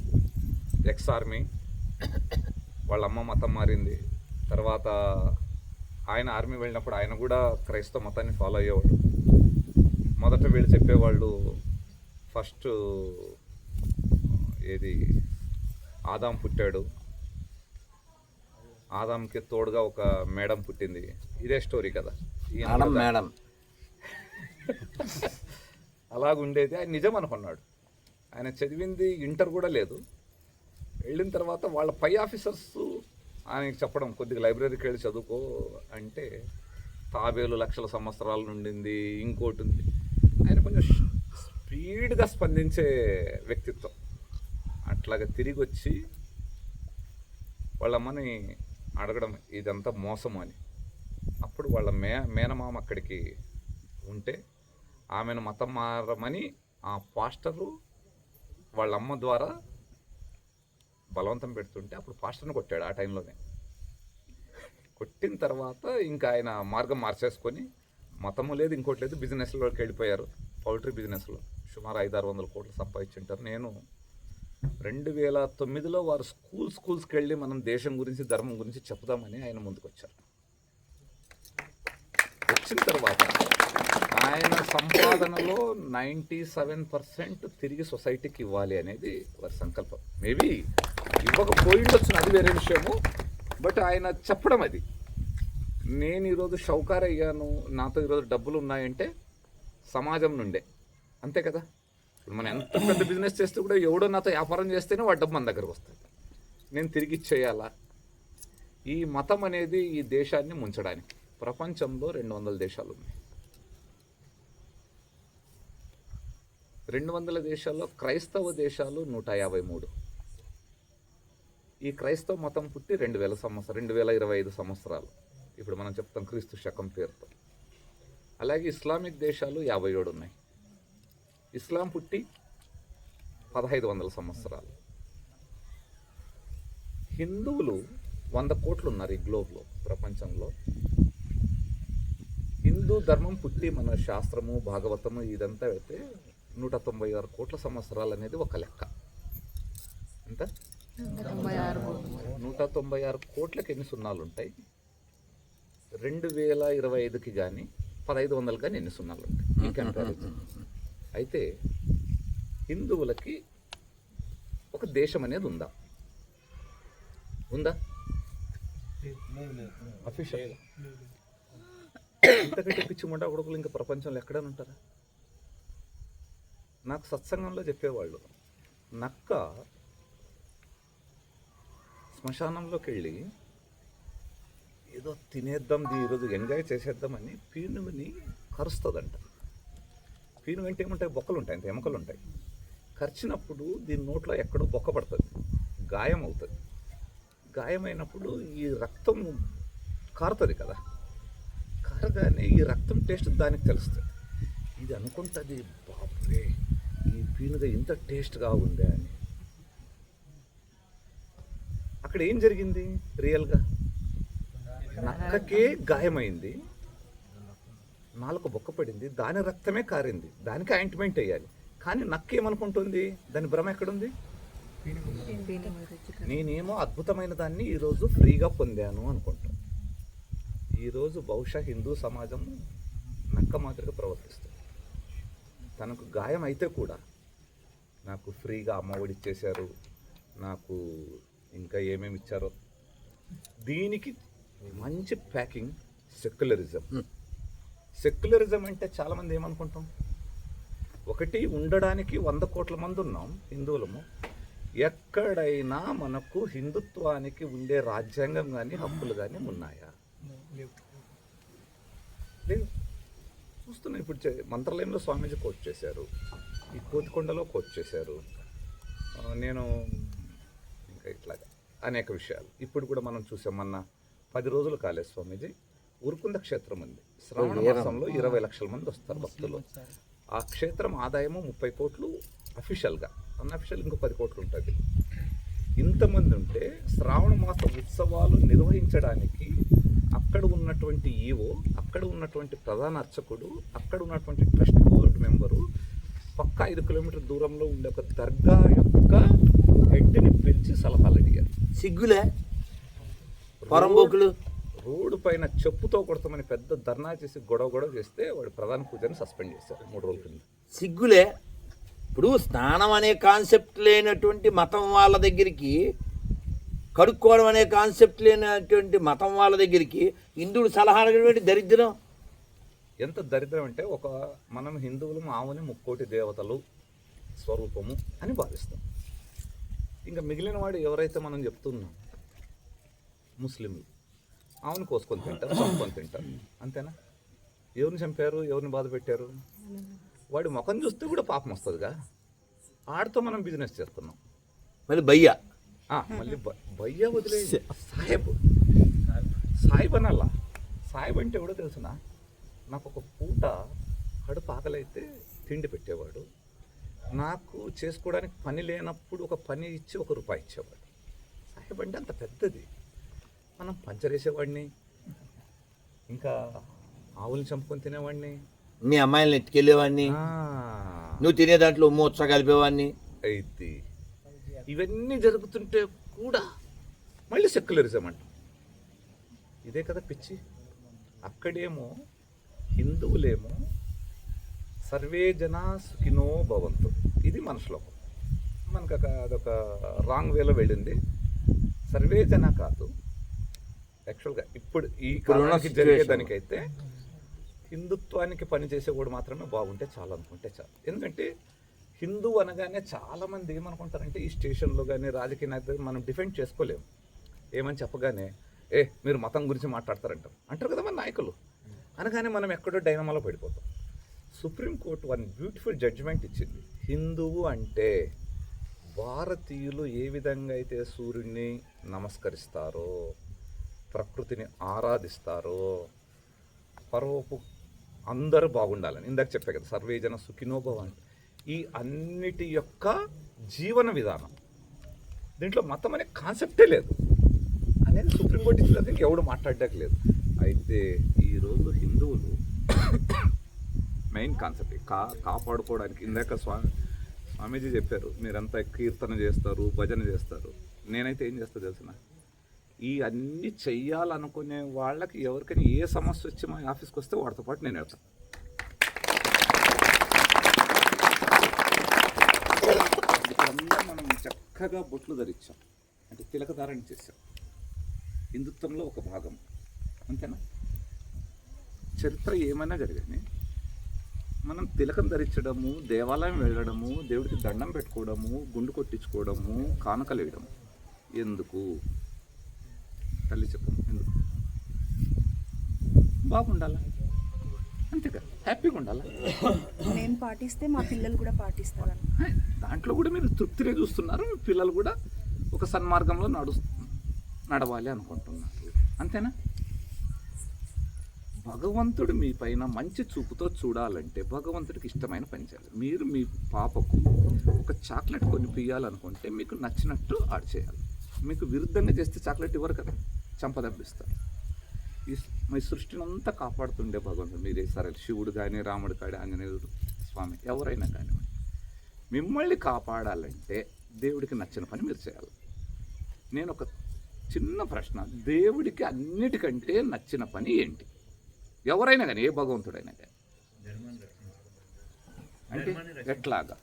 ఎక్స్ ఆర్మీ, వాళ్ళ అమ్మ మతం మారింది. తర్వాత ఆయన ఆర్మీ వెళ్ళినప్పుడు ఆయన కూడా క్రైస్తవ మతాన్ని ఫాలో అయ్యేవాడు. మొదట వీళ్ళు చెప్పేవాళ్ళు ఫస్ట్ ఏది ఆదాం పుట్టాడు, ఆదాంకి తోడుగా ఒక మేడం పుట్టింది, ఇదే స్టోరీ కదా. మేడం అలాగుండేది. ఆయన నిజం అనుకున్నాడు. ఆయన చదివింది ఇంటర్ కూడా లేదు. వెళ్ళిన తర్వాత వాళ్ళ పై ఆఫీసర్స్ ఆయనకి చెప్పడం, కొద్దిగా లైబ్రరీకి వెళ్ళి చదువుకో అంటే, తాబేలు లక్షల సంవత్సరాల నుండింది, ఇంకోటి ఉంది. ఆయన కొంచెం స్పీడ్గా స్పందించే వ్యక్తిత్వం. అట్లాగా తిరిగి వచ్చి వాళ్ళమ్మని అడగడం ఇదంతా మోసము అని. అప్పుడు వాళ్ళ మేనమామ అక్కడికి ఉంటే ఆమెను మతం మారమని ఆ పాస్టరు వాళ్ళమ్మ ద్వారా బలవంతం పెడుతుంటే అప్పుడు పాస్టర్ని కొట్టాడు. ఆ టైంలోనే కొట్టిన తర్వాత ఇంకా ఆయన మార్గం మార్చేసుకొని మతము లేదు, ఇంకోటి లేదు, బిజినెస్లోకి వెళ్ళిపోయారు. పౌల్ట్రీ బిజినెస్లో సుమారు 500-600 కోట్లు సంపాదించుంటారు. నేను 2009లో వారు స్కూల్స్కి వెళ్ళి మనం దేశం గురించి, ధర్మం గురించి చెప్దామని ఆయన ముందుకు వచ్చారు. వచ్చిన తర్వాత ఆయన సంపాదనలో 97% తిరిగి సొసైటీకి ఇవ్వాలి అనేది వారి సంకల్పం. మేబీ ఇవ్వకపోయిండొచ్చు, అది వేరే విషయము. బట్ ఆయన చెప్పడం అది నేను ఈరోజు షౌకార్ అయ్యాను, నాతో ఈరోజు డబ్బులు ఉన్నాయంటే సమాజం నుండే, అంతే కదా. ఇప్పుడు మనం ఎంత పెద్ద బిజినెస్ చేస్తే కూడా ఎవడో నాతో వ్యాపారం చేస్తేనే వాడు డబ్బు మన దగ్గరకు వస్తుంది, నేను తిరిగి ఇచ్చేయాలా. ఈ మతం అనేది ఈ దేశాన్ని ముంచడానికి ప్రపంచంలో 200 దేశాలు ఉన్నాయి. 200 దేశాల్లో క్రైస్తవ దేశాలు 153. ఈ క్రైస్తవ మతం పుట్టి 2025 సంవత్సరాలు, ఇప్పుడు మనం చెప్తాం క్రీస్తు శకం పేరుతో. అలాగే ఇస్లామిక్ దేశాలు 57 ఉన్నాయి. ఇస్లాం పుట్టి 1500 సంవత్సరాలు. హిందువులు 100 కోట్లు ఉన్నారు ఈ గ్లోబ్లో, ప్రపంచంలో. హిందూ ధర్మం పుట్టి మన శాస్త్రము భాగవతము ఇదంతా అయితే 196 కోట్ల సంవత్సరాలు అనేది ఒక లెక్క. ఎంత? 196 కోట్లకి ఎన్ని సున్నాలు ఉంటాయి? 2025కి కానీ 1500 కానీ ఎన్ని సున్నాలు ఉంటాయి? ఈ కంపారిజన్. అయితే హిందువులకి ఒక దేశం అనేది ఉందా? అఫీషియల్. ఇంతకంటే పిచ్చి ముండా కొడుకులు ఇంకా ప్రపంచంలో ఎక్కడైనా ఉంటారా? నాకు సత్సంగంలో చెప్పేవాళ్ళు, నక్క శ్మశానంలోకి వెళ్ళి ఏదో తినేద్దాం, ఈరోజు ఎంజాయ్ చేసేద్దామని పీనుగుని కరుస్తుందంట. పీనుగు అంటే ఏముంటాయి? బొక్కలు ఉంటాయి, అంత ఎముకలు ఉంటాయి. కరిచినప్పుడు దీని నోట్లో ఎక్కడో బొక్క పడుతుంది, గాయం అవుతుంది. గాయమైనప్పుడు ఈ రక్తం కారుతుంది కదా, కారగానే ఈ రక్తం టేస్ట్ దానికి తెలుస్తుంది. ఇది అనుకుంటుంది, బాబే ఈ పీనుగ ఇంత టేస్ట్గా ఉందే అని. అక్కడ ఏం జరిగింది? రియల్గా నక్కకే గాయమైంది, నాలుక బొక్క పడింది, దాని రక్తమే కారింది, దానికి ఆయింట్మెంట్ వేయాలి. కానీ నక్క ఏమనుకుంటుంది? దాని భ్రమ ఎక్కడుంది? నేనేమో అద్భుతమైన దాన్ని ఈరోజు ఫ్రీగా పొందాను అనుకుంటాను. ఈరోజు బహుశా హిందూ సమాజం నక్క మాదిరిగా ప్రవర్తిస్తుంది. తనకు గాయం అయితే కూడా నాకు ఫ్రీగా అమ్మఒడి ఇచ్చేశారు, నాకు ఇంకా ఏమేమి ఇచ్చారో. దీనికి మంచి ప్యాకింగ్ సెక్యులరిజం. సెక్యులరిజం అంటే చాలామంది ఏమనుకుంటాం, ఒకటి ఉండడానికి 100 కోట్ల మంది ఉన్నాం హిందువులము. ఎక్కడైనా మనకు హిందుత్వానికి ఉండే రాజ్యాంగం కానీ హక్కులు కానీ ఉన్నాయా? లేదు. చూస్తున్నా ఇప్పుడు మంత్రాలయంలో స్వామీజీ కోట్ చేశారు, ఈ కోతికొండలో కోట్ చేశారు, నేను ఇంకా ఇట్లాగా అనేక విషయాలు. ఇప్పుడు కూడా మనం చూసాం, మొన్న 10 రోజులు కాలేదు స్వామీజీ ఉరుకుంద క్షేత్రం ఉంది. శ్రావణ మాసంలో 20 లక్షల మంది వస్తారు భక్తులు. ఆ క్షేత్రం ఆదాయము 30 కోట్లు అఫీషియల్గా, అన్అఫీషియల్ ఇంకో 10 కోట్లు ఉంటుంది. ఇంతమంది ఉంటే శ్రావణ మాస ఉత్సవాలు నిర్వహించడానికి అక్కడ ఉన్నటువంటి ఈవో, అక్కడ ఉన్నటువంటి ప్రధాన అర్చకుడు, అక్కడ ఉన్నటువంటి ట్రస్ట్ బోర్డు మెంబరు పక్కా 5 కిలోమీటర్ దూరంలో ఉండే ఒక దర్గా యొక్క హెడ్ని పిలిచి సలహాలు అడిగారు. సిగ్గులే పరంబోకులు. రోడ్డు పైన చెప్పుతో కొడతామని పెద్ద ధర్నా చేసి గొడవ చేస్తే వాడు ప్రధాన పూజని సస్పెండ్ చేశారు 3 రోజుల కింద. సిగ్గులే. ఇప్పుడు స్నానం అనే కాన్సెప్ట్ లేనటువంటి మతం వాళ్ళ దగ్గరికి, కడుక్కోవడం అనే కాన్సెప్ట్ లేనటువంటి మతం వాళ్ళ దగ్గరికి హిందువుడు సలహా అడిగినటువంటి దరిద్రం. ఎంత దరిద్రం అంటే, మనం హిందువులు ఆవుని 3 కోటి దేవతలు స్వరూపము అని భావిస్తాం. ఇంకా మిగిలిన వాడు ఎవరైతే మనం చెప్తున్నాం, ముస్లింలు ఆవుని కోసుకొని తింటారు, చంపుకొని తింటారు, అంతేనా? ఎవరిని చంపారు, ఎవరిని బాధ పెట్టారు? వాడి ముఖం చూస్తే కూడా పాపం వస్తుందిగా. ఆడితో మనం బిజినెస్ చేస్తున్నాం. మళ్ళీ భయ్యా, మళ్ళీ భయ్యా వదిలే సాయిబ్ అనల్లా. సాయిబ్ అంటే ఎవడో తెలుసునా? నాకు ఒక పూట కడుపు ఆకలైతే తిండి పెట్టేవాడు, నాకు చేసుకోవడానికి పని లేనప్పుడు ఒక పని ఇచ్చి ₹1 ఇచ్చేవాడు. సాయిబ్ అంటే అంత పెద్దది. మనం పంచరేసేవాడిని, ఇంకా ఆవుల్ని చంపుకొని తినేవాడిని, మీ అమ్మాయిలను ఎత్తుకెళ్ళేవాడిని, నువ్వు తినే దాంట్లో మూత్స కలిపేవాడిని. అయితే ఇవన్నీ జరుగుతుంటే కూడా మళ్ళీ సెక్యులరిజం అంట. ఇదే కదా పిచ్చి. అక్కడేమో హిందువులేమో సర్వే జనా సుఖినో భవంతు, ఇది మన శ్లోకం. మనకు అదొక రాంగ్ వేలో వెళ్ళింది. సర్వే జన కాదు, యాక్చువల్గా ఇప్పుడు ఈ ఇప్పుడున్న కాలానికి situation. జరిగేదానికైతే హిందుత్వానికి పనిచేసేవాడు మాత్రమే బాగుంటే చాలు అనుకుంటే చాలు. ఎందుకంటే హిందూ అనగానే చాలామంది ఏమనుకుంటారంటే ఈ స్టేషన్లో కానీ రాజకీయ నాయకులు మనం డిఫెండ్ చేసుకోలేము. ఏమని చెప్పగానే మీరు మతం గురించి మాట్లాడతారంటారు అంటారు కదా మన నాయకులు. అనగానే మనం ఎక్కడో డైనమాలో పడిపోతాం. సుప్రీంకోర్టు వన్ బ్యూటిఫుల్ జడ్జిమెంట్ ఇచ్చింది. హిందువు అంటే భారతీయులు ఏ విధంగా అయితే సూర్యుడిని నమస్కరిస్తారో, ప్రకృతిని ఆరాధిస్తారో, పరోపు అందరూ బాగుండాలని ఇందాక చెప్పే కదా, సర్వేజన సుఖినోభవాన్ని, ఈ అన్నిటి యొక్క జీవన విధానం. దీంట్లో మతం అనే కాన్సెప్టే లేదు అనేది సుప్రీంకోర్టు ఇచ్చిన దానికి ఎవడు మాట్లాడడానికి లేదు. అయితే ఈరోజు హిందువులు మెయిన్ కాన్సెప్ట్ కాపాడుకోవడానికి, ఇందాక స్వామీజీ చెప్పారు మీరంతా కీర్తన చేస్తారు, భజన చేస్తారు. నేనైతే ఏం చేస్తా తెలిసిన, ఈ అన్నీ చెయ్యాలనుకునే వాళ్ళకి ఎవరికైనా ఏ సమస్య వచ్చి మా ఆఫీస్కి వస్తే వాడితో పాటు నేను వెళ్తాను. ఇప్పుడంతా మనం చక్కగా బొట్లు ధరించాం, అంటే తిలకధారణ చేసాం. హిందుత్వంలో ఒక భాగం, అంతేనా? చరిత్ర ఏమైనా జరిగానే మనం తిలకం ధరించడము, దేవాలయం వెళ్ళడము, దేవుడికి దండం పెట్టుకోవడము, గుండు కొట్టించుకోవడము, కానుకలు వేయడము ఎందుకు? తల్లి చెప్పము, ఎందుకు? బాగుండాలా, అంతేగా, హ్యాపీగా ఉండాలా. మేము పాటిస్తే మా పిల్లలు కూడా పాటిస్తారని దాంట్లో కూడా మీరు తృప్తినే చూస్తున్నారు. మీ పిల్లలు కూడా ఒక సన్మార్గంలో నడవాలి అనుకుంటున్నారు, అంతేనా? భగవంతుడు మీ పైన మంచి చూపుతో చూడాలంటే భగవంతుడికి ఇష్టమైన పని చేయాలి. మీరు మీ పాపకు ఒక చాక్లెట్ కొనిపియాలనుకుంటే మీకు నచ్చినట్టు ఆడు చేయాలి. మీకు విరుద్ధంగా చేస్తే చాక్లెట్ ఇవ్వరు కదా, చంపదబ్బిస్తారు. మీ సృష్టిని అంతా కాపాడుతుండే భగవంతుడు మీరే. సరే, శివుడు కానీ, రాముడు కానీ, ఆంజనేయుడు స్వామి, ఎవరైనా కానివ్వండి, మిమ్మల్ని కాపాడాలంటే దేవుడికి నచ్చిన పని మీరు చేయాలి. నేను ఒక చిన్న ప్రశ్న, దేవుడికి అన్నిటికంటే నచ్చిన పని ఏంటి? ఎవరైనా కానీ, ఏ భగవంతుడైనా కానీ, అంటే ఎట్లాగా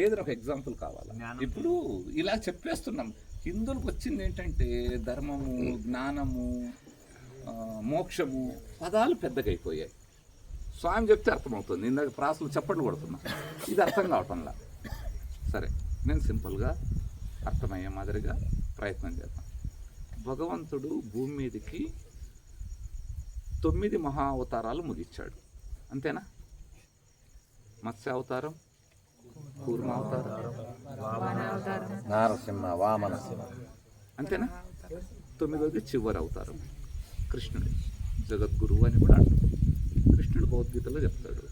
ఏదో ఒక ఎగ్జాంపుల్ కావాలా? ఇప్పుడు ఇలా చెప్పేస్తున్నాం. హిందువులకు వచ్చింది ఏంటంటే ధర్మము, జ్ఞానము, మోక్షము పదాలు పెద్దగా అయిపోయాయి. స్వామి చెప్తే అర్థమవుతుంది. ఇందాక ప్రాసలు చప్పట్లు కొడుతున్నా, ఇది అర్థం కావటంలా. సరే, నేను సింపుల్గా అర్థమయ్యే మాదిరిగా ప్రయత్నం చేద్దాం. భగవంతుడు భూమి మీదకి 9 మహా అవతారాలు ముగించాడు, అంతేనా? మత్స్య అవతారం, కూర్మ అవతారం, నారసింహ, వామన, అంతేనా? 9వది చివరి అవతారం కృష్ణుడు, జగద్గురువు అని కూడా అంటారు. కృష్ణుడు భగవద్గీతలో చెప్తాడు,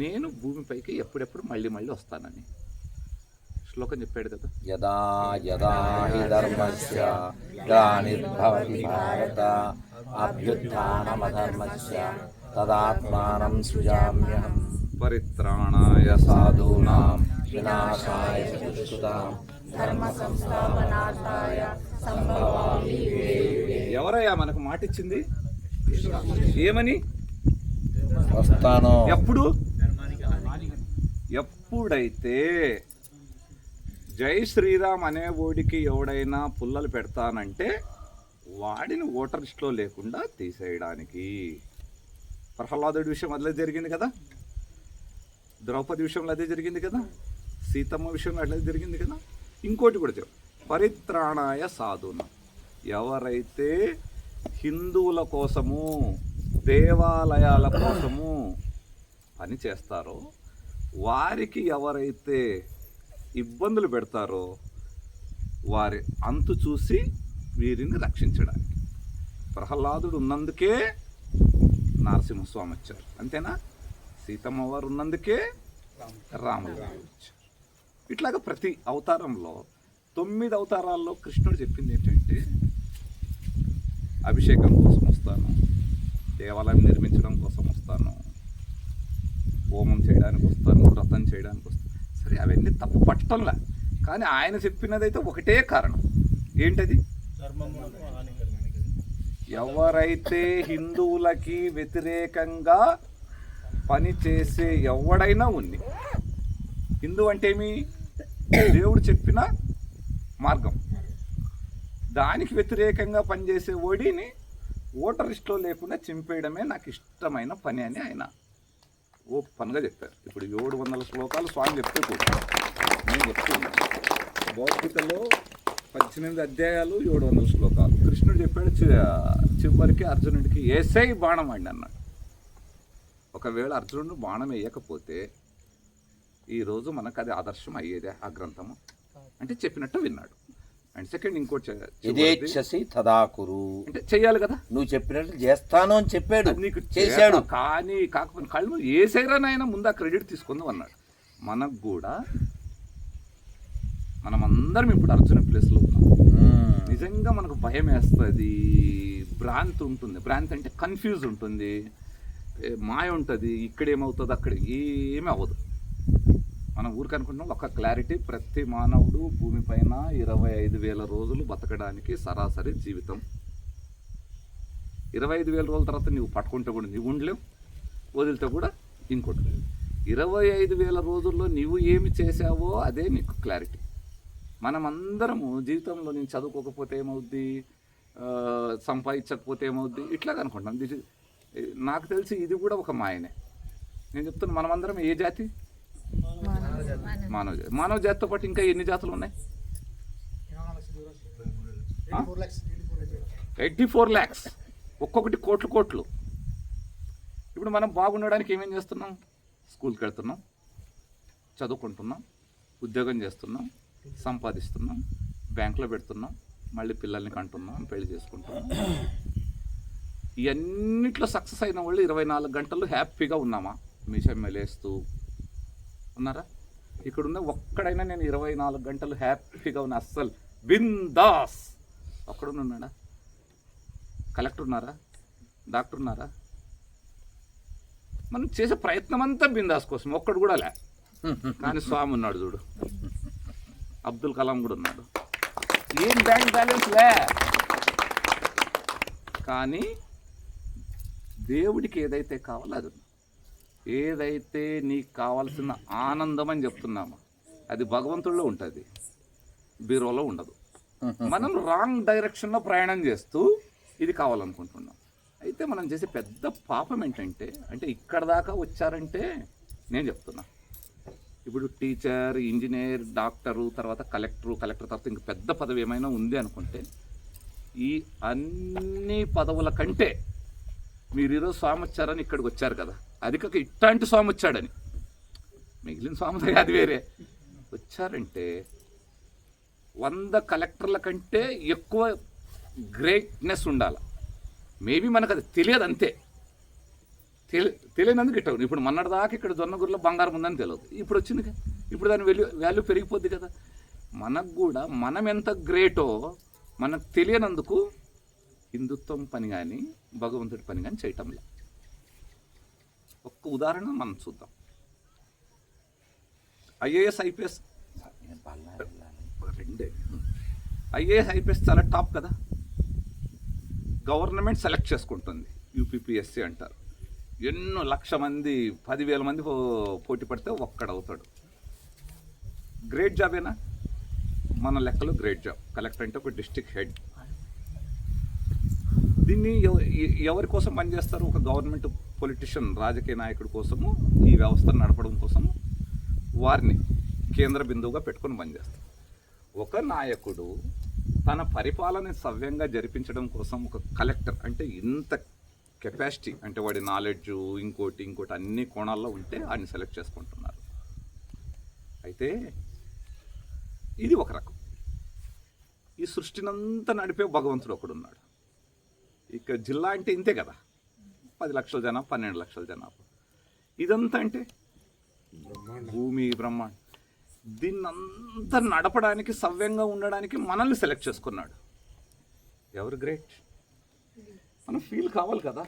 నేను భూమిపైకి ఎప్పుడెప్పుడు మళ్ళీ వస్తానని. శ్లోకం చెప్పాడు కదా, యదా యదా హి ధర్మస్య గ్లానిర్భవతి భారత అభ్యుత్థానమధర్మస్య తదాత్మానం సృజామ్యహం పరిత్రాణాయ సాధూనాం వినాశాయ చ దుష్కృతాం ధర్మ సంస్థాపనార్థాయ సంభవామి యుగే యుగే. ఎవరయ్యా మనకు మాట ఇచ్చింది? ఏమని? వస్తాను. ఎప్పుడైతే జై శ్రీరామ్ అనే ఓడికి ఎవడైనా పుల్లలు పెడతానంటే వాడిని ఓటర్ లిస్ట్లో లేకుండా తీసేయడానికి. ప్రహ్లాదుడి విషయం అదే జరిగింది కదా, ద్రౌపది విషయంలో అదే జరిగింది కదా, సీతమ్మ విషయంలో అట్లా జరిగింది కదా. ఇంకోటి కూడా చెప్పు, పరిత్రాణాయ సాధున, ఎవరైతే హిందువుల కోసము, దేవాలయాల కోసము పని చేస్తారో, వారికి ఎవరైతే ఇబ్బందులు పెడతారో వారి అంతు చూసి వీరిని రక్షించడానికి. ప్రహ్లాదుడు ఉన్నందుకే నరసింహస్వామి వచ్చారు, అంతేనా? సీతమ్మ వారు ఉన్నందుకే రాముడు వచ్చారు. ఇట్లాగా ప్రతి అవతారంలో 9 అవతారాల్లో కృష్ణుడు చెప్పింది ఏంటంటే, అభిషేకం కోసం వస్తాను, దేవాలయం నిర్మించడం కోసం వస్తాను, హోమం చేయడానికి వస్తాను, వ్రతం చేయడానికి వస్తాను. సరే, అవన్నీ తప్పు పట్టడంలా, కానీ ఆయన చెప్పినదైతే ఒకటే కారణం. ఏంటది? ఎవరైతే హిందువులకి వ్యతిరేకంగా పనిచేసే ఎవడైనా ఉంది, హిందూ అంటే ఏమి? దేవుడు చెప్పిన మార్గం, దానికి వ్యతిరేకంగా పనిచేసే ఓడిని ఓటర్ లిస్టులో లేకుండా చింపేయడమే నాకు ఇష్టమైన పని అని ఆయన ఓపెన్గా చెప్పారు. ఇప్పుడు 700 శ్లోకాలు స్వామి చెప్తే కూడా నేను చెప్తున్నాను, భగవద్గీతలో 18 అధ్యాయాలు 700 శ్లోకాలు. కృష్ణుడు చెప్పాడు చివరికి అర్జునుడికి ఏసై బాణం అండి అన్నాడు. ఒకవేళ అర్జునుడు బాణం వేయకపోతే ఈరోజు మనకు అది ఆదర్శం అయ్యేదే ఆ గ్రంథము అంటే చెప్పినట్టు విన్నాడు. అండ్ సెకండ్ ఇంకోటి యథేచ్ఛసి తదాకురు అంటే చెయ్యాలి కదా, నువ్వు చెప్పినట్టు చేస్తాను అని చెప్పాడు, నీకు చేశాడు. కానీ కాకపోతే కళ్ళు ఏసైరానైనా ముందు ఆ క్రెడిట్ తీసుకుందాం అన్నాడు. మనకు కూడా మనమందరం ఇప్పుడు అర్జున ప్లేస్లో ఉన్నాం. నిజంగా మనకు భయం వేస్తుంది, భ్రాంతి ఉంటుంది. భ్రాంతి అంటే కన్ఫ్యూజ్ ఉంటుంది, మాయ ఉంటుంది, ఇక్కడేమవుతుంది అక్కడ ఏమీ అవ్వదు. మనం ఊరికి అనుకుంటున్నాం ఒక క్లారిటీ, ప్రతి మానవుడు భూమిపైన 25,000 రోజులు బతకడానికి సరాసరి జీవితం. 25,000 రోజుల తర్వాత నువ్వు పట్టుకుంటే కూడా నువ్వు ఉండలేవు, వదిలితే కూడా ఇంకోటి. 25,000 రోజుల్లో నువ్వు ఏమి చేసావో అదే నీకు క్లారిటీ. మనమందరము జీవితంలో నేను చదువుకోకపోతే ఏమవుద్ది, సంపాదించకపోతే ఏమవుద్ది, ఇట్లా అనుకుంటాం. నాకు తెలిసి ఇది కూడా ఒక మాయనే. నేను చెప్తున్నా, మనమందరం ఏ జాతి? మానవ జాతితో పాటు ఇంకా ఎన్ని జాతులు ఉన్నాయి? 84 lakhs, ఒక్కొక్కటి కోట్లు. ఇప్పుడు మనం బాగుండడానికి ఏమేం చేస్తున్నాం? స్కూల్కి వెళ్తున్నాం, చదువుకుంటున్నాం, ఉద్యోగం చేస్తున్నాం, సంపాదిస్తున్నాం, బ్యాంకులో పెడుతున్నాం, మళ్ళీ పిల్లల్ని కంటున్నాం, పెళ్లి చేసుకుంటున్నాం. ఇవన్నిట్లో సక్సెస్ అయిన వాళ్ళు 24 గంటలు హ్యాపీగా ఉన్నామా? మిషమ్మలేస్తూ ఉన్నారా? ఇక్కడున్న ఒక్కడైనా నేను 24 గంటలు హ్యాపీగా ఉన్నా, అస్సలు బిందాస్ ఒక్కడున్నాడా? కలెక్టర్ ఉన్నారా? డాక్టర్ ఉన్నారా? మనం చేసే ప్రయత్నం అంతా బిందాస్ కోసం, ఒక్కడు కూడా లే. కానీ స్వామి ఉన్నాడు చూడు, అబ్దుల్ కలాం కూడా ఉన్నాడు, ఏం బ్యాంక్ బ్యాలెన్స్ లే. కానీ దేవుడికి ఏదైతే కావాలో అది, ఏదైతే నీకు కావాల్సిన ఆనందం అని చెప్తున్నామో అది భగవంతుడిలో ఉంటుంది, బీరోలో ఉండదు. మనం రాంగ్ డైరెక్షన్లో ప్రయాణం చేస్తూ ఇది కావాలనుకుంటున్నాం. అయితే మనం చేసే పెద్ద పాపం ఏంటంటే, అంటే ఇక్కడ దాకా వచ్చారంటే నేను చెప్తున్నా, ఇప్పుడు టీచర్, ఇంజనీర్, డాక్టరు, తర్వాత కలెక్టర్ తర్వాత ఇంక పెద్ద పదవి ఏమైనా ఉంది అనుకుంటే, ఈ అన్ని పదవుల కంటే మీరు ఈరోజు స్వామి వచ్చారని ఇక్కడికి వచ్చారు కదా, అది కాక ఇట్లాంటి స్వామి వచ్చాడని, మిగిలిన స్వామి అది వేరే వచ్చారంటే 100 కలెక్టర్ల కంటే ఎక్కువ గ్రేట్నెస్ ఉండాలి. మేబీ మనకు అది తెలియదు, అంతే. తెలియనందుకు ఇట్ట. ఇప్పుడు మొన్నటిదాకా ఇక్కడ జొన్నగురిలో బంగారం ఉందని తెలియదు, ఇప్పుడు వచ్చింది కదా, ఇప్పుడు దాని వాల్యూ పెరిగిపోద్ది కదా. మనకు కూడా మనం ఎంత గ్రేటో మనకు తెలియనందుకు హిందుత్వం పని కానీ భగవంతుడి పని కానీ చేయటంలో. ఒక్క ఉదాహరణ మనం చూద్దాం. ఐఏఎస్ ఐపీఎస్ చాలా టాప్ కదా. గవర్నమెంట్ సెలెక్ట్ చేసుకుంటుంది, యూపీపీఎస్సీ అంటారు. ఎన్నో 1,00,000 మంది 10,000 మంది పోటీ పడితే ఒక్కడవుతాడు. గ్రేట్ జాబేనా? మన లెక్కలో గ్రేట్ జాబ్. కలెక్టర్ అంటే ఒక డిస్ట్రిక్ట్ హెడ్. దీన్ని ఎవరి కోసం పనిచేస్తారు? ఒక గవర్నమెంట్ పొలిటీషియన్, రాజకీయ నాయకుడి కోసము, ఈ వ్యవస్థను నడపడం కోసం వారిని కేంద్ర బిందువుగా పెట్టుకొని పనిచేస్తారు. ఒక నాయకుడు తన పరిపాలన సవ్యంగా జరిపించడం కోసం ఒక కలెక్టర్ అంటే ఇంత కెపాసిటీ, అంటే వాడి నాలెడ్జ్ ఇంకోటి అన్ని కోణాల్లో ఉంటే ఆయన్ని సెలెక్ట్ చేసుకుంటున్నారు. అయితే ఇది ఒక రకం. ఈ సృష్టినంతా నడిపే భగవంతుడు ఒకడున్నాడు. ఇక జిల్లా అంటే ఇంతే కదా, 10 లక్షల జనాభా, 12 లక్షల జనాభా. ఇదంతా అంటే భూమి, బ్రహ్మాండం. దీన్నంతా నడపడానికి, సవ్యంగా ఉండడానికి మనల్ని సెలెక్ట్ చేసుకున్నాడు. ఎవరు గ్రేట్? మనం ఫీల్ కావాలి కదా.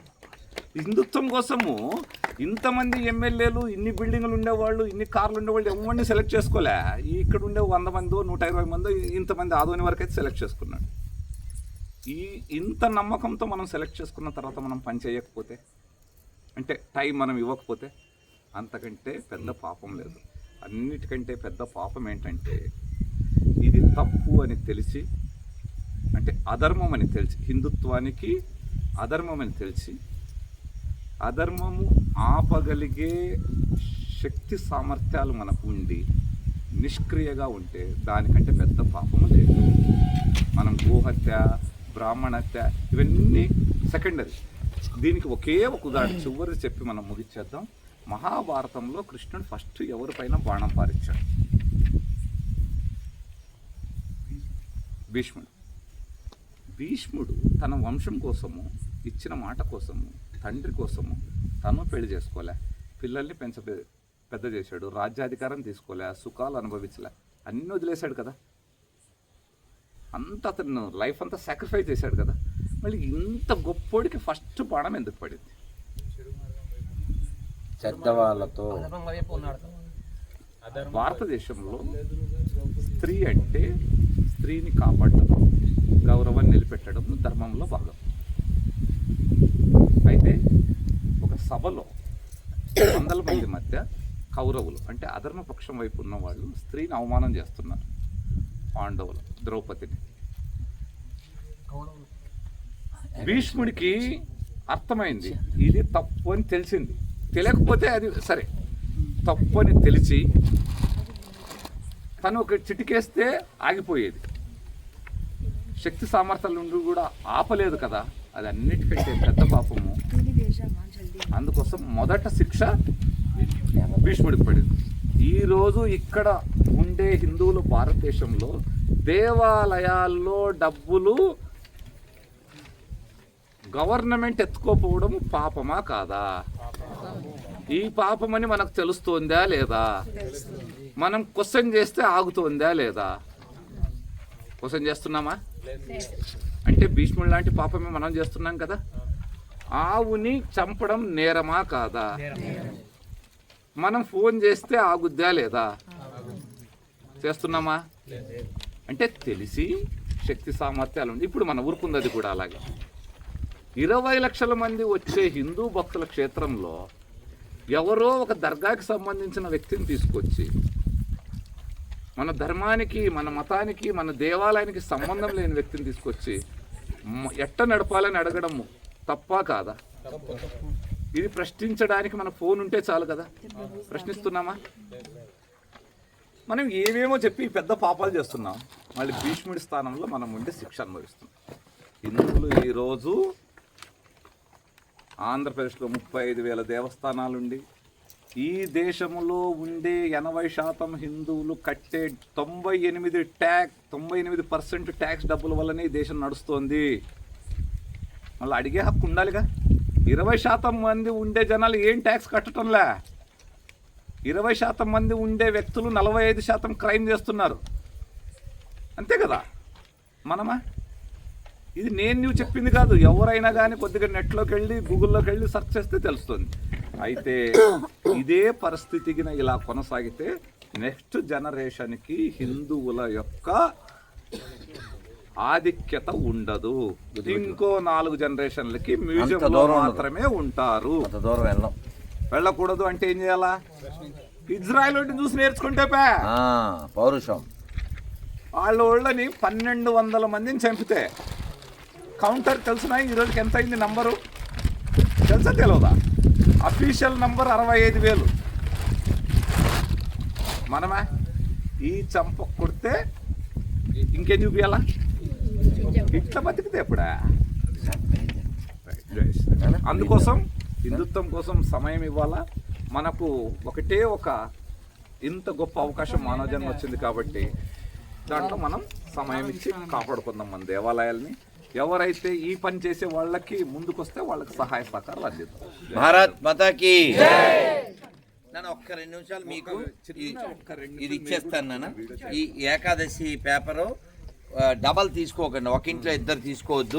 హిందుత్వం కోసము ఇంతమంది ఎమ్మెల్యేలు, ఇన్ని బిల్డింగ్లు ఉండేవాళ్ళు, ఇన్ని కార్లు ఉండేవాళ్ళు ఎవరిని సెలెక్ట్ చేసుకోలే. ఇక్కడ ఉండే 100 మందో 120 మందో ఇంతమంది ఆదోని వరకు అయితే సెలెక్ట్ చేసుకున్నాడు. ఇంత నమ్మకంతో మనం సెలెక్ట్ చేసుకున్న తర్వాత మనం పని చేయకపోతే, అంటే టైం మనం ఇవ్వకపోతే, అంతకంటే పెద్ద పాపం లేదు. అన్నిటికంటే పెద్ద పాపం ఏంటంటే, ఇది తప్పు అని తెలిసి అంటే అధర్మం అని తెలిసి, హిందుత్వానికి అధర్మం అని తెలిసి అధర్మము ఆపగలిగే శక్తి సామర్థ్యాలు మనకు ఉండి నిష్క్రియగా ఉంటే దానికంటే పెద్ద పాపము లేదు. మనం గోహత్య, బ్రాహ్మణహత్య ఇవన్నీ సెకండరీ. దీనికి ఒకే ఒక ఉదాహరణ చివరి చెప్పి మనం ముగిచ్చేద్దాం. మహాభారతంలో కృష్ణుడు ఫస్ట్ ఎవరిపైన బాణం పారించాడు? భీష్ముడు తన వంశం కోసము, ఇచ్చిన మాట కోసము, తండ్రి కోసము తను పెళ్లి చేసుకోలే, పిల్లల్ని పెద్ద చేశాడు, రాజ్యాధికారం తీసుకోలే, సుఖాలు అనుభవించలే, అన్నీ వదిలేశాడు కదా. అంత అతను లైఫ్ అంతా సాక్రిఫైస్ చేశాడు కదా. మళ్ళీ ఇంత గొప్పోడికి ఫస్ట్ బాణం ఎందుకు పడింది? చెడ్డవాళ్ళతో. భారతదేశంలో స్త్రీ అంటే స్త్రీని కాపాడడం, గౌరవాన్ని నిలబెట్టడం ధర్మంలో భాగం. అయితే ఒక సభలో వందల మంది మధ్య కౌరవులు అంటే అధర్మ పక్షం వైపు ఉన్న వాళ్ళు స్త్రీని అవమానం చేస్తున్నారు. పాండవులు ద్రౌపదిని. భీష్ముడికి అర్థమైంది ఇది తప్పు అని తెలిసింది. తెలియకపోతే అది సరే, తప్పు అని తెలిసి తను ఒక చిటికేస్తే ఆగిపోయేది. శక్తి సామర్థ్యాల నుండి కూడా ఆపలేదు కదా, అది అన్నిటికంటే పెద్ద పాపము. అందుకోసం మొదట శిక్ష భీష్ముడికి పడింది. ఈరోజు ఇక్కడ ఉండే హిందువులు భారతదేశంలో దేవాలయాల్లో డబ్బులు గవర్నమెంట్ ఎత్తుకోపోవడం పాపమా కాదా? ఈ పాపమని మనకు తెలుస్తోందా లేదా? మనం క్వశ్చన్ చేస్తే ఆగుతోందా లేదా? క్వశ్చన్ చేస్తున్నామా? అంటే భీష్ముడు లాంటి పాపమే మనం చేస్తున్నాం కదా. ఆవుని చంపడం నేరమా కాదా? మనం ఫోన్ చేస్తే ఆగుద్దా లేదా? చేస్తున్నామా? అంటే తెలిసి శక్తి సామర్థ్యాలు ఉంది. ఇప్పుడు మన ఊరుకుంది అది కూడా అలాగే. 20 లక్షల మంది వచ్చే హిందూ భక్తుల క్షేత్రంలో ఎవరో ఒక దర్గాకి సంబంధించిన వ్యక్తిని తీసుకొచ్చి మన ధర్మానికి, మన మతానికి, మన దేవాలయానికి సంబంధం లేని వ్యక్తిని తీసుకొచ్చి ఎట్ట నడపాలని అడగడము తప్పా కాదా? ఇది ప్రశ్నించడానికి మన ఫోన్ ఉంటే చాలు కదా. ప్రశ్నిస్తున్నామా? మనం ఏమేమో చెప్పి పెద్ద పాపాలు చేస్తున్నాం. మళ్ళీ భీష్ముడి స్థానంలో మనం ఉండే శిక్ష అనుభవిస్తున్నాం. హిందువులు ఈరోజు ఆంధ్రప్రదేశ్లో 35,000 దేవస్థానాలుండి ఈ దేశంలో ఉండే 80% హిందువులు కట్టే 98% ట్యాక్స్ డబ్బుల వల్లనే ఈ దేశం నడుస్తోంది. మళ్ళీ అడిగే హక్కు ఉండాలిగా. 20% మంది ఉండే జనాలు ఏం ట్యాక్స్ కట్టడంలే. 20% మంది ఉండే వ్యక్తులు 45% క్రైమ్ చేస్తున్నారు. అంతే కదా. మనమా? ఇది నువ్వు చెప్పింది కాదు. ఎవరైనా కానీ కొద్దిగా నెట్లోకి వెళ్ళి గూగుల్లోకి వెళ్ళి సెర్చ్ చేస్తే తెలుస్తుంది. అయితే ఇదే పరిస్థితికి ఇలా కొనసాగితే నెక్స్ట్ జనరేషన్కి హిందువుల యొక్క ఆధిక్యత ఉండదు. ఇంకో 4 జనరేషన్లకి మ్యూజియంలో మాత్రమే ఉంటారు. వెళ్ళకూడదు అంటే ఏం చేయాలా? ఇజ్రాయెల్ చూసి నేర్చుకుంటే పౌరుషం. వాళ్ళని 1200 మందిని చంపితే కౌంటర్ తెలుసునా? ఈరోజుకి ఎంత అయింది నంబరు తెలుసా తెలియదా? Official number 65,000. మనమా ఈ చంప కొడితే ఇంకేం చూపించాలా? ఇట్లా బతికితే ఎప్పుడా? అందుకోసం హిందుత్వం కోసం సమయం ఇవ్వాలా. మనకు ఒకటే ఒక ఇంత గొప్ప అవకాశం మానవ జన్మ వచ్చింది కాబట్టి దాంట్లో మనం సమయం ఇచ్చి కాపాడుకుందాం మన దేవాలయాల్ని. ఎవరైతే ఈ పని చేసే వాళ్ళకి ముందుకొస్తే వాళ్ళకి సహాయ సహకారాలు అందిద్దాం. భారత్ మాతాకి. నేను ఒక్క 2 నిమిషాలు మీకు ఇది ఇచ్చేస్తాను. నాన్న ఈ ఏకాదశి పేపరు డబల్ తీసుకోకండి. ఒక ఇంట్లో 2 తీసుకోవద్దు.